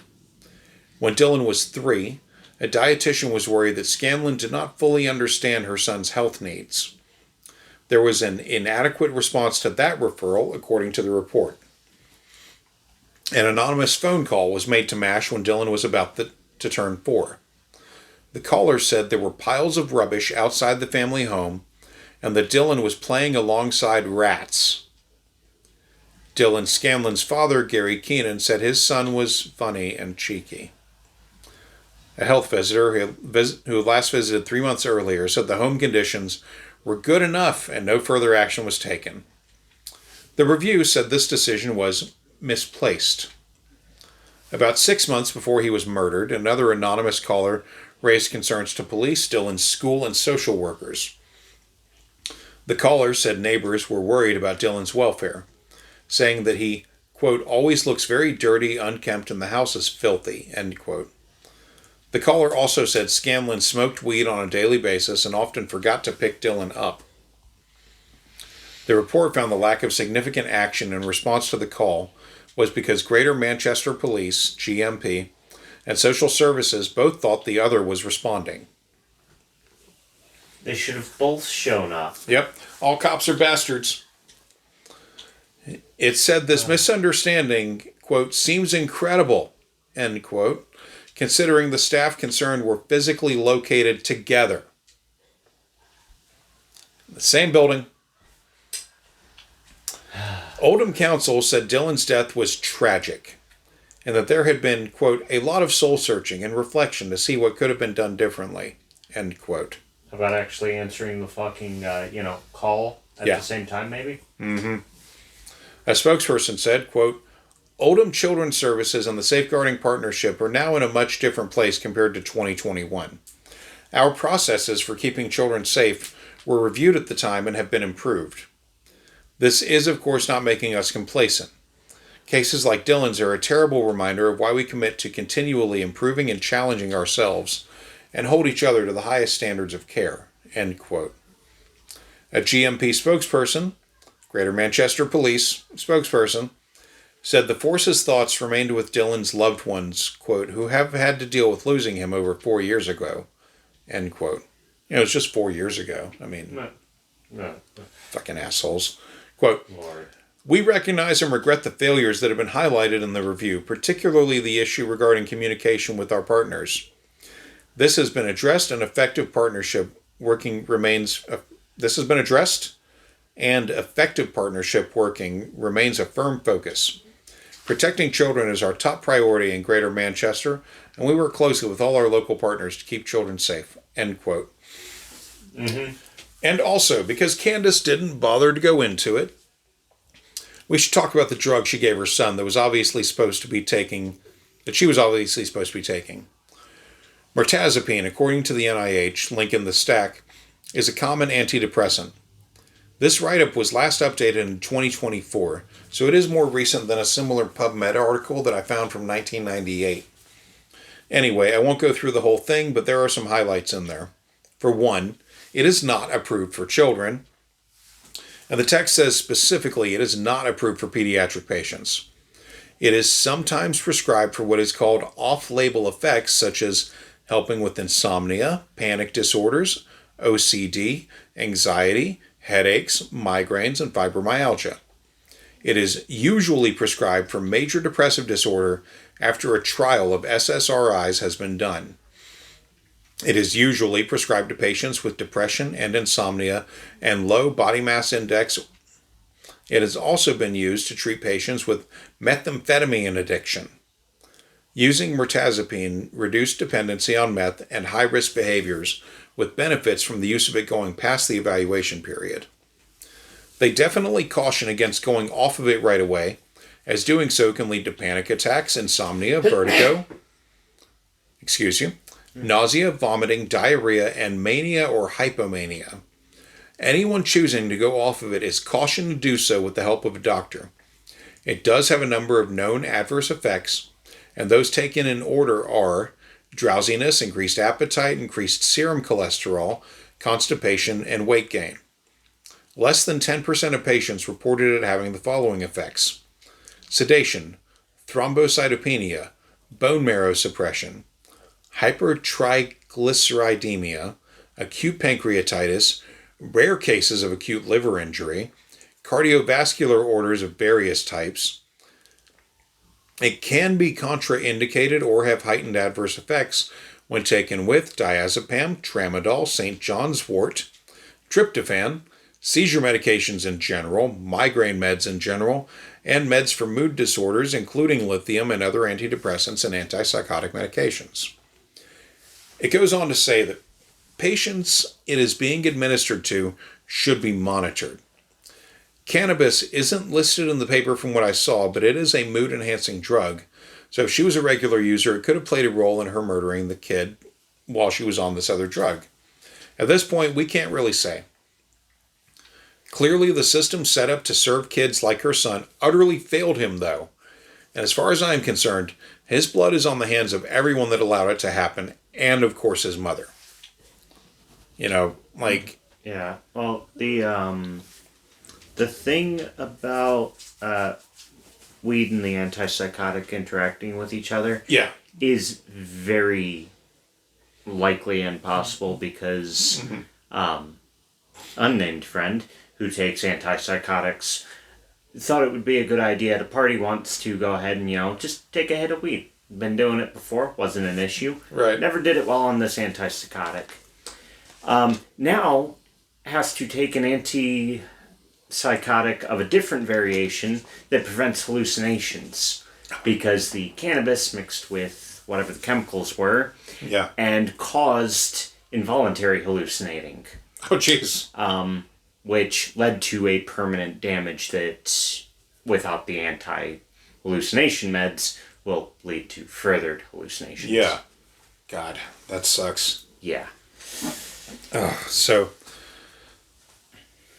When Dylan was 3, a dietitian was worried that Scanlon did not fully understand her son's health needs. There was an inadequate response to that referral, according to the report. An anonymous phone call was made to MASH when Dylan was about to turn 4. The caller said there were piles of rubbish outside the family home and that Dylan was playing alongside rats. Dylan Scanlon's father, Gary Keenan, said his son was funny and cheeky. A health visitor who last visited 3 months earlier said the home conditions were good enough and no further action was taken. The review said this decision was misplaced. About 6 months before he was murdered, another anonymous caller raised concerns to police, Dylan's school, and social workers. The caller said neighbors were worried about Dylan's welfare, saying that he, quote, always looks very dirty, unkempt, and the house is filthy, end quote. The caller also said Scanlon smoked weed on a daily basis and often forgot to pick Dylan up. The report found the lack of significant action in response to the call was because Greater Manchester Police, GMP, and Social Services both thought the other was responding. They should have both shown up. Yep, all cops are bastards. It said this misunderstanding, quote, seems incredible, end quote, considering the staff concerned were physically located together. The same building. Oldham Council said Dylan's death was tragic and that there had been, quote, a lot of soul-searching and reflection to see what could have been done differently, end quote. About actually answering the fucking, call at the same time, maybe? Mm-hmm. A spokesperson said, quote, Oldham Children's Services and the Safeguarding Partnership are now in a much different place compared to 2021. Our processes for keeping children safe were reviewed at the time and have been improved. This is, of course, not making us complacent. Cases like Dylan's are a terrible reminder of why we commit to continually improving and challenging ourselves and hold each other to the highest standards of care, end quote. A GMP spokesperson, Greater Manchester Police spokesperson, said the force's thoughts remained with Dylan's loved ones, quote, who have had to deal with losing him over 4 years ago, end quote. It was just 4 years ago. I mean, no. Fucking assholes. Quote, Lord. We recognize and regret the failures that have been highlighted in the review, particularly the issue regarding communication with our partners. This has been addressed and effective partnership working remains a firm focus. Protecting children is our top priority in Greater Manchester, and we work closely with all our local partners to keep children safe, end quote. Mm-hmm. And also, because Candace didn't bother to go into it, we should talk about the drug she gave her son that she was obviously supposed to be taking. Mirtazapine, according to the NIH, link in the stack, is a common antidepressant. This write-up was last updated in 2024, so it is more recent than a similar PubMed article that I found from 1998. Anyway, I won't go through the whole thing, but there are some highlights in there. For one, it is not approved for children, and the text says specifically it is not approved for pediatric patients. It is sometimes prescribed for what is called off-label effects, such as helping with insomnia, panic disorders, OCD, anxiety, headaches, migraines, and fibromyalgia. It is usually prescribed for major depressive disorder after a trial of SSRIs has been done. It is usually prescribed to patients with depression and insomnia and low body mass index. It has also been used to treat patients with methamphetamine addiction. Using mirtazapine reduced dependency on meth and high-risk behaviors with benefits from the use of it going past the evaluation period. They definitely caution against going off of it right away, as doing so can lead to panic attacks, insomnia, vertigo, nausea, vomiting, diarrhea, and mania or hypomania. Anyone choosing to go off of it is cautioned to do so with the help of a doctor. It does have a number of known adverse effects, and those taken in order are drowsiness, increased appetite, increased serum cholesterol, constipation, and weight gain. Less than 10% of patients reported it having the following effects: sedation, thrombocytopenia, bone marrow suppression, hypertriglyceridemia, acute pancreatitis, rare cases of acute liver injury, cardiovascular orders of various types. It can be contraindicated or have heightened adverse effects when taken with diazepam, tramadol, St. John's wort, tryptophan, seizure medications in general, migraine meds in general, and meds for mood disorders, including lithium and other antidepressants and antipsychotic medications. It goes on to say that patients it is being administered to should be monitored. Cannabis isn't listed in the paper from what I saw, but it is a mood-enhancing drug. So if she was a regular user, it could have played a role in her murdering the kid while she was on this other drug. At this point, we can't really say. Clearly, the system set up to serve kids like her son utterly failed him, though. And as far as I'm concerned, his blood is on the hands of everyone that allowed it to happen, and of course his mother. Yeah, well, the thing about weed and the antipsychotic interacting with each other is very likely and possible because unnamed friend who takes antipsychotics thought it would be a good idea at a party once to go ahead and, just take a hit of weed. Been doing it before, wasn't an issue. Right. Never did it while on this antipsychotic. Now has to take an antipsychotic of a different variation that prevents hallucinations because the cannabis mixed with whatever the chemicals were and caused involuntary hallucinating. Oh, jeez. Which led to a permanent damage that, without the anti-hallucination meds, will lead to furthered hallucinations. Yeah. God, that sucks. Yeah. So,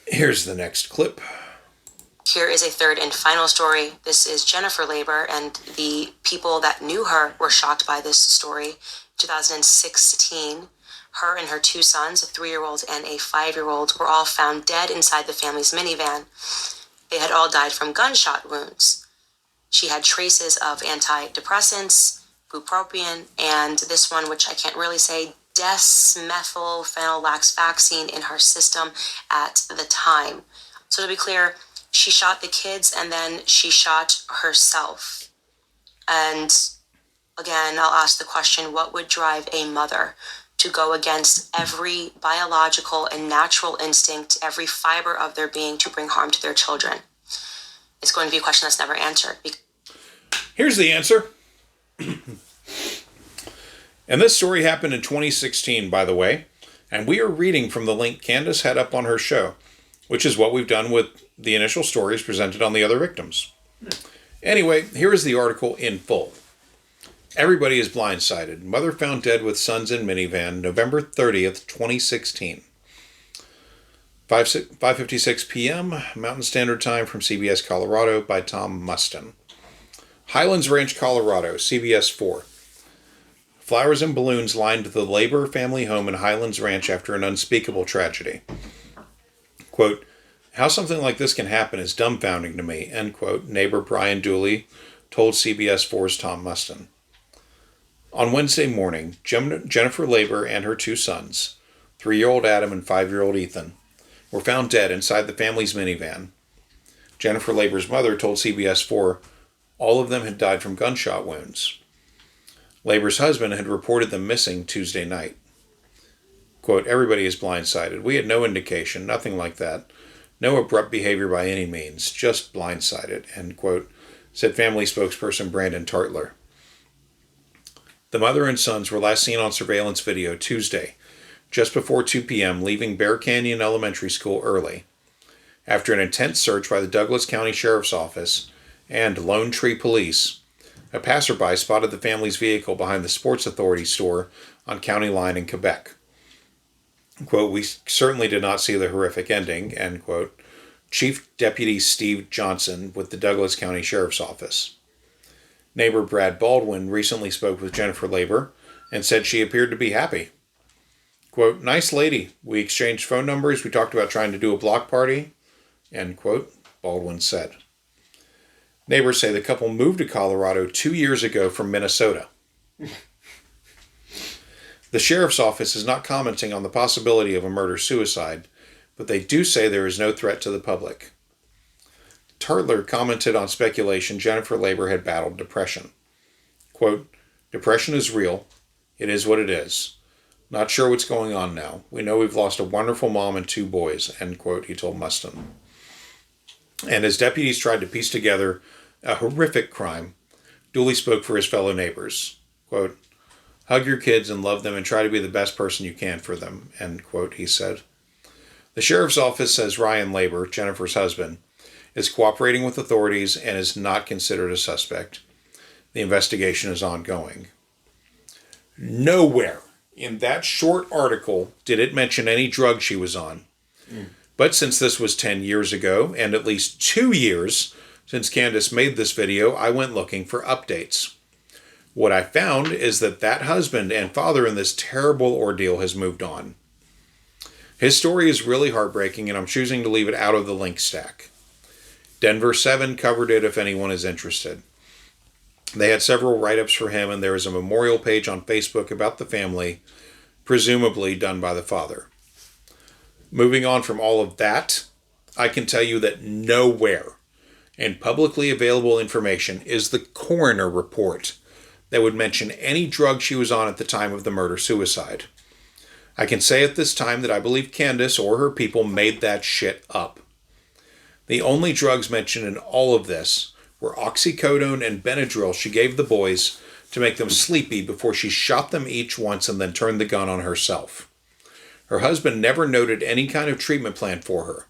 here's the next clip. Here is a third and final story. This is Jennifer Labor, and the people that knew her were shocked by this story. 2016, her and her two sons, a 3-year-old and a 5-year-old, were all found dead inside the family's minivan. They had all died from gunshot wounds. She had traces of antidepressants, bupropion, and this one, which I can't really say, desmethylphenolaxvaccine in her system at the time. So to be clear, she shot the kids and then she shot herself. And again, I'll ask the question, what would drive a mother to go against every biological and natural instinct, every fiber of their being to bring harm to their children? It's going to be a question that's never answered. Here's the answer. And this story happened in 2016, by the way, and we are reading from the link Candace had up on her show, which is what we've done with the initial stories presented on the other victims. Anyway, here is the article in full. Everybody is blindsided. Mother found dead with sons in minivan, November 30th, 2016. 5:56 p.m. Mountain Standard Time from CBS Colorado by Tom Mustin. Highlands Ranch, Colorado, CBS 4. Flowers and balloons lined the Labor family home in Highlands Ranch after an unspeakable tragedy. Quote, how something like this can happen is dumbfounding to me, end quote, neighbor Brian Dooley told CBS 4's Tom Mustin. On Wednesday morning, Jennifer Labor and her two sons, 3-year-old Adam and 5-year-old Ethan, were found dead inside the family's minivan. Jennifer Labor's mother told CBS 4 all of them had died from gunshot wounds. Labor's husband had reported them missing Tuesday night. Quote, everybody is blindsided. We had no indication, nothing like that. No abrupt behavior by any means, just blindsided, end quote, said family spokesperson Brandon Tartler. The mother and sons were last seen on surveillance video Tuesday, just before 2 p.m., leaving Bear Canyon Elementary School early. After an intense search by the Douglas County Sheriff's Office and Lone Tree Police, a passerby spotted the family's vehicle behind the Sports Authority store on County Line in Quebec. Quote, "We certainly did not see the horrific ending," end quote. Chief Deputy Steve Johnson with the Douglas County Sheriff's Office. Neighbor Brad Baldwin recently spoke with Jennifer Labor and said she appeared to be happy. Quote, "Nice lady. We exchanged phone numbers. We talked about trying to do a block party," end quote, Baldwin said. Neighbors say the couple moved to Colorado 2 years ago from Minnesota. The sheriff's office is not commenting on the possibility of a murder-suicide, but they do say there is no threat to the public. Tartler commented on speculation Jennifer Labor had battled depression. Quote, "Depression is real. It is what it is. Not sure what's going on now. We know we've lost a wonderful mom and 2 boys," end quote, he told Mustin. And as deputies tried to piece together a horrific crime, Dooley spoke for his fellow neighbors. Quote, "Hug your kids and love them and try to be the best person you can for them," end quote, he said. The sheriff's office says Ryan Labor, Jennifer's husband, is cooperating with authorities and is not considered a suspect. The investigation is ongoing. Nowhere in that short article did it mention any drug she was on. But since this was 10 years ago, and at least 2 years since Candace made this video, I went looking for updates. What I found is that husband and father in this terrible ordeal has moved on. His story is really heartbreaking, and I'm choosing to leave it out of the link stack. Denver 7 covered it if anyone is interested. They had several write-ups for him, and there is a memorial page on Facebook about the family, presumably done by the father. Moving on from all of that, I can tell you that nowhere in publicly available information is the coroner report that would mention any drug she was on at the time of the murder-suicide. I can say at this time that I believe Candace or her people made that shit up. The only drugs mentioned in all of this were oxycodone and Benadryl she gave the boys to make them sleepy before she shot them each once and then turned the gun on herself. Her husband never noted any kind of treatment plan for her.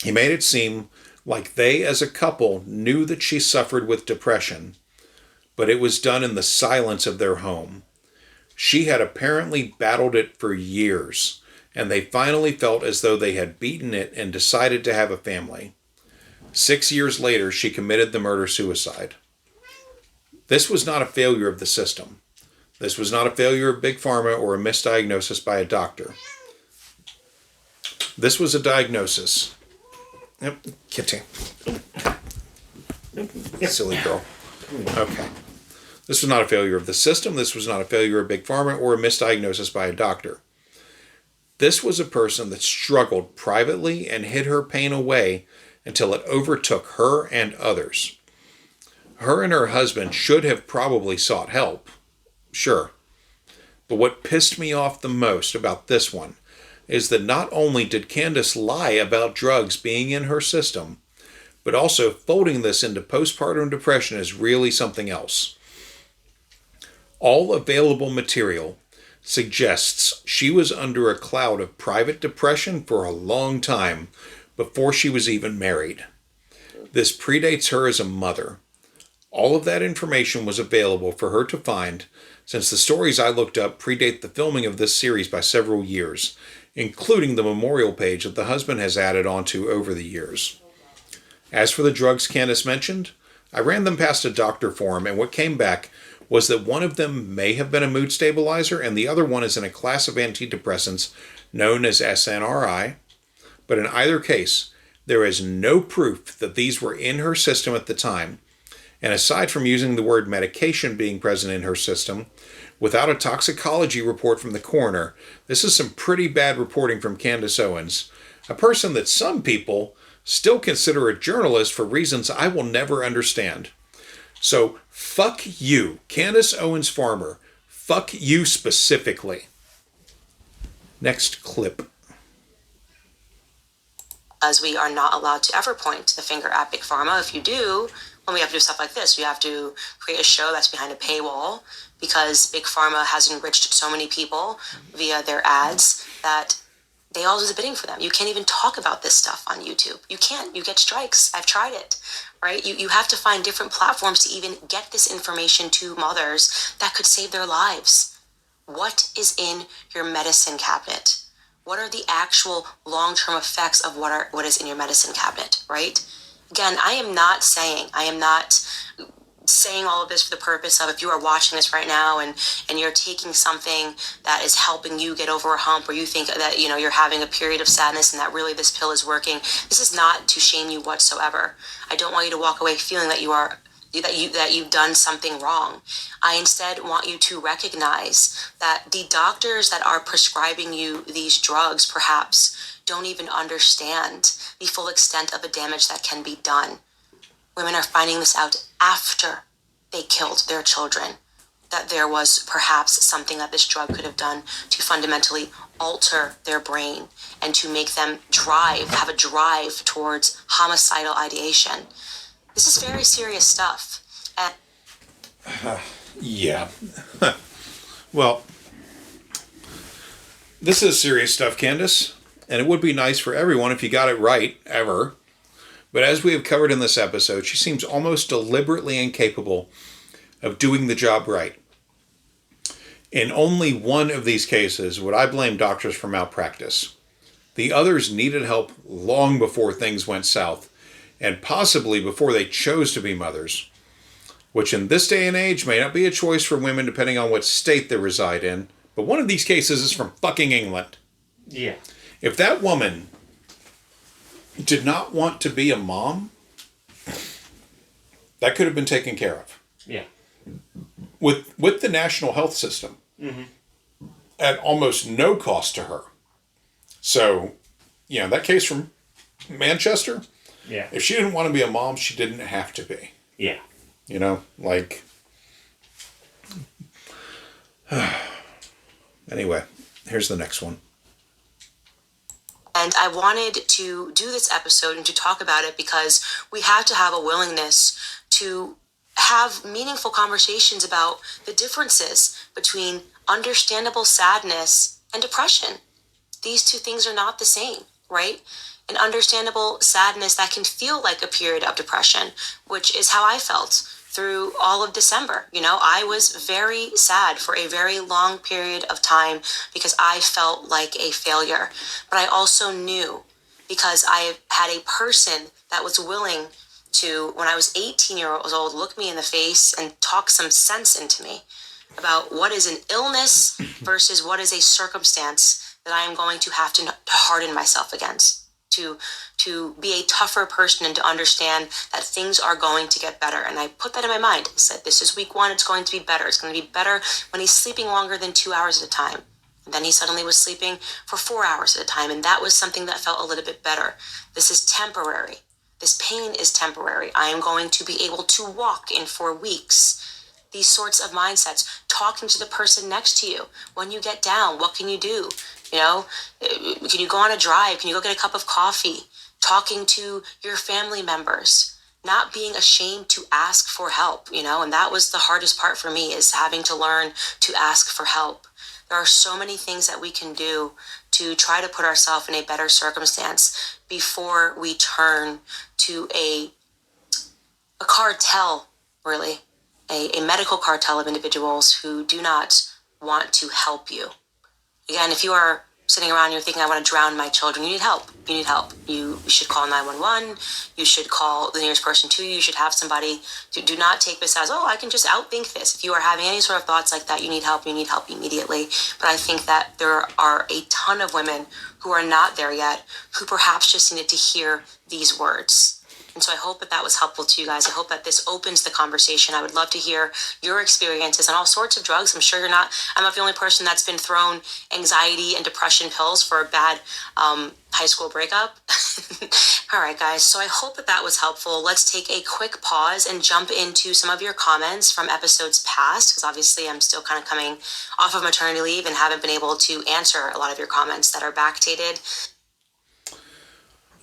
He made it seem like they as a couple knew that she suffered with depression, but it was done in the silence of their home. She had apparently battled it for years, and they finally felt as though they had beaten it and decided to have a family. 6 years later, she committed the murder-suicide. This was not a failure of the system. This was not a failure of Big Pharma or a misdiagnosis by a doctor. This was a diagnosis. Yep, Kitty. Silly girl. Okay. This was not a failure of the system. This was not a failure of Big Pharma or a misdiagnosis by a doctor. This was a person that struggled privately and hid her pain away until it overtook her and others. Her and her husband should have probably sought help. Sure. But what pissed me off the most about this one is that not only did Candace lie about drugs being in her system, but also folding this into postpartum depression is really something else. All available material suggests she was under a cloud of private depression for a long time before she was even married. This predates her as a mother. All of that information was available for her to find, since the stories I looked up predate the filming of this series by several years, including the memorial page that the husband has added onto over the years. As for the drugs Candace mentioned, I ran them past a doctor form, and what came back was that one of them may have been a mood stabilizer and the other one is in a class of antidepressants known as SNRI, but in either case, there is no proof that these were in her system at the time. And aside from using the word medication being present in her system, without a toxicology report from the coroner, this is some pretty bad reporting from Candace Owens, a person that some people still consider a journalist for reasons I will never understand. So, fuck you, Candace Owens Farmer. Fuck you specifically. Next clip. As we are not allowed to ever point the finger at Big Pharma. If you do, Well, we have to do stuff like this. We have to create a show that's behind a paywall because Big Pharma has enriched so many people via their ads that they all do the bidding for them. You can't even talk about this stuff on YouTube. You can't. You get strikes. I've tried it, right? You have to find different platforms to even get this information to mothers that could save their lives. What is in your medicine cabinet? What are the actual long-term effects of what is in your medicine cabinet, right? Again, I am not saying all of this for the purpose of, if you are watching this right now and you're taking something that is helping you get over a hump, or you think that you're having a period of sadness and that really this pill is working. This is not to shame you whatsoever. I don't want you to walk away feeling that you've done something wrong. I instead want you to recognize that the doctors that are prescribing you these drugs perhaps don't even understand the full extent of the damage that can be done. Women are finding this out after they killed their children, that there was perhaps something that this drug could have done to fundamentally alter their brain and to make them have a drive towards homicidal ideation. This is very serious stuff. Yeah. Well, this is serious stuff, Candace, and it would be nice for everyone if you got it right, ever. But as we have covered in this episode, she seems almost deliberately incapable of doing the job right. In only one of these cases would I blame doctors for malpractice. The others needed help long before things went south, and possibly before they chose to be mothers, which in this day and age may not be a choice for women depending on what state they reside in, but one of these cases is from fucking England. Yeah. If that woman did not want to be a mom, that could have been taken care of. Yeah. With the national health system. Mm-hmm. At almost no cost to her. So, that case from Manchester, yeah. If she didn't want to be a mom, she didn't have to be. Yeah. Anyway, here's the next one. And I wanted to do this episode and to talk about it because we have to have a willingness to have meaningful conversations about the differences between understandable sadness and depression. These two things are not the same, right? An understandable sadness that can feel like a period of depression, which is how I felt through all of December. I was very sad for a very long period of time because I felt like a failure. But I also knew, because I had a person that was willing to, when I was 18 years old, look me in the face and talk some sense into me about what is an illness versus what is a circumstance that I am going to have to harden myself against. To be a tougher person and to understand that things are going to get better. And I put that in my mind. I said, this is week 1, it's going to be better. It's going to be better when he's sleeping longer than 2 hours at a time. And then he suddenly was sleeping for 4 hours at a time. And that was something that felt a little bit better. This is temporary. This pain is temporary. I am going to be able to walk in 4 weeks. These sorts of mindsets, talking to the person next to you. When you get down, what can you do? Can you go on a drive? Can you go get a cup of coffee? Talking to your family members, not being ashamed to ask for help, and that was the hardest part for me, is having to learn to ask for help. There are so many things that we can do to try to put ourselves in a better circumstance before we turn to a cartel, really, a medical cartel of individuals who do not want to help you. Again, if you are sitting around and you're thinking, I want to drown my children, you need help. You need help. You should call 911. You should call the nearest person to you. You should have somebody. Do not take this as, I can just outthink this. If you are having any sort of thoughts like that, you need help. You need help immediately. But I think that there are a ton of women who are not there yet, who perhaps just needed to hear these words. And so I hope that was helpful to you guys. I hope that this opens the conversation. I would love to hear your experiences on all sorts of drugs. I'm not the only person that's been thrown anxiety and depression pills for a bad high school breakup. All right, guys. So I hope that was helpful. Let's take a quick pause and jump into some of your comments from episodes past, because obviously I'm still kind of coming off of maternity leave and haven't been able to answer a lot of your comments that are backdated.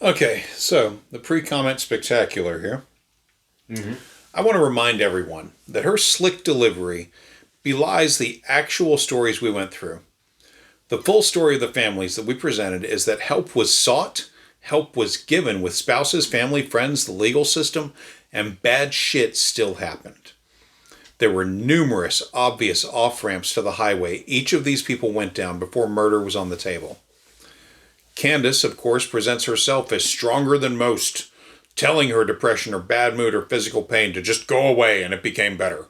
Okay, so the pre-comment spectacular here. Mm-hmm. I want to remind everyone that her slick delivery belies the actual stories we went through. The full story of the families that we presented is that help was sought, help was given with spouses, family, friends, the legal system, and bad shit still happened. There were numerous obvious off-ramps to the highway each of these people went down before murder was on the table. Candace, of course, presents herself as stronger than most, telling her depression or bad mood or physical pain to just go away and it became better.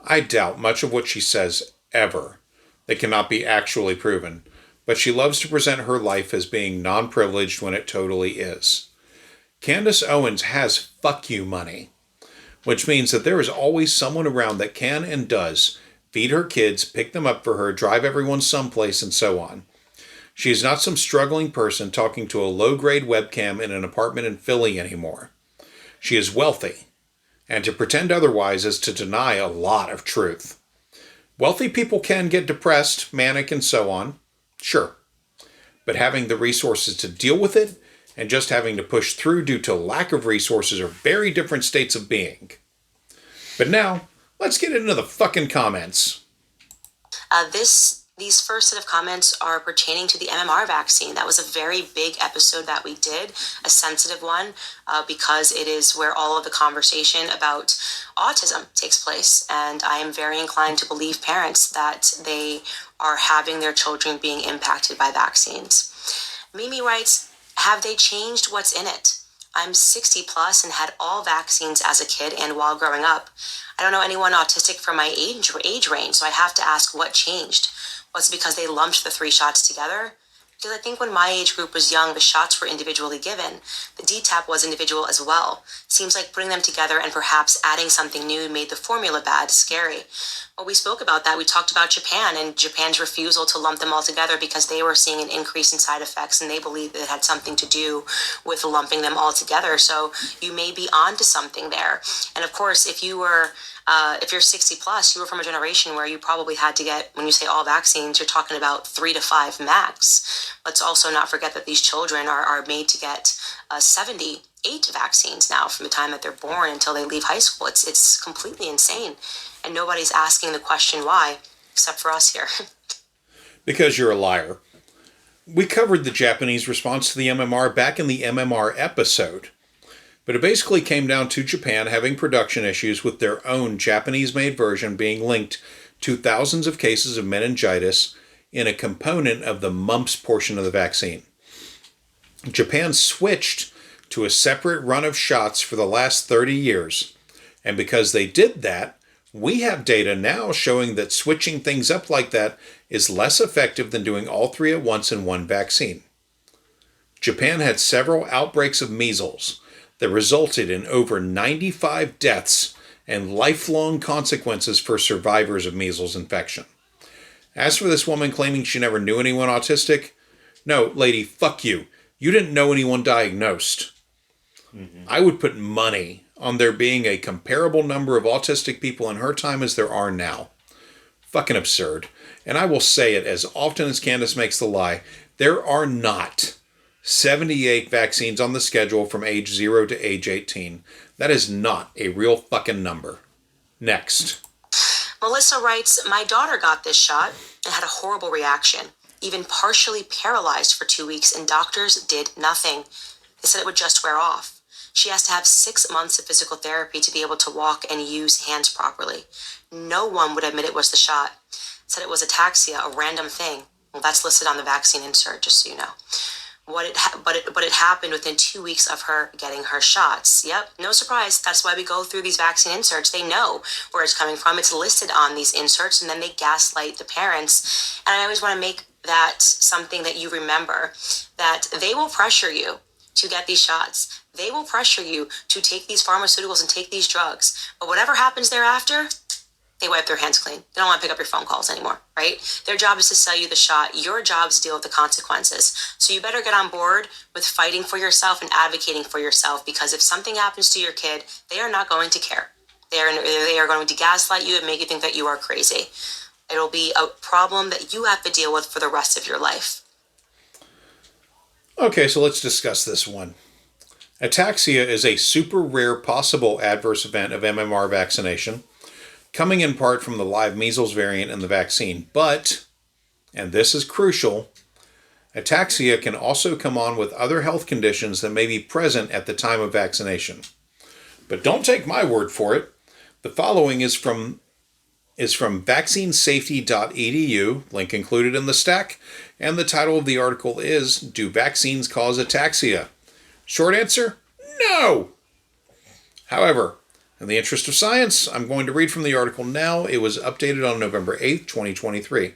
I doubt much of what she says ever. It cannot be actually proven, but she loves to present her life as being non-privileged when it totally is. Candace Owens has fuck you money, which means that there is always someone around that can and does feed her kids, pick them up for her, drive everyone someplace, and so on. She is not some struggling person talking to a low-grade webcam in an apartment in Philly anymore. She is wealthy, and to pretend otherwise is to deny a lot of truth. Wealthy people can get depressed, manic, and so on, sure. But having the resources to deal with it and just having to push through due to lack of resources are very different states of being. But now, let's get into the fucking comments. These first set of comments are pertaining to the MMR vaccine. That was a very big episode that we did, a sensitive one, because it is where all of the conversation about autism takes place. And I am very inclined to believe parents that they are having their children being impacted by vaccines. Mimi writes, have they changed what's in it? I'm 60 plus and had all vaccines as a kid and while growing up. I don't know anyone autistic from my age range, so I have to ask what changed. Was it because they lumped the 3 shots together? Because I think when my age group was young, the shots were individually given. The DTaP was individual as well. Seems like putting them together and perhaps adding something new made the formula bad, scary. Well, we spoke about that. We talked about Japan and Japan's refusal to lump them all together because they were seeing an increase in side effects and they believed it had something to do with lumping them all together. So you may be onto something there. And of course, if you're 60 plus, you were from a generation where you probably had to get, when you say all vaccines, you're talking about 3 to 5 max. Let's also not forget that these children are made to get 78 vaccines now from the time that they're born until they leave high school. It's completely insane. And nobody's asking the question why, except for us here. Because you're a liar. We covered the Japanese response to the MMR back in the MMR episode. But it basically came down to Japan having production issues with their own Japanese-made version being linked to thousands of cases of meningitis in a component of the mumps portion of the vaccine. Japan switched to a separate run of shots for the last 30 years. And because they did that, we have data now showing that switching things up like that is less effective than doing all 3 at once in one vaccine. Japan had several outbreaks of measles that resulted in over 95 deaths and lifelong consequences for survivors of measles infection. As for this woman claiming she never knew anyone autistic, no, lady, fuck you. You didn't know anyone diagnosed. Mm-hmm. I would put money on there being a comparable number of autistic people in her time as there are now. Fucking absurd. And I will say it as often as Candace makes the lie, there are not 78 vaccines on the schedule from age 0 to age 18. That is not a real fucking number. Next. Melissa writes, my daughter got this shot and had a horrible reaction, even partially paralyzed for 2 weeks, and doctors did nothing. They said it would just wear off. She has to have 6 months of physical therapy to be able to walk and use hands properly. No one would admit it was the shot. Said it was ataxia, a random thing. Well, that's listed on the vaccine insert, just so you know. But it happened within 2 weeks of her getting her shots. Yep, no surprise. That's why we go through these vaccine inserts. They know where it's coming from. It's listed on these inserts, and then they gaslight the parents. And I always want to make that something that you remember, that they will pressure you to get these shots. They will pressure you to take these pharmaceuticals and take these drugs. But whatever happens thereafter, they wipe their hands clean. They don't want to pick up your phone calls anymore, right? Their job is to sell you the shot. Your job is to deal with the consequences. So you better get on board with fighting for yourself and advocating for yourself, because if something happens to your kid, they are not going to care. They are going to gaslight you and make you think that you are crazy. It'll be a problem that you have to deal with for the rest of your life. Okay, so let's discuss this one. Ataxia is a super rare possible adverse event of MMR vaccination, coming in part from the live measles variant in the vaccine. But, and this is crucial, ataxia can also come on with other health conditions that may be present at the time of vaccination. But don't take my word for it. The following is from vaccinesafety.edu, link included in the stack, and the title of the article is, Do Vaccines Cause Ataxia? Short answer, no! However, in the interest of science, I'm going to read from the article now. It was updated on November 8th, 2023.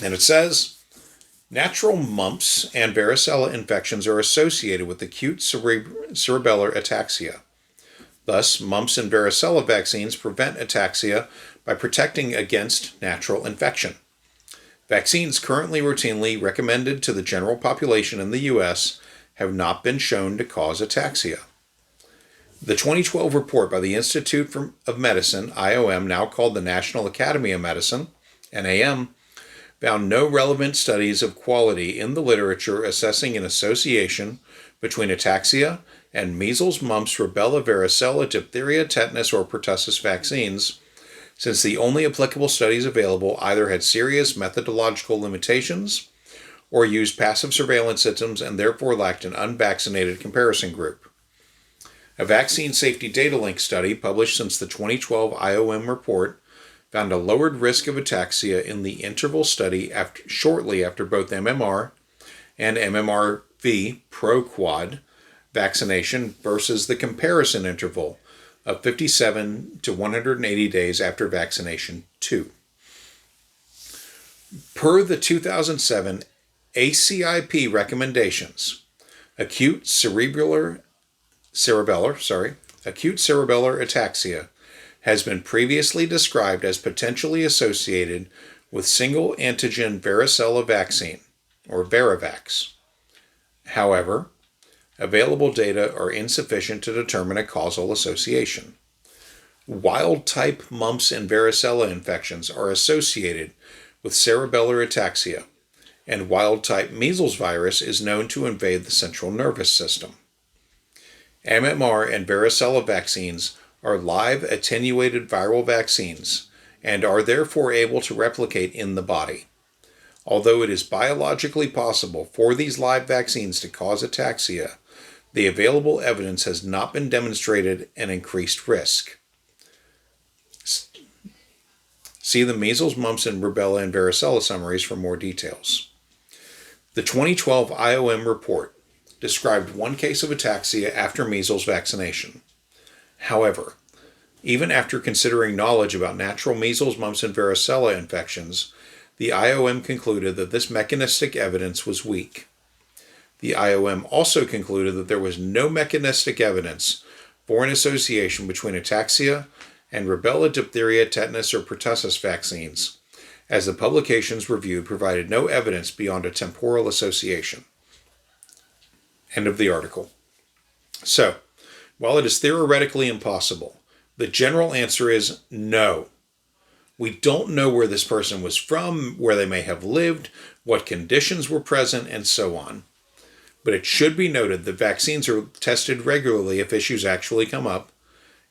And it says, natural mumps and varicella infections are associated with acute cerebellar ataxia. Thus, mumps and varicella vaccines prevent ataxia by protecting against natural infection. Vaccines currently routinely recommended to the general population in the U.S. have not been shown to cause ataxia. The 2012 report by the Institute of Medicine, IOM, now called the National Academy of Medicine, NAM, found no relevant studies of quality in the literature assessing an association between ataxia and measles, mumps, rubella, varicella, diphtheria, tetanus, or pertussis vaccines, since the only applicable studies available either had serious methodological limitations or used passive surveillance systems and therefore lacked an unvaccinated comparison group. A vaccine safety data link study published since the 2012 IOM report found a lowered risk of ataxia in the interval study shortly after both MMR and MMRV pro-quad vaccination versus the comparison interval of 57 to 180 days after vaccination 2. Per the 2007 ACIP recommendations, acute cerebellar ataxia has been previously described as potentially associated with single antigen varicella vaccine, or Varavax. However, available data are insufficient to determine a causal association. Wild-type mumps and varicella infections are associated with cerebellar ataxia, and wild-type measles virus is known to invade the central nervous system. MMR and varicella vaccines are live attenuated viral vaccines and are therefore able to replicate in the body. Although it is biologically possible for these live vaccines to cause ataxia, the available evidence has not been demonstrated an increased risk. See the measles, mumps, and rubella and varicella summaries for more details. The 2012 IOM report described one case of ataxia after measles vaccination. However, even after considering knowledge about natural measles, mumps, and varicella infections, the IOM concluded that this mechanistic evidence was weak. The IOM also concluded that there was no mechanistic evidence for an association between ataxia and rubella, diphtheria, tetanus, or pertussis vaccines, as the publications reviewed provided no evidence beyond a temporal association. End of the article. So, while it is theoretically impossible, the general answer is no. We don't know where this person was from, where they may have lived, what conditions were present, and so on. But it should be noted that vaccines are tested regularly if issues actually come up,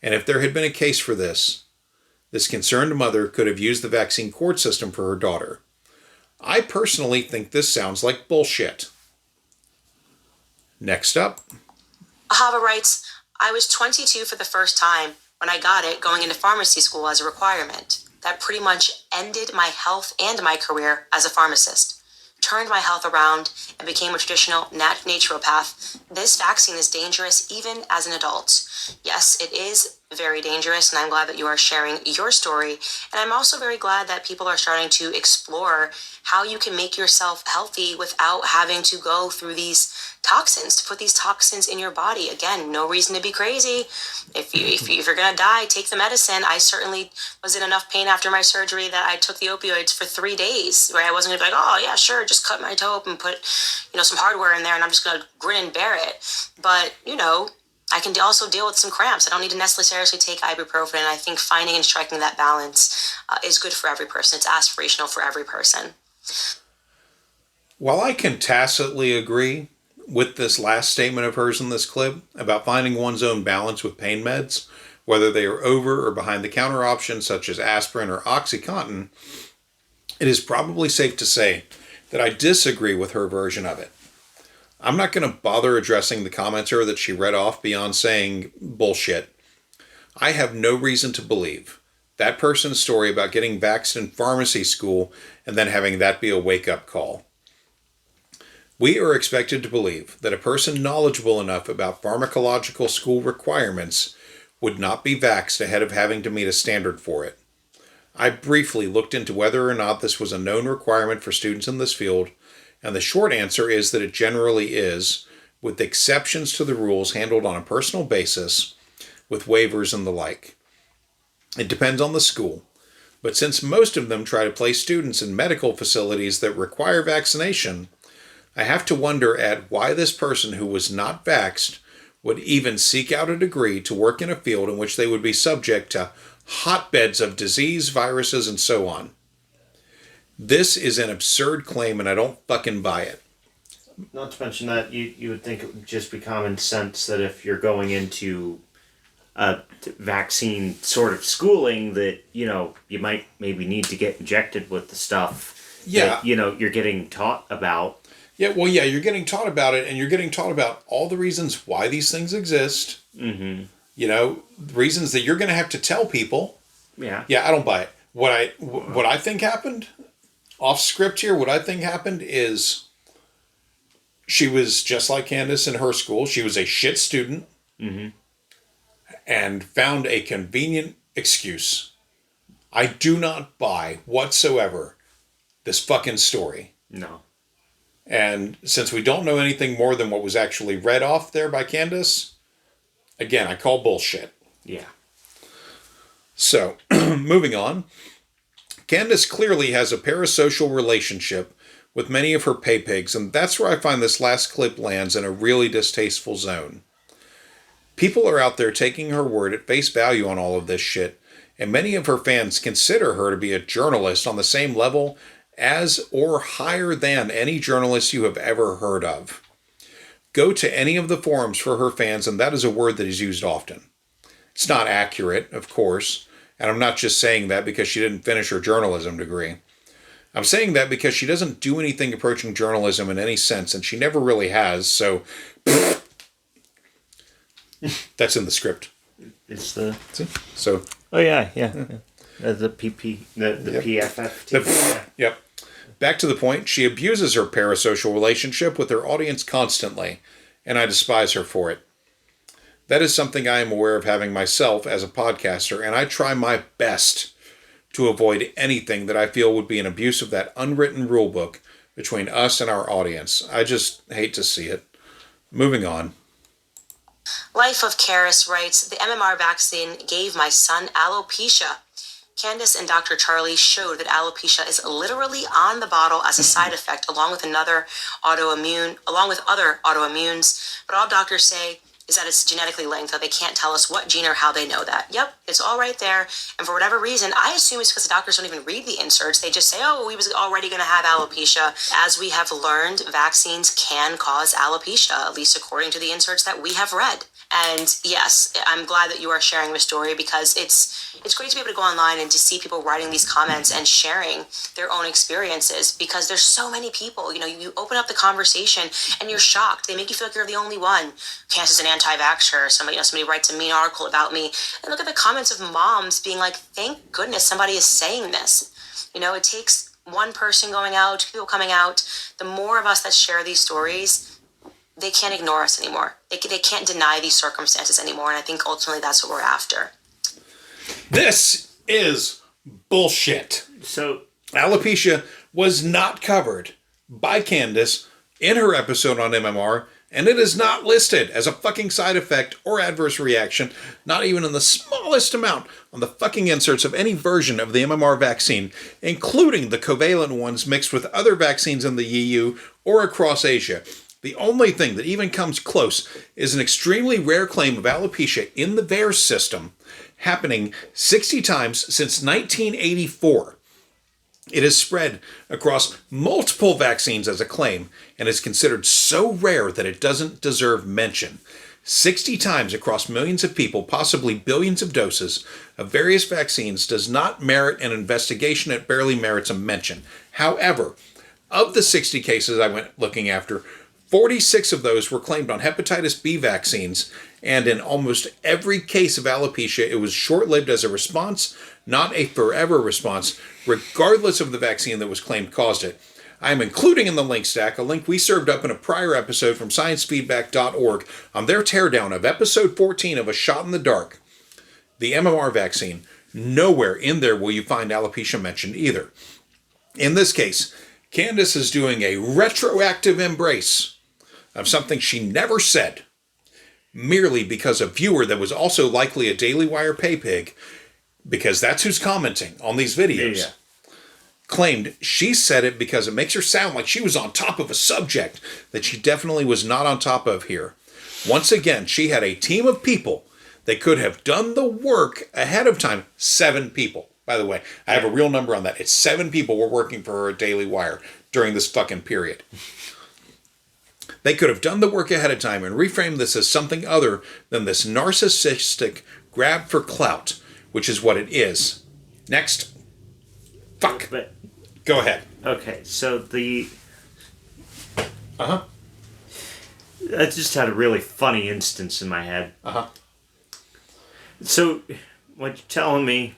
and if there had been a case for this concerned mother could have used the vaccine court system for her daughter. I personally think this sounds like bullshit. Next up. Ahava writes, I was 22 for the first time when I got it going into pharmacy school as a requirement. That pretty much ended my health and my career as a pharmacist. Turned my health around and became a traditional naturopath. This vaccine is dangerous even as an adult. Yes, it is very dangerous, and I'm glad that you are sharing your story. And I'm also very glad that people are starting to explore how you can make yourself healthy without having to go through these toxins, to put these toxins in your body. Again, no reason to be crazy. If you're gonna die, take the medicine. I certainly was in enough pain after my surgery that I took the opioids for 3 days, where I wasn't gonna be like, oh yeah, sure, just cut my toe up and put, some hardware in there, and I'm just gonna grin and bear it. But I can also deal with some cramps. I don't need to necessarily take ibuprofen. And I think finding and striking that balance is good for every person. It's aspirational for every person. While I can tacitly agree with this last statement of hers in this clip about finding one's own balance with pain meds, whether they are over or behind the counter options such as aspirin or OxyContin, it is probably safe to say that I disagree with her version of it. I'm not going to bother addressing the commenter that she read off beyond saying bullshit. I have no reason to believe that person's story about getting vaxxed in pharmacy school and then having that be a wake-up call. We are expected to believe that a person knowledgeable enough about pharmacological school requirements would not be vaxxed ahead of having to meet a standard for it. I briefly looked into whether or not this was a known requirement for students in this field, and the short answer is that it generally is, with exceptions to the rules handled on a personal basis, with waivers and the like. It depends on the school, but since most of them try to place students in medical facilities that require vaccination, I have to wonder at why this person who was not vaxxed would even seek out a degree to work in a field in which they would be subject to hotbeds of disease, viruses, and so on. This is an absurd claim, and I don't fucking buy it. Not to mention that you would think it would just be common sense that if you're going into vaccine sort of schooling that, you might maybe need to get injected with the stuff that, you're getting taught about. Yeah, well, you're getting taught about it, and you're getting taught about all the reasons why these things exist. Mm-hmm. Reasons that you're going to have to tell people. Yeah. Yeah, I don't buy it. What I think happened, off script here, what I think happened is she was just like Candace in her school. She was a shit student. Mm-hmm. And found a convenient excuse. I do not buy whatsoever this fucking story. No. And since we don't know anything more than what was actually read off there by Candace, again, I call bullshit. Yeah. So, moving on. Candace clearly has a parasocial relationship with many of her pay pigs, and that's where I find this last clip lands in a really distasteful zone. People are out there taking her word at face value on all of this shit, and many of her fans consider her to be a journalist on the same level as or higher than any journalist you have ever heard of. Go to any of the forums for her fans, and that is a word that is used often. It's not accurate, of course, and I'm not just saying that because she didn't finish her journalism degree. I'm saying that because she doesn't do anything approaching journalism in any sense, and she never really has, so... That's in the script. It's the... See? So... Oh, yeah. The PP... The yep. PFF. Yep. Back to the point, she abuses her parasocial relationship with her audience constantly, and I despise her for it. That is something I am aware of having myself as a podcaster, and I try my best to avoid anything that I feel would be an abuse of that unwritten rule book between us and our audience. I just hate to see it. Moving on. Life of Karis writes, the MMR vaccine gave my son alopecia. Candace and Dr. Charlie showed that alopecia is literally on the bottle as a side effect along with other autoimmunes, but all doctors say is that it's genetically linked, that they can't tell us what gene or how they know that. Yep, it's all right there. And for whatever reason, I assume it's because the doctors don't even read the inserts. They just say, oh, we was already going to have alopecia. As we have learned, vaccines can cause alopecia, at least according to the inserts that we have read. And yes, I'm glad that you are sharing the story because it's great to be able to go online and to see people writing these comments and sharing their own experiences because there's so many people. You open up the conversation and you're shocked. They make you feel like you're the only one. Candace is an anti-vaxxer. Somebody writes a mean article about me. And look at the comments of moms being like, thank goodness somebody is saying this. It takes one person going out, two people coming out. The more of us that share these stories, they can't ignore us anymore. They can't deny these circumstances anymore, and I think ultimately that's what we're after. This is bullshit. So, alopecia was not covered by Candace in her episode on MMR, and it is not listed as a fucking side effect or adverse reaction, not even in the smallest amount on the fucking inserts of any version of the MMR vaccine, including the covalent ones mixed with other vaccines in the EU or across Asia. The only thing that even comes close is an extremely rare claim of alopecia in the VAERS system, happening 60 times since 1984. It is spread across multiple vaccines as a claim and is considered so rare that it doesn't deserve mention. 60 times across millions of people, possibly billions of doses of various vaccines, does not merit an investigation. It barely merits a mention. However, of the 60 cases I went looking after, 46 of those were claimed on hepatitis B vaccines, and in almost every case of alopecia, it was short-lived as a response, not a forever response, regardless of the vaccine that was claimed caused it. I am including in the link stack a link we served up in a prior episode from sciencefeedback.org on their teardown of episode 14 of A Shot in the Dark, the MMR vaccine. Nowhere in there will you find alopecia mentioned either. In this case, Candace is doing a retroactive embrace of something she never said, merely because a viewer that was also likely a Daily Wire pay pig, because that's who's commenting on these videos, claimed she said it because it makes her sound like she was on top of a subject that she definitely was not on top of here. Once again, she had a team of people that could have done the work ahead of time. 7 people. By the way, I have a real number on that. It's 7 people were working for her at Daily Wire during this fucking period. They could have done the work ahead of time and reframed this as something other than this narcissistic grab for clout, which is what it is. Next. Fuck. But, go ahead. Okay, so the... Uh-huh. I just had a really funny instance in my head. Uh-huh. So, what you're telling me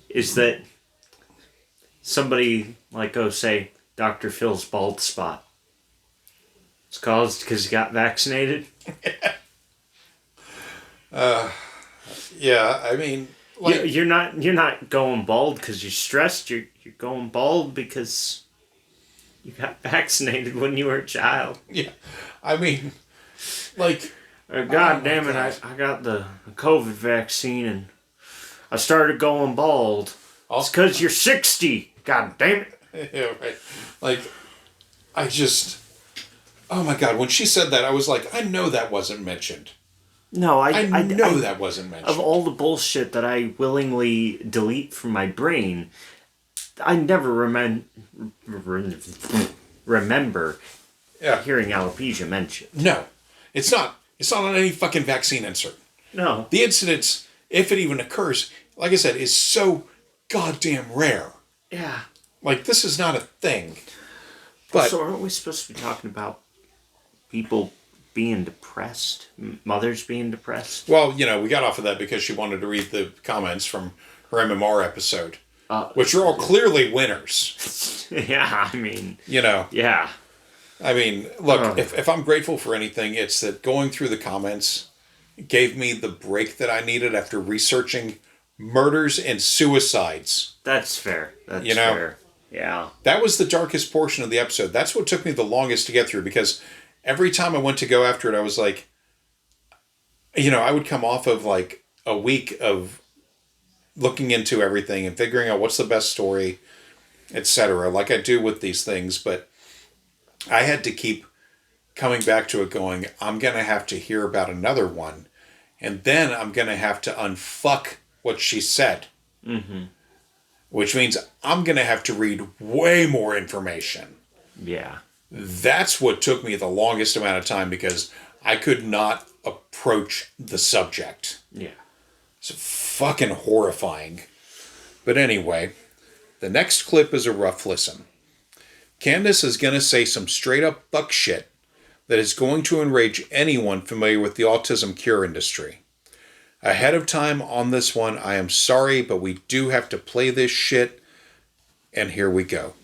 is that somebody, like, say, Dr. Phil's bald spot, it's caused because he got vaccinated? Yeah, I mean... like, you're not going bald because you're stressed. You're going bald because you got vaccinated when you were a child. Yeah, I mean, like... God damn it, I got the COVID vaccine and I started going bald. It's because you're 60. God damn it. Yeah, right. Like, I just... Oh my God, when she said that, I was like, I know that wasn't mentioned. No, I know that wasn't mentioned. Of all the bullshit that I willingly delete from my brain, I never remember hearing alopecia mentioned. No, it's not. It's not on any fucking vaccine insert. No. The incidence, if it even occurs, like I said, is so goddamn rare. Yeah. Like, this is not a thing. But so aren't we supposed to be talking about people being depressed? Mothers being depressed? Well, we got off of that because she wanted to read the comments from her MMR episode, which are all clearly winners. Yeah, I mean... Yeah. I mean, look, if I'm grateful for anything, it's that going through the comments gave me the break that I needed after researching murders and suicides. That's fair. That's fair. Yeah. That was the darkest portion of the episode. That's what took me the longest to get through, because every time I went to go after it, I was like, I would come off of like a week of looking into everything and figuring out what's the best story, etc., like I do with these things, but I had to keep coming back to it going, I'm going to have to hear about another one, and then I'm going to have to unfuck what she said. Mm-hmm. Which means I'm going to have to read way more information. Yeah. That's what took me the longest amount of time, because I could not approach the subject. Yeah. It's fucking horrifying. But anyway, the next clip is a rough listen. Candace is going to say some straight up fuck shit that is going to enrage anyone familiar with the autism cure industry. Ahead of time on this one, I am sorry, but we do have to play this shit, and here we go.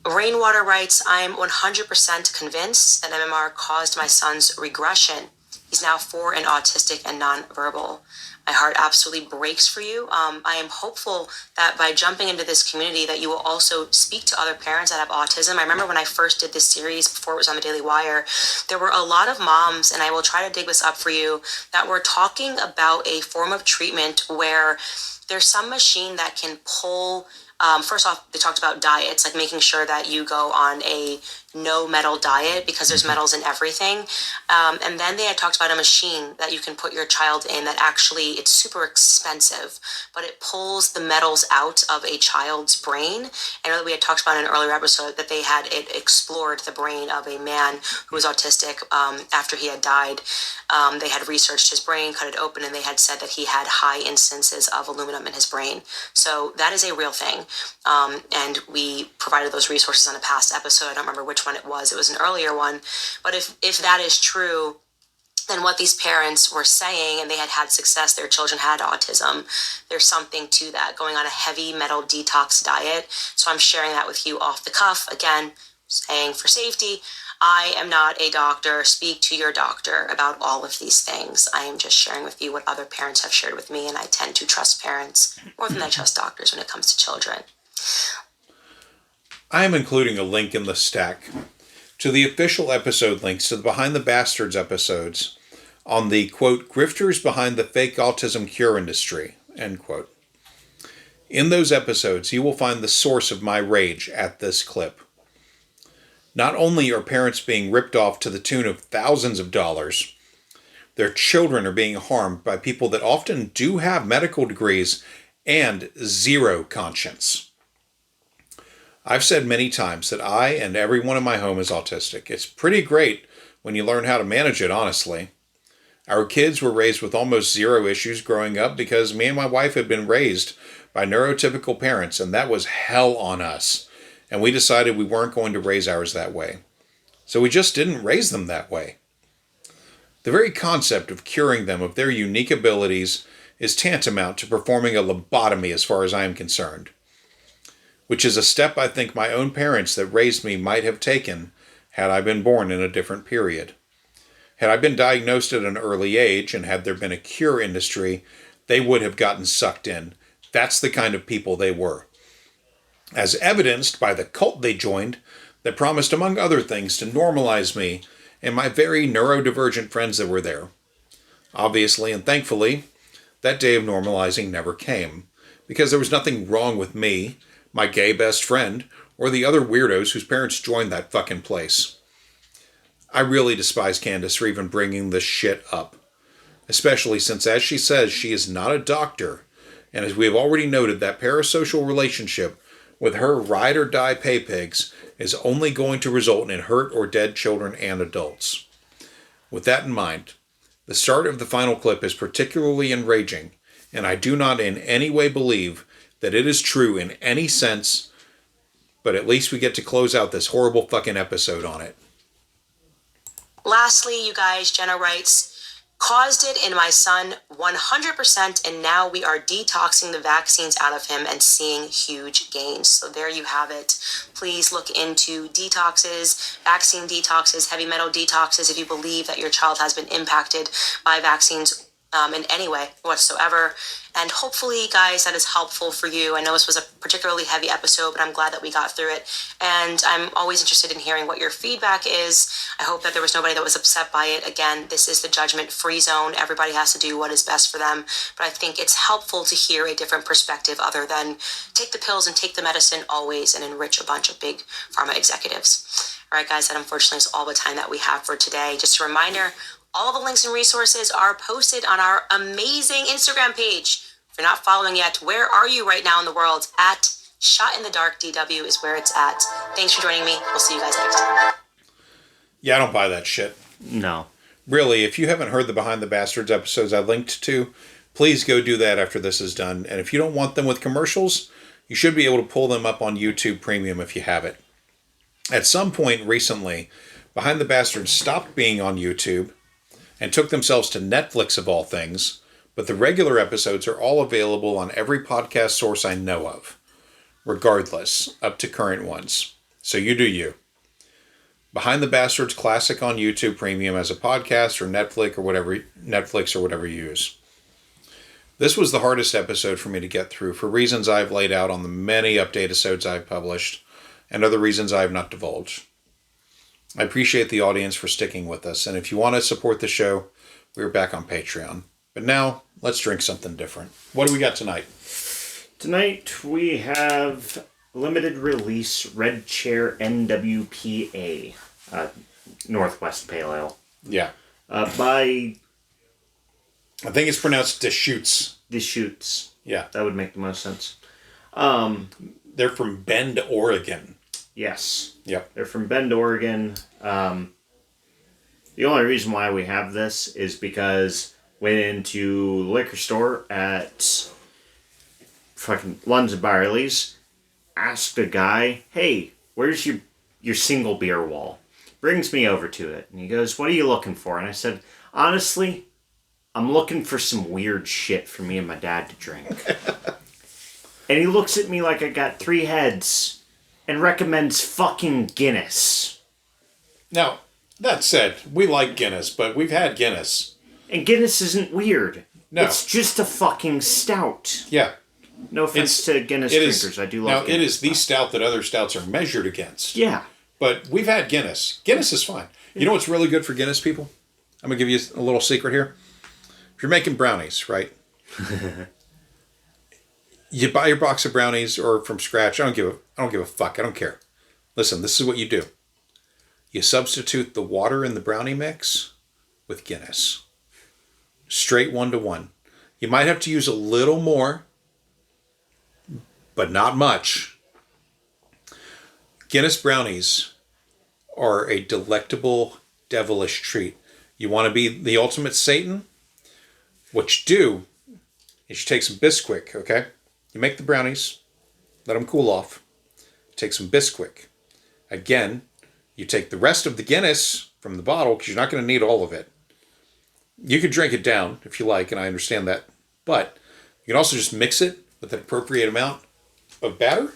Rainwater writes, I am 100% convinced that MMR caused my son's regression. He's now 4 and autistic and nonverbal. My heart absolutely breaks for you. I am hopeful that by jumping into this community that you will also speak to other parents that have autism. I remember when I first did this series before it was on the Daily Wire, there were a lot of moms, and I will try to dig this up for you, that were talking about a form of treatment where there's some machine that can pull... first off, they talked about diets, like making sure that you go on a no metal diet because there's metals in everything. And then they had talked about a machine that you can put your child in that actually, it's super expensive, but it pulls the metals out of a child's brain. I know that we had talked about in an earlier episode that they had it explored the brain of a man who was autistic after he had died. They had researched his brain, cut it open, and they had said that he had high instances of aluminum in his brain. So that is a real thing. And we provided those resources on a past episode. I don't remember which one it was. It was an earlier one. But if that is true, then what these parents were saying, and they had had success, their children had autism, there's something to that, going on a heavy metal detox diet. So I'm sharing that with you off the cuff. Again, saying for safety, I am not a doctor. Speak to your doctor about all of these things. I am just sharing with you what other parents have shared with me, and I tend to trust parents more than I trust doctors when it comes to children. I am including a link in the stack to the official episode links to the Behind the Bastards episodes on the, quote, grifters behind the fake autism cure industry, end quote. In those episodes, you will find the source of my rage at this clip. Not only are parents being ripped off to the tune of thousands of dollars, their children are being harmed by people that often do have medical degrees and zero conscience. I've said many times that I and everyone in my home is autistic. It's pretty great when you learn how to manage it, honestly. Our kids were raised with almost zero issues growing up because me and my wife had been raised by neurotypical parents, and that was hell on us. And we decided we weren't going to raise ours that way. So we just didn't raise them that way. The very concept of curing them of their unique abilities is tantamount to performing a lobotomy as far as I am concerned, which is a step I think my own parents that raised me might have taken had I been born in a different period. Had I been diagnosed at an early age and had there been a cure industry, they would have gotten sucked in. That's the kind of people they were. As evidenced by the cult they joined that promised, among other things, to normalize me and my very neurodivergent friends that were there. Obviously and thankfully, that day of normalizing never came, because there was nothing wrong with me, my gay best friend, or the other weirdos whose parents joined that fucking place. I really despise Candace for even bringing this shit up, especially since, as she says, she is not a doctor, and as we have already noted, that parasocial relationship with her ride-or-die pay pigs is only going to result in hurt or dead children and adults. With that in mind, the start of the final clip is particularly enraging, and I do not in any way believe that it is true in any sense, but at least we get to close out this horrible fucking episode on it. Lastly, you guys, Jenna writes, caused it in my son 100%, and now we are detoxing the vaccines out of him and seeing huge gains. So there you have it. Please look into detoxes, vaccine detoxes, heavy metal detoxes if you believe that your child has been impacted by vaccines in any way whatsoever. And hopefully, guys, that is helpful for you. I know this was a particularly heavy episode, but I'm glad that we got through it. And I'm always interested in hearing what your feedback is. I hope that there was nobody that was upset by it. Again, this is the judgment-free zone. Everybody has to do what is best for them. But I think it's helpful to hear a different perspective other than take the pills and take the medicine always and enrich a bunch of big pharma executives. All right, guys, that unfortunately is all the time that we have for today. Just a reminder, all the links and resources are posted on our amazing Instagram page. If you're not following yet, where are you right now in the world? At Shot in the Dark DW is where it's at. Thanks for joining me. We'll see you guys next time. Yeah, I don't buy that shit. No. Really, if you haven't heard the Behind the Bastards episodes I linked to, please go do that after this is done. And if you don't want them with commercials, you should be able to pull them up on YouTube Premium if you have it. At some point recently, Behind the Bastards stopped being on YouTube and took themselves to Netflix of all things, but the regular episodes are all available on every podcast source I know of, regardless, up to current ones. So you do you. Behind the Bastards Classic on YouTube Premium as a podcast or Netflix or whatever you use. This was the hardest episode for me to get through for reasons I've laid out on the many update-episodes I've published and other reasons I have not divulged. I appreciate the audience for sticking with us, and if you want to support the show, we're back on Patreon. But now, let's drink something different. What do we got tonight? Tonight we have Limited release Red Chair NWPA. Northwest Pale Ale. Yeah. By... I think it's pronounced Deschutes. Deschutes. Yeah. That would make the most sense. They're from Bend, Oregon. Yes. Yep. They're from Bend, Oregon. The only reason why we have this is because went into the liquor store at fucking Lunds and Byerly's, asked a guy, hey, where's your single beer wall? Brings me over to it. And he goes, what are you looking for? And I said, honestly, I'm looking for some weird shit for me and my dad to drink. And he looks at me like I got 3 heads and recommends fucking Guinness. Now, that said, we like Guinness, but we've had Guinness. And Guinness isn't weird. No. It's just a fucking stout. Yeah. No offense to Guinness drinkers. I do love Guinness. Now, it is the stout that other stouts are measured against. Yeah. But we've had Guinness. Guinness is fine. You know what's really good for Guinness, people? I'm going to give you a little secret here. If you're making brownies, right? You buy your box of brownies or from scratch. I don't give a fuck. I don't care. Listen, this is what you do. You substitute the water in the brownie mix with Guinness. Straight 1-to-1. You might have to use a little more, but not much. Guinness brownies are a delectable, devilish treat. You want to be the ultimate Satan? What you do is you take some Bisquick, okay? You make the brownies, let them cool off. Take some Bisquick. Again, you take the rest of the Guinness from the bottle, because you're not going to need all of it. You could drink it down if you like, and I understand that. But you can also just mix it with an appropriate amount of batter.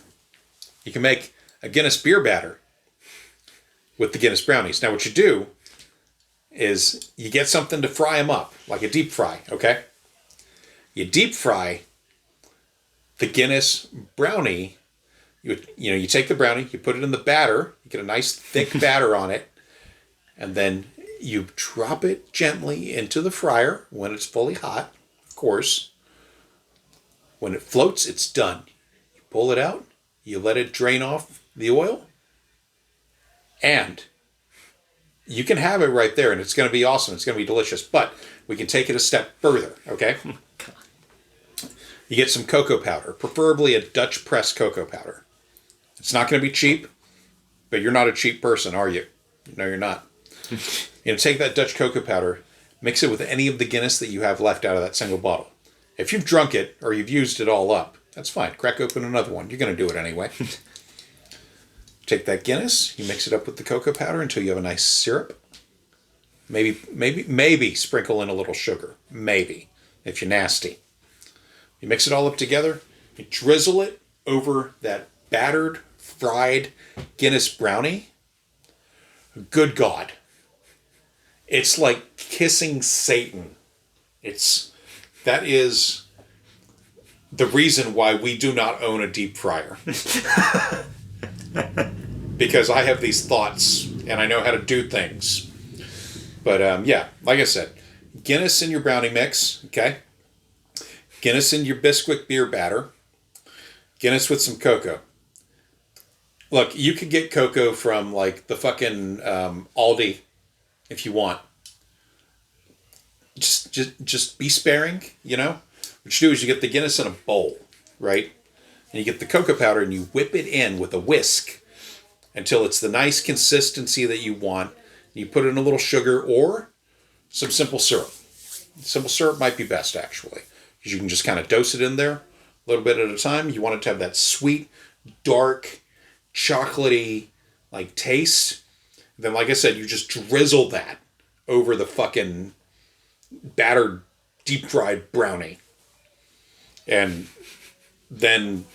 You can make a Guinness beer batter with the Guinness brownies. Now what you do is you get something to fry them up, like a deep fry, okay? You deep fry the Guinness brownie. You take the brownie, you put it in the batter, you get a nice thick batter on it, and then you drop it gently into the fryer when it's fully hot, of course. When it floats, it's done. You pull it out, you let it drain off the oil, and you can have it right there, and it's going to be awesome. It's going to be delicious, but we can take it a step further, okay? You get some cocoa powder, preferably a Dutch press cocoa powder. It's not going to be cheap, but you're not a cheap person, are you? No, you're not. Take that Dutch cocoa powder, mix it with any of the Guinness that you have left out of that single bottle. If you've drunk it or you've used it all up, that's fine. Crack open another one. You're going to do it anyway. Take that Guinness, you mix it up with the cocoa powder until you have a nice syrup. Maybe sprinkle in a little sugar. Maybe, if you're nasty. You mix it all up together, you drizzle it over that battered, fried Guinness brownie. Good God. It's like kissing Satan. That is the reason why we do not own a deep fryer. Because I have these thoughts and I know how to do things. But yeah, like I said, Guinness in your brownie mix, okay? Guinness in your Bisquick beer batter. Guinness with some cocoa. Look, you could get cocoa from like the fucking Aldi if you want. Just be sparing, you know? What you do is you get the Guinness in a bowl, right? And you get the cocoa powder and you whip it in with a whisk until it's the nice consistency that you want. You put in a little sugar or some simple syrup. Simple syrup might be best, actually, because you can just kind of dose it in there a little bit at a time. You want it to have that sweet, dark, chocolatey like taste. Then, like I said, you just drizzle that over the fucking battered, deep fried brownie. And then,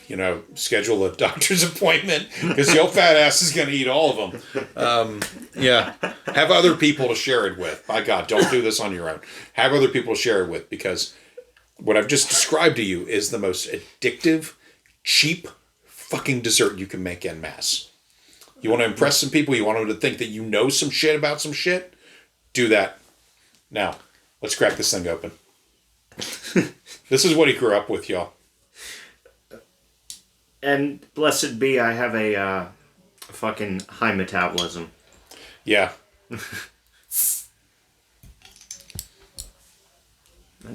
schedule a doctor's appointment because your fat ass is going to eat all of them. Yeah. Have other people to share it with. By God, don't do this on your own. Have other people to share it with, because what I've just described to you is the most addictive, cheap fucking dessert you can make en masse. You want to impress some people? You want them to think that you know some shit about some shit? Do that. Now, let's crack this thing open. This is what he grew up with, y'all. And blessed be, I have a fucking high metabolism. Yeah.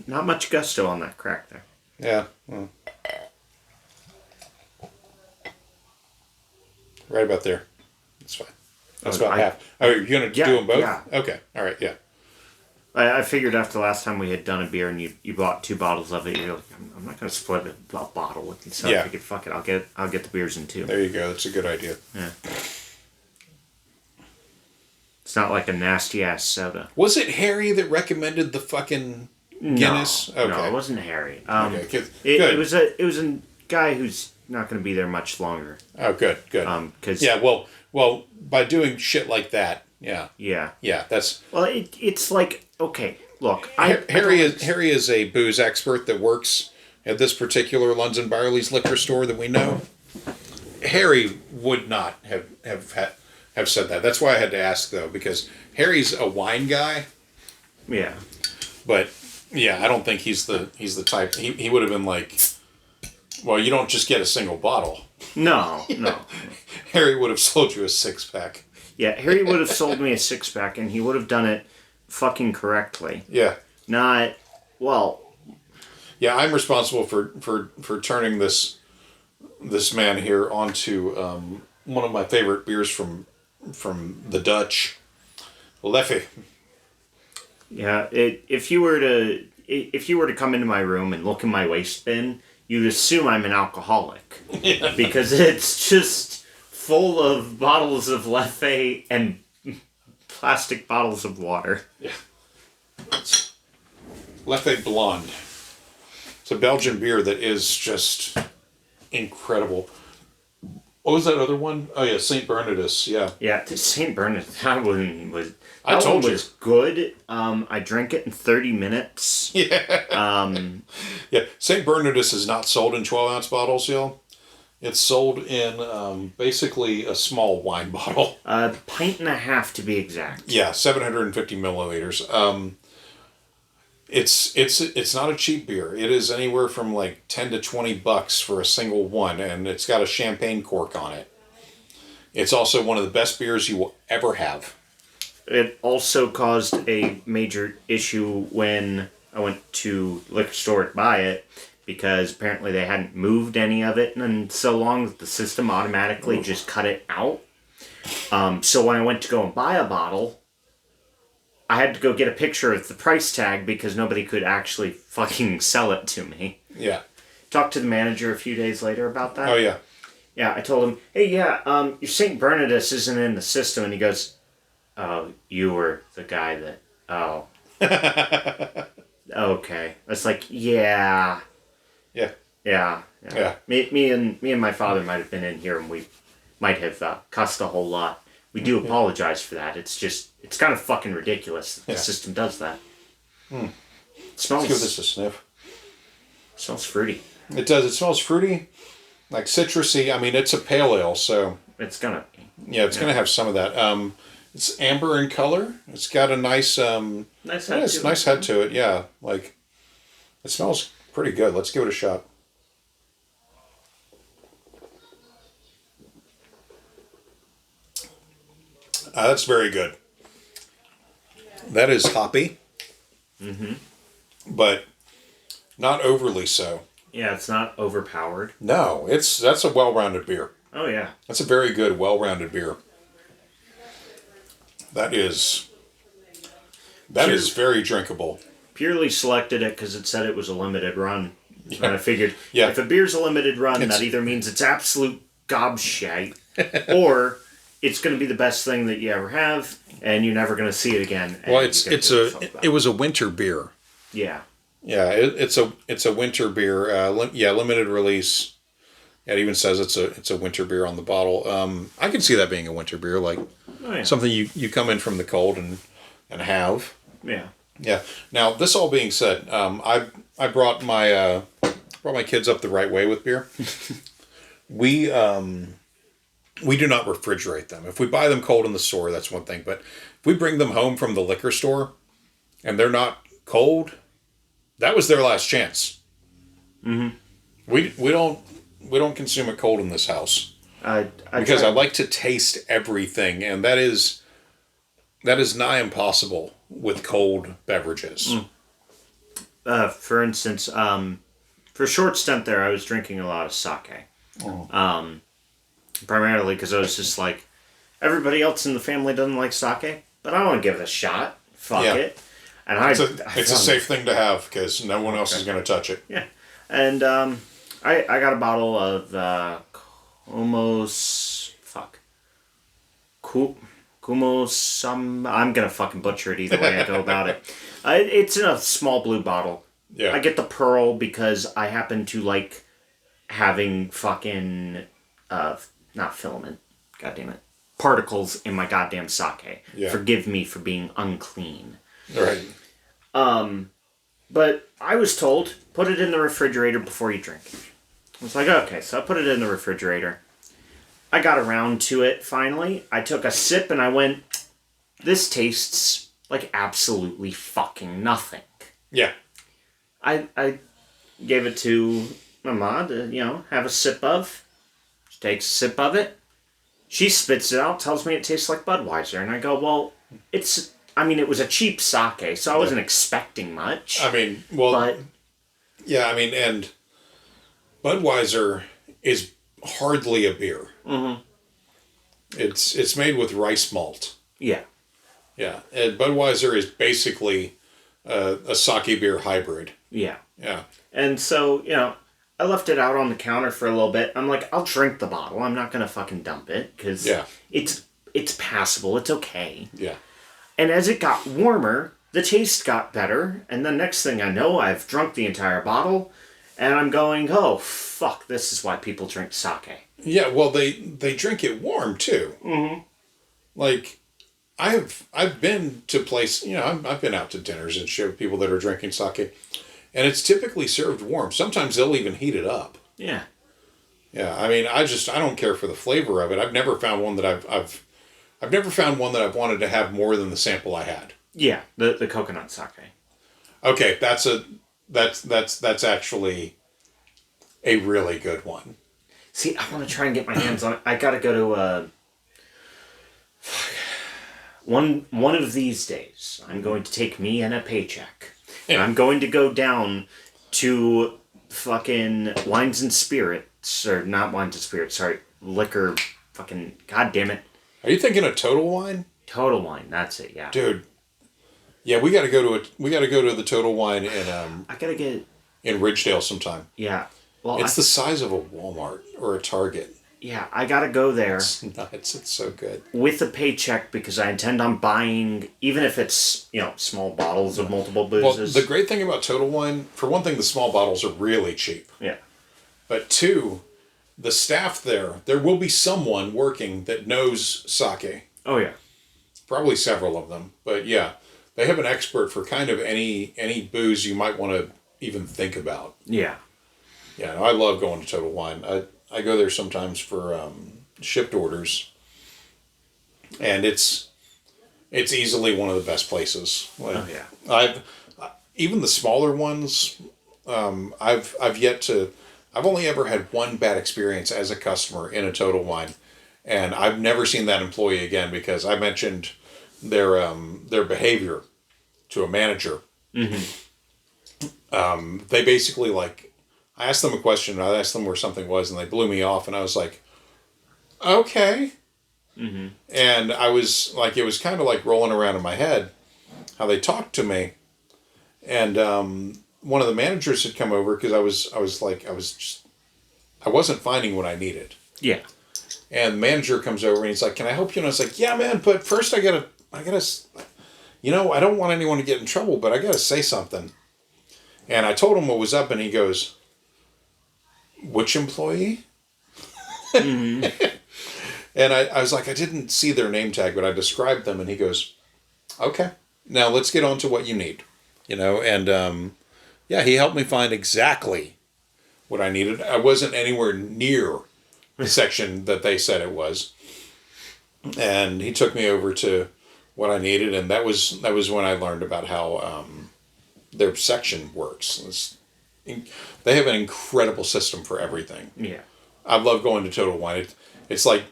Not much gusto on that crack there. Yeah. Well. Right about there. That's fine. That's about half. Oh, you're going to do them both? Yeah. Okay. All right. Yeah. I figured after the last time we had done a beer and you bought 2 bottles of it, you're like, I'm not going to split a bottle with you. So I figured, fuck it, I'll get the beers in 2. There you go. That's a good idea. Yeah. It's not like a nasty ass soda. Was it Harry that recommended the fucking Guinness? No, it wasn't Harry. Okay, good. It was a guy who's not going to be there much longer. Oh, good. Cause well, by doing shit like that, yeah. That's well, it's like, okay, look, Harry is a booze expert that works at this particular London Barley's liquor store that we know. Harry would not have said that. That's why I had to ask though, because Harry's a wine guy. Yeah. But yeah, I don't think he's the type. He would have been like, well, you don't just get a single bottle. No. Harry would have sold you a 6-pack. Yeah, Harry would have sold me a 6-pack, and he would have done it fucking correctly. Yeah. Not, well. Yeah, I'm responsible for turning this man here onto one of my favorite beers from the Dutch, Leffe. Yeah, if you were to come into my room and look in my waste bin, you'd assume I'm an alcoholic. Yeah. Because it's just full of bottles of Leffe and plastic bottles of water. Yeah. Leffe Blonde. It's a Belgian beer that is just incredible. What was that other one? Oh yeah, St. Bernardus. Yeah. Yeah, St. Bernardus. That one was. I told you. Was good. I drank it in 30 minutes. Yeah. Yeah. St. Bernardus is not sold in 12-ounce bottles, y'all. It's sold in basically a small wine bottle. A pint and a half to be exact. Yeah, 750 milliliters. It's not a cheap beer. It is anywhere from like 10 to $20 for a single one, and it's got a champagne cork on it. It's also one of the best beers you will ever have. It also caused a major issue when I went to the liquor store to buy it, because apparently they hadn't moved any of it in so long that the system automatically just cut it out. So when I went to go and buy a bottle, I had to go get a picture of the price tag because nobody could actually fucking sell it to me. Yeah. Talked to the manager a few days later about that. Oh, yeah. Yeah, I told him, hey, your St. Bernardus isn't in the system. And he goes, oh, you were the guy that, oh. Okay. I was like, yeah. Yeah. Yeah. Me and my father might have been in here and we might have cussed a whole lot. We do apologize for that. It's kind of fucking ridiculous that the system does that. It smells. Let's give this a sniff. Smells fruity. It does. It smells fruity, like citrusy. I mean, it's a pale ale, so it's gonna. Yeah, it's gonna have some of that. It's amber in color. It's got a nice nice head to it. Yeah, like it smells pretty good. Let's give it a shot. That's very good. That is hoppy. Mm-hmm. But not overly so. Yeah, it's not overpowered. No, that's a well-rounded beer. Oh, yeah. That's a very good, well-rounded beer. That is very drinkable. Purely selected it because it said it was a limited run. Yeah. And I figured, if a beer's a limited run, that either means it's absolute gobshite, or it's going to be the best thing that you ever have, and you're never going to see it again. Well, it was a winter beer. Yeah. Yeah, it's a winter beer. Limited release. It even says it's a winter beer on the bottle. I can see that being a winter beer, like something you come in from the cold and have. Yeah. Yeah. Now, this all being said, I brought my kids up the right way with beer. We do not refrigerate them. If we buy them cold in the store, that's one thing. But if we bring them home from the liquor store and they're not cold, that was their last chance. Mm-hmm. We consume it cold in this house. Because I like to taste everything, and that is nigh impossible with cold beverages. For instance, for a short stint there, I was drinking a lot of sake. Primarily because I was just like, everybody else in the family doesn't like sake, but I want to give it a shot. Fuck it. And it's a safe thing to have because no one else is going to touch it. Yeah. And I got a bottle of Kumosam. I'm going to fucking butcher it either way I go about it. It's in a small blue bottle. Yeah. I get the pearl because I happen to like having fucking, not filament, goddammit, particles in my goddamn sake. Yeah. Forgive me for being unclean. Right. But I was told, put it in the refrigerator before you drink it. I was like, okay, so I put it in the refrigerator. I got around to it finally. I took a sip and I went, this tastes like absolutely fucking nothing. Yeah. I gave it to my mom to, have a sip of. She takes a sip of it. She spits it out, tells me it tastes like Budweiser. And I go, well, it was a cheap sake, so I wasn't expecting much. And Budweiser is hardly a beer. Mm-hmm. It's made with rice malt. Yeah. Yeah, and Budweiser is basically a sake beer hybrid. Yeah. Yeah. And so, I left it out on the counter for a little bit. I'm like, I'll drink the bottle. I'm not going to fucking dump it, because it's passable. It's okay. Yeah. And as it got warmer, the taste got better. And the next thing I know, I've drunk the entire bottle. And I'm going, oh, fuck, this is why people drink sake. Yeah, well, they drink it warm, too. Mm-hmm. Like, I've been to I've been out to dinners and shit with people that are drinking sake. And it's typically served warm. Sometimes they'll even heat it up. Yeah. Yeah, I don't care for the flavor of it. I've never found one that I've never found one that I've wanted to have more than the sample I had. Yeah, the coconut sake. Okay, that's actually a really good one. See, I want to try and get my hands on it. I gotta go to one of these days. I'm going to take me and a paycheck. Yeah. And I'm going to go down to fucking Wines and Spirits, or not Wines and Spirits, sorry, liquor, fucking, god damn it. Are you thinking of Total Wine? Total Wine, that's it, yeah. Dude. Yeah, we gotta go to the Total Wine in I gotta get in Ridgedale sometime. Yeah. Well, it's the size of a Walmart or a Target. Yeah, I gotta go there. It's nuts. It's so good. With a paycheck, because I intend on buying, even if it's, small bottles of multiple boozes. Well, the great thing about Total Wine, for one thing, the small bottles are really cheap. Yeah. But two, the staff there will be someone working that knows sake. Oh, yeah. Probably several of them. But yeah, they have an expert for kind of any booze you might want to even think about. Yeah. Yeah, I love going to Total Wine. I go there sometimes for shipped orders, and it's easily one of the best places. Like, oh yeah. Even the smaller ones, I've only ever had one bad experience as a customer in a Total Wine, and I've never seen that employee again because I mentioned their behavior to a manager. Mm-hmm. They basically I asked them a question, I asked them where something was, and they blew me off, and I was like, okay. Mm-hmm. And I was like, it was kind of like rolling around in my head how they talked to me. And one of the managers had come over because I wasn't finding what I needed. Yeah. And the manager comes over and he's like, can I help you? And I was like, yeah, man, but first I gotta, I don't want anyone to get in trouble, but I gotta say something. And I told him what was up, and he goes, which employee? Mm-hmm. And I was like, I didn't see their name tag, but I described them, and he goes, okay, now let's get on to what you need. And he helped me find exactly what I needed. I wasn't anywhere near the section that they said it was. And he took me over to what I needed, and that was when I learned about how their section works. They have an incredible system for everything. Yeah. I love going to Total Wine. It's like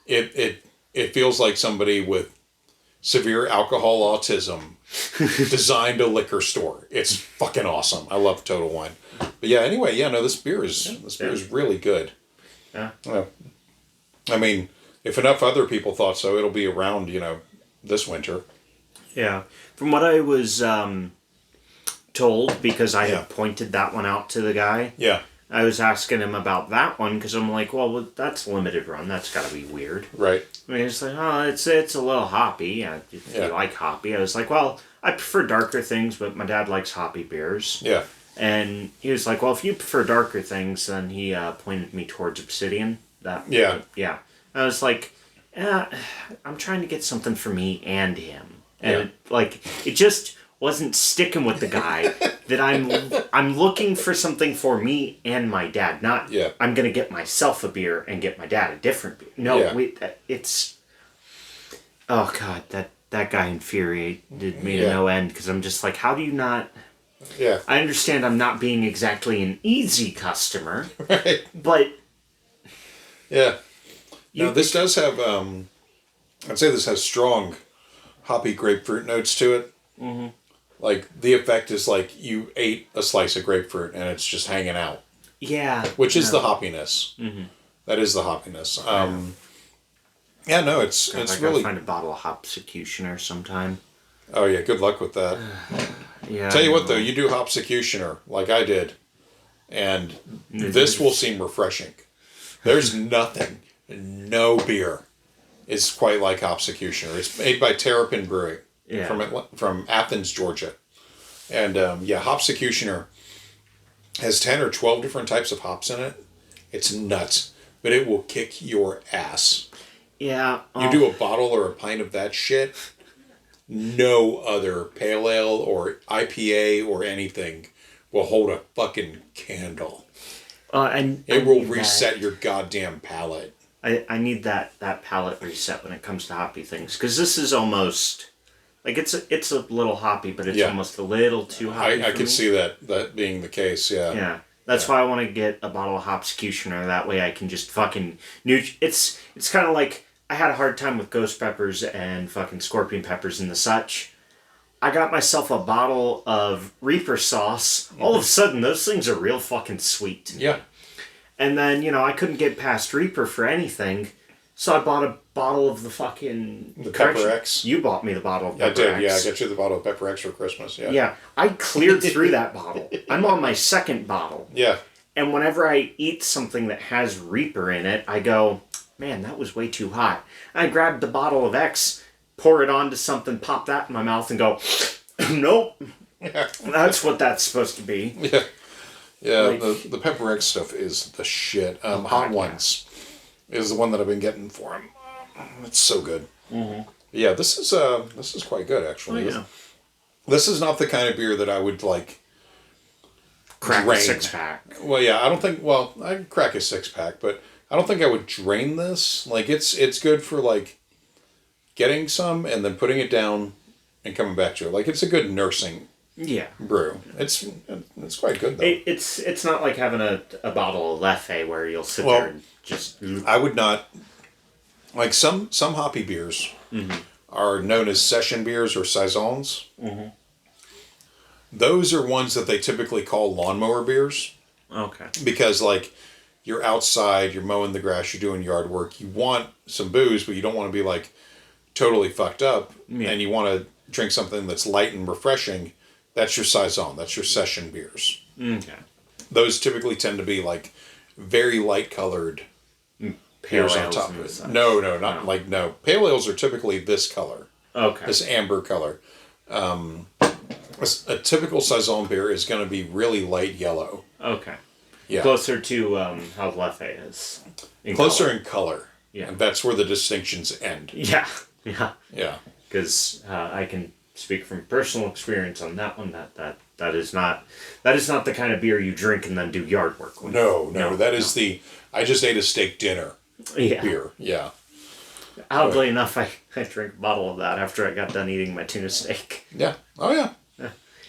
it feels like somebody with severe alcohol autism designed a liquor store. It's fucking awesome. I love Total Wine. But yeah, anyway, yeah, no, this beer is really good. Yeah. I mean, if enough other people thought so, it'll be around, this winter. Yeah. From what I was told, because I had pointed that one out to the guy. Yeah. I was asking him about that one because I'm like, well, that's limited run. That's got to be weird. Right. I mean, he's like, oh, it's a little hoppy. If you like hoppy. I was like, well, I prefer darker things, but my dad likes hoppy beers. Yeah. And he was like, well, if you prefer darker things, then he pointed me towards Obsidian. Yeah. I was like, I'm trying to get something for me and him. And it just wasn't sticking with the guy that I'm looking for something for me and my dad. Not I'm going to get myself a beer and get my dad a different beer. No, it's... Oh, God, that guy infuriated me to no end because I'm just like, how do you not... Yeah. I understand I'm not being exactly an easy customer. Right. But... Yeah. Now, this does have... I'd say this has strong hoppy grapefruit notes to it. Mm-hmm. Like, the effect is like you ate a slice of grapefruit and it's just hanging out. Yeah. Which is the hoppiness. Mm-hmm. That is the hoppiness. It's I really... find a bottle of Hopsecutioner sometime. Oh, yeah, good luck with that. Yeah. Tell you what, though, you do Hopsecutioner like I did, and this will seem refreshing. There's nothing, no beer is quite like Hopsecutioner. It's made by Terrapin Brewing from Athens, Georgia. And, Hopsecutioner has 10 or 12 different types of hops in it. It's nuts, but it will kick your ass. Yeah. You do a bottle or a pint of that shit, no other pale ale or IPA or anything will hold a fucking candle. It will reset your goddamn palate. I need that palate reset when it comes to hoppy things, because this is almost like it's a little hoppy, but it's almost a little too hoppy. I could see that being the case. Yeah. Yeah. That's why I want to get a bottle of Hopsecutioner. That way I can just fucking... It's kind of like... I had a hard time with ghost peppers and fucking scorpion peppers and the such. I got myself a bottle of Reaper sauce. All of a sudden, those things are real fucking sweet. Yeah. And then, I couldn't get past Reaper for anything. So I bought a bottle of the fucking... The Pepper X. You bought me the bottle of Pepper X. I did, yeah. I got you the bottle of Pepper X for Christmas, yeah. Yeah. I cleared through that bottle. I'm on my second bottle. Yeah. And whenever I eat something that has Reaper in it, I go, man, that was way too hot. I grabbed the bottle of X, pour it onto something, pop that in my mouth, and go, nope. Yeah. That's what that's supposed to be. Yeah. Yeah, the Pepper X stuff is the shit. Hot Ones is the one that I've been getting for him. It's so good. Mm-hmm. Yeah, this is quite good, actually. Oh, yeah. This is not the kind of beer that I would, like... Crack a six-pack. Well, yeah, I don't think... Well, I'd crack a six-pack, but I don't think I would drain this. Like, it's good for, like, getting some and then putting it down and coming back to it. Like, it's a good nursing brew. It's quite good, though. It's not like having a bottle of Leffe where you'll sit there and just... I would not... Like, some hoppy beers are known as session beers or saisons. Mm-hmm. Those are ones that they typically call lawnmower beers. Okay. Because, like, you're outside, you're mowing the grass, you're doing yard work. You want some booze, but you don't want to be, like, totally fucked up. Yeah. And you want to drink something that's light and refreshing. That's your saison. That's your session beers. Okay. Those typically tend to be, like, very light-colored beers on top of it. No. Pale ales are typically this color. Okay. This amber color. A typical saison beer is going to be really light yellow. Okay. Yeah. Closer to how Leffe is. Closer in color. Yeah. And that's where the distinctions end. Yeah. Yeah. Yeah. Because I can speak from personal experience on that one. That is not the kind of beer you drink and then do yard work with. No. That is the I just ate a steak dinner beer. Yeah. Oddly enough, I drank a bottle of that after I got done eating my tuna steak. Yeah. Oh yeah.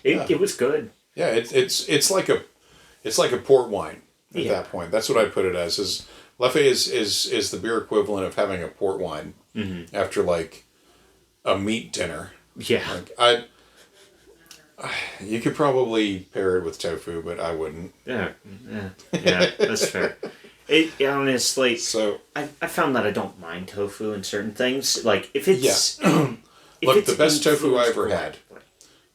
It was good. Yeah, it's like a port wine at that point. That's what I put it as. Is Leffe is the beer equivalent of having a port wine after like a meat dinner. Yeah. Like you could probably pair it with tofu, but I wouldn't. Yeah, that's fair. It honestly, so I found that I don't mind tofu in certain things. Like if it's look, the best tofu I ever had.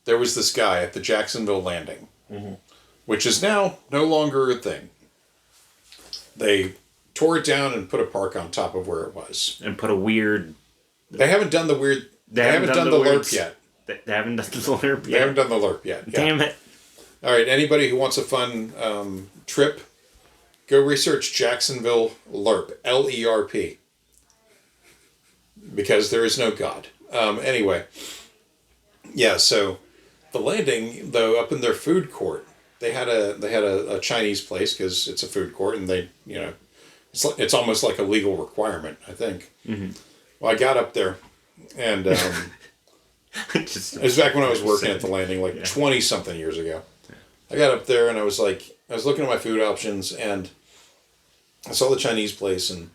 There was this guy at the Jacksonville Landing, which is now no longer a thing. They tore it down and put a park on top of where it was, and put a weird. They haven't done the weird. They haven't done the LERP yet. They haven't done the LERP yet. They haven't done the LERP yet. Yeah. Damn it! All right, anybody who wants a fun trip, go research Jacksonville LERP, LERP, because there is no God. Anyway, yeah. So the Landing, though, up in their food court, they had a Chinese place because it's a food court, and they it's almost like a legal requirement, I think. Well, I got up there, and it was back when I was working at the Landing, like 20-something years ago. I got up there, and I was looking at my food options, and I saw the Chinese place, and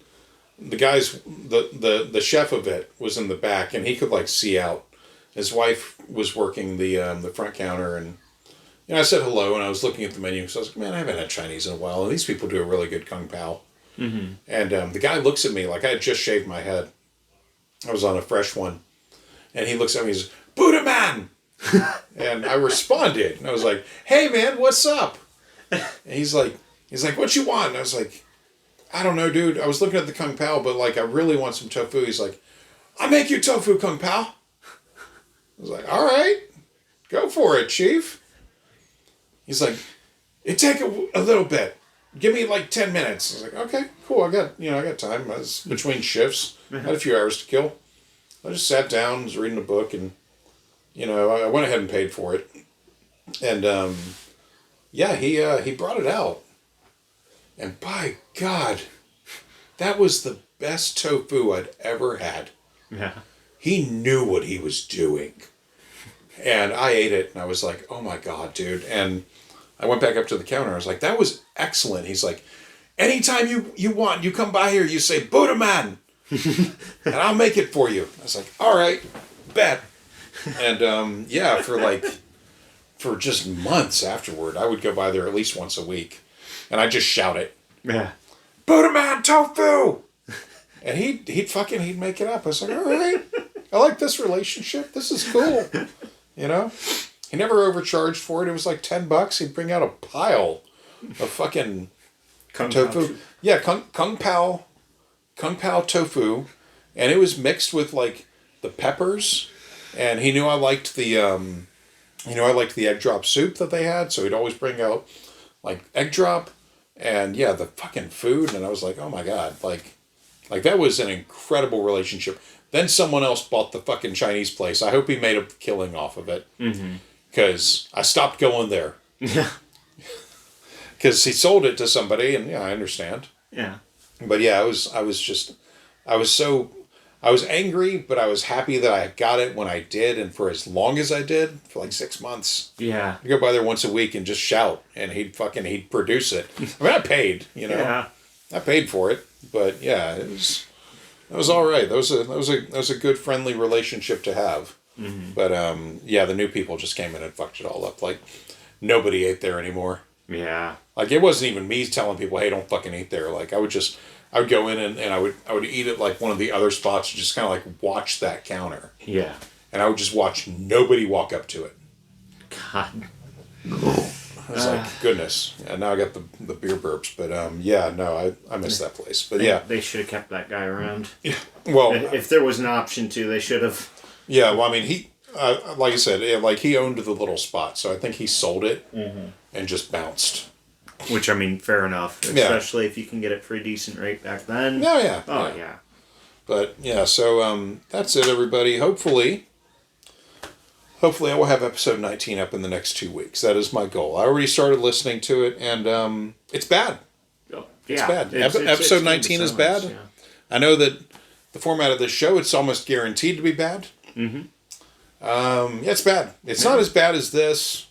the guys, the chef of it was in the back, and he could like see out. His wife was working the front counter, and I said hello, and I was looking at the menu, so I was like, man, I haven't had Chinese in a while, and these people do a really good Kung Pao. And the guy looks at me like I had just shaved my head. I was on a fresh one, and he looks at me and says, Buddha man! And I responded, and I was like, hey man, what's up? And he's like, what you want? And I was like, I don't know, dude. I was looking at the Kung Pao, but like I really want some tofu. He's like, I make you tofu Kung Pao. I was like, all right, go for it, chief. He's like, it take a little bit. Give me like 10 minutes. I was like, okay, cool. I got time. I was between shifts. I had a few hours to kill. I just sat down, was reading a book, and I went ahead and paid for it. And he brought it out. And by God, that was the best tofu I'd ever had. Yeah. He knew what he was doing. And I ate it, and I was like, oh my God, dude. And I went back up to the counter. I was like, that was excellent. He's like, anytime you want, you come by here, you say, Buddha man, and I'll make it for you. I was like, all right, bet. And for just months afterward, I would go by there at least once a week. And I'd just shout it. Yeah. Buddha man, tofu! And he'd make it up. I was like, all right, I like this relationship. This is cool. He never overcharged for it. It was like $10. He'd bring out a pile of fucking tofu. Pao. Yeah, Kung Pao tofu. And it was mixed with like the peppers. And he knew I liked the egg drop soup that they had. So he'd always bring out like egg drop and the fucking food. And I was like, oh my God, like that was an incredible relationship. Then someone else bought the fucking Chinese place. I hope he made a killing off of it. Because I stopped going there. Yeah. Because he sold it to somebody, and I understand. Yeah. But I was angry, but I was happy that I got it when I did, and for as long as I did, for like 6 months. Yeah. I'd go by there once a week and just shout, and he'd produce it. I mean, I paid, Yeah. I paid for it, but it was all right. That was a good, friendly relationship to have. But the new people just came in and fucked it all up. Like nobody ate there anymore. Yeah. Like it wasn't even me telling people, hey, don't fucking eat there. Like I would go in and I would eat at like one of the other spots, just kind of like watch that counter. Yeah. And I would just watch nobody walk up to it. God. I was like, goodness. And now I got the beer burps. But I miss that place. But They should have kept that guy around. Yeah. Well, if there was an option to, they should have. Yeah, well, I mean, he, like I said, he owned the little spot, so I think he sold it and just bounced. Which, I mean, fair enough, especially if you can get it for a decent rate back then. Yeah. Yeah. But, so that's it, everybody. Hopefully I will have episode 19 up in the next 2 weeks. That is my goal. I already started listening to it, and it's bad. It's bad. Episode 19 is bad. Yeah. I know that the format of this show, it's almost guaranteed to be bad. It's bad. It's not as bad as this.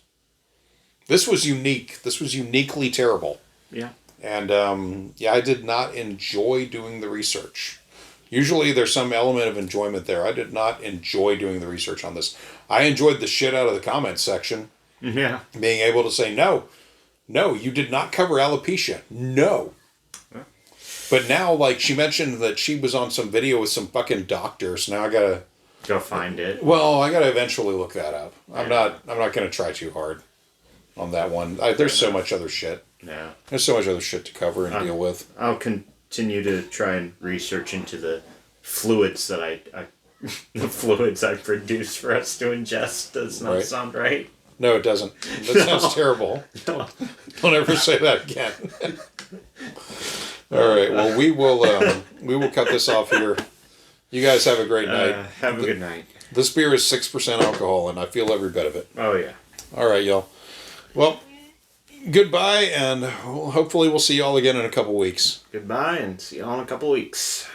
This was unique. This was uniquely terrible. Yeah. And I did not enjoy doing the research. Usually there's some element of enjoyment there. I did not enjoy doing the research on this. I enjoyed the shit out of the comments section. Yeah. Being able to say, no, you did not cover alopecia. No. But now, like, she mentioned that she was on some video with some fucking doctors. Now I gotta go find it. Well, I gotta eventually look that up. I'm not gonna try too hard on that one. There's so much other shit. Yeah. There's so much other shit to cover and deal with. I'll continue to try and research into the fluids that the fluids I produce for us to ingest. Does not sound right. No, it doesn't. That sounds terrible. No. Don't ever say that again. All right. Well, we will cut this off here. You guys have a great night. Have a good night. This beer is 6% alcohol, and I feel every bit of it. Oh yeah. All right, y'all. Well, goodbye, and hopefully we'll see y'all again in a couple weeks. Goodbye, and see y'all in a couple weeks.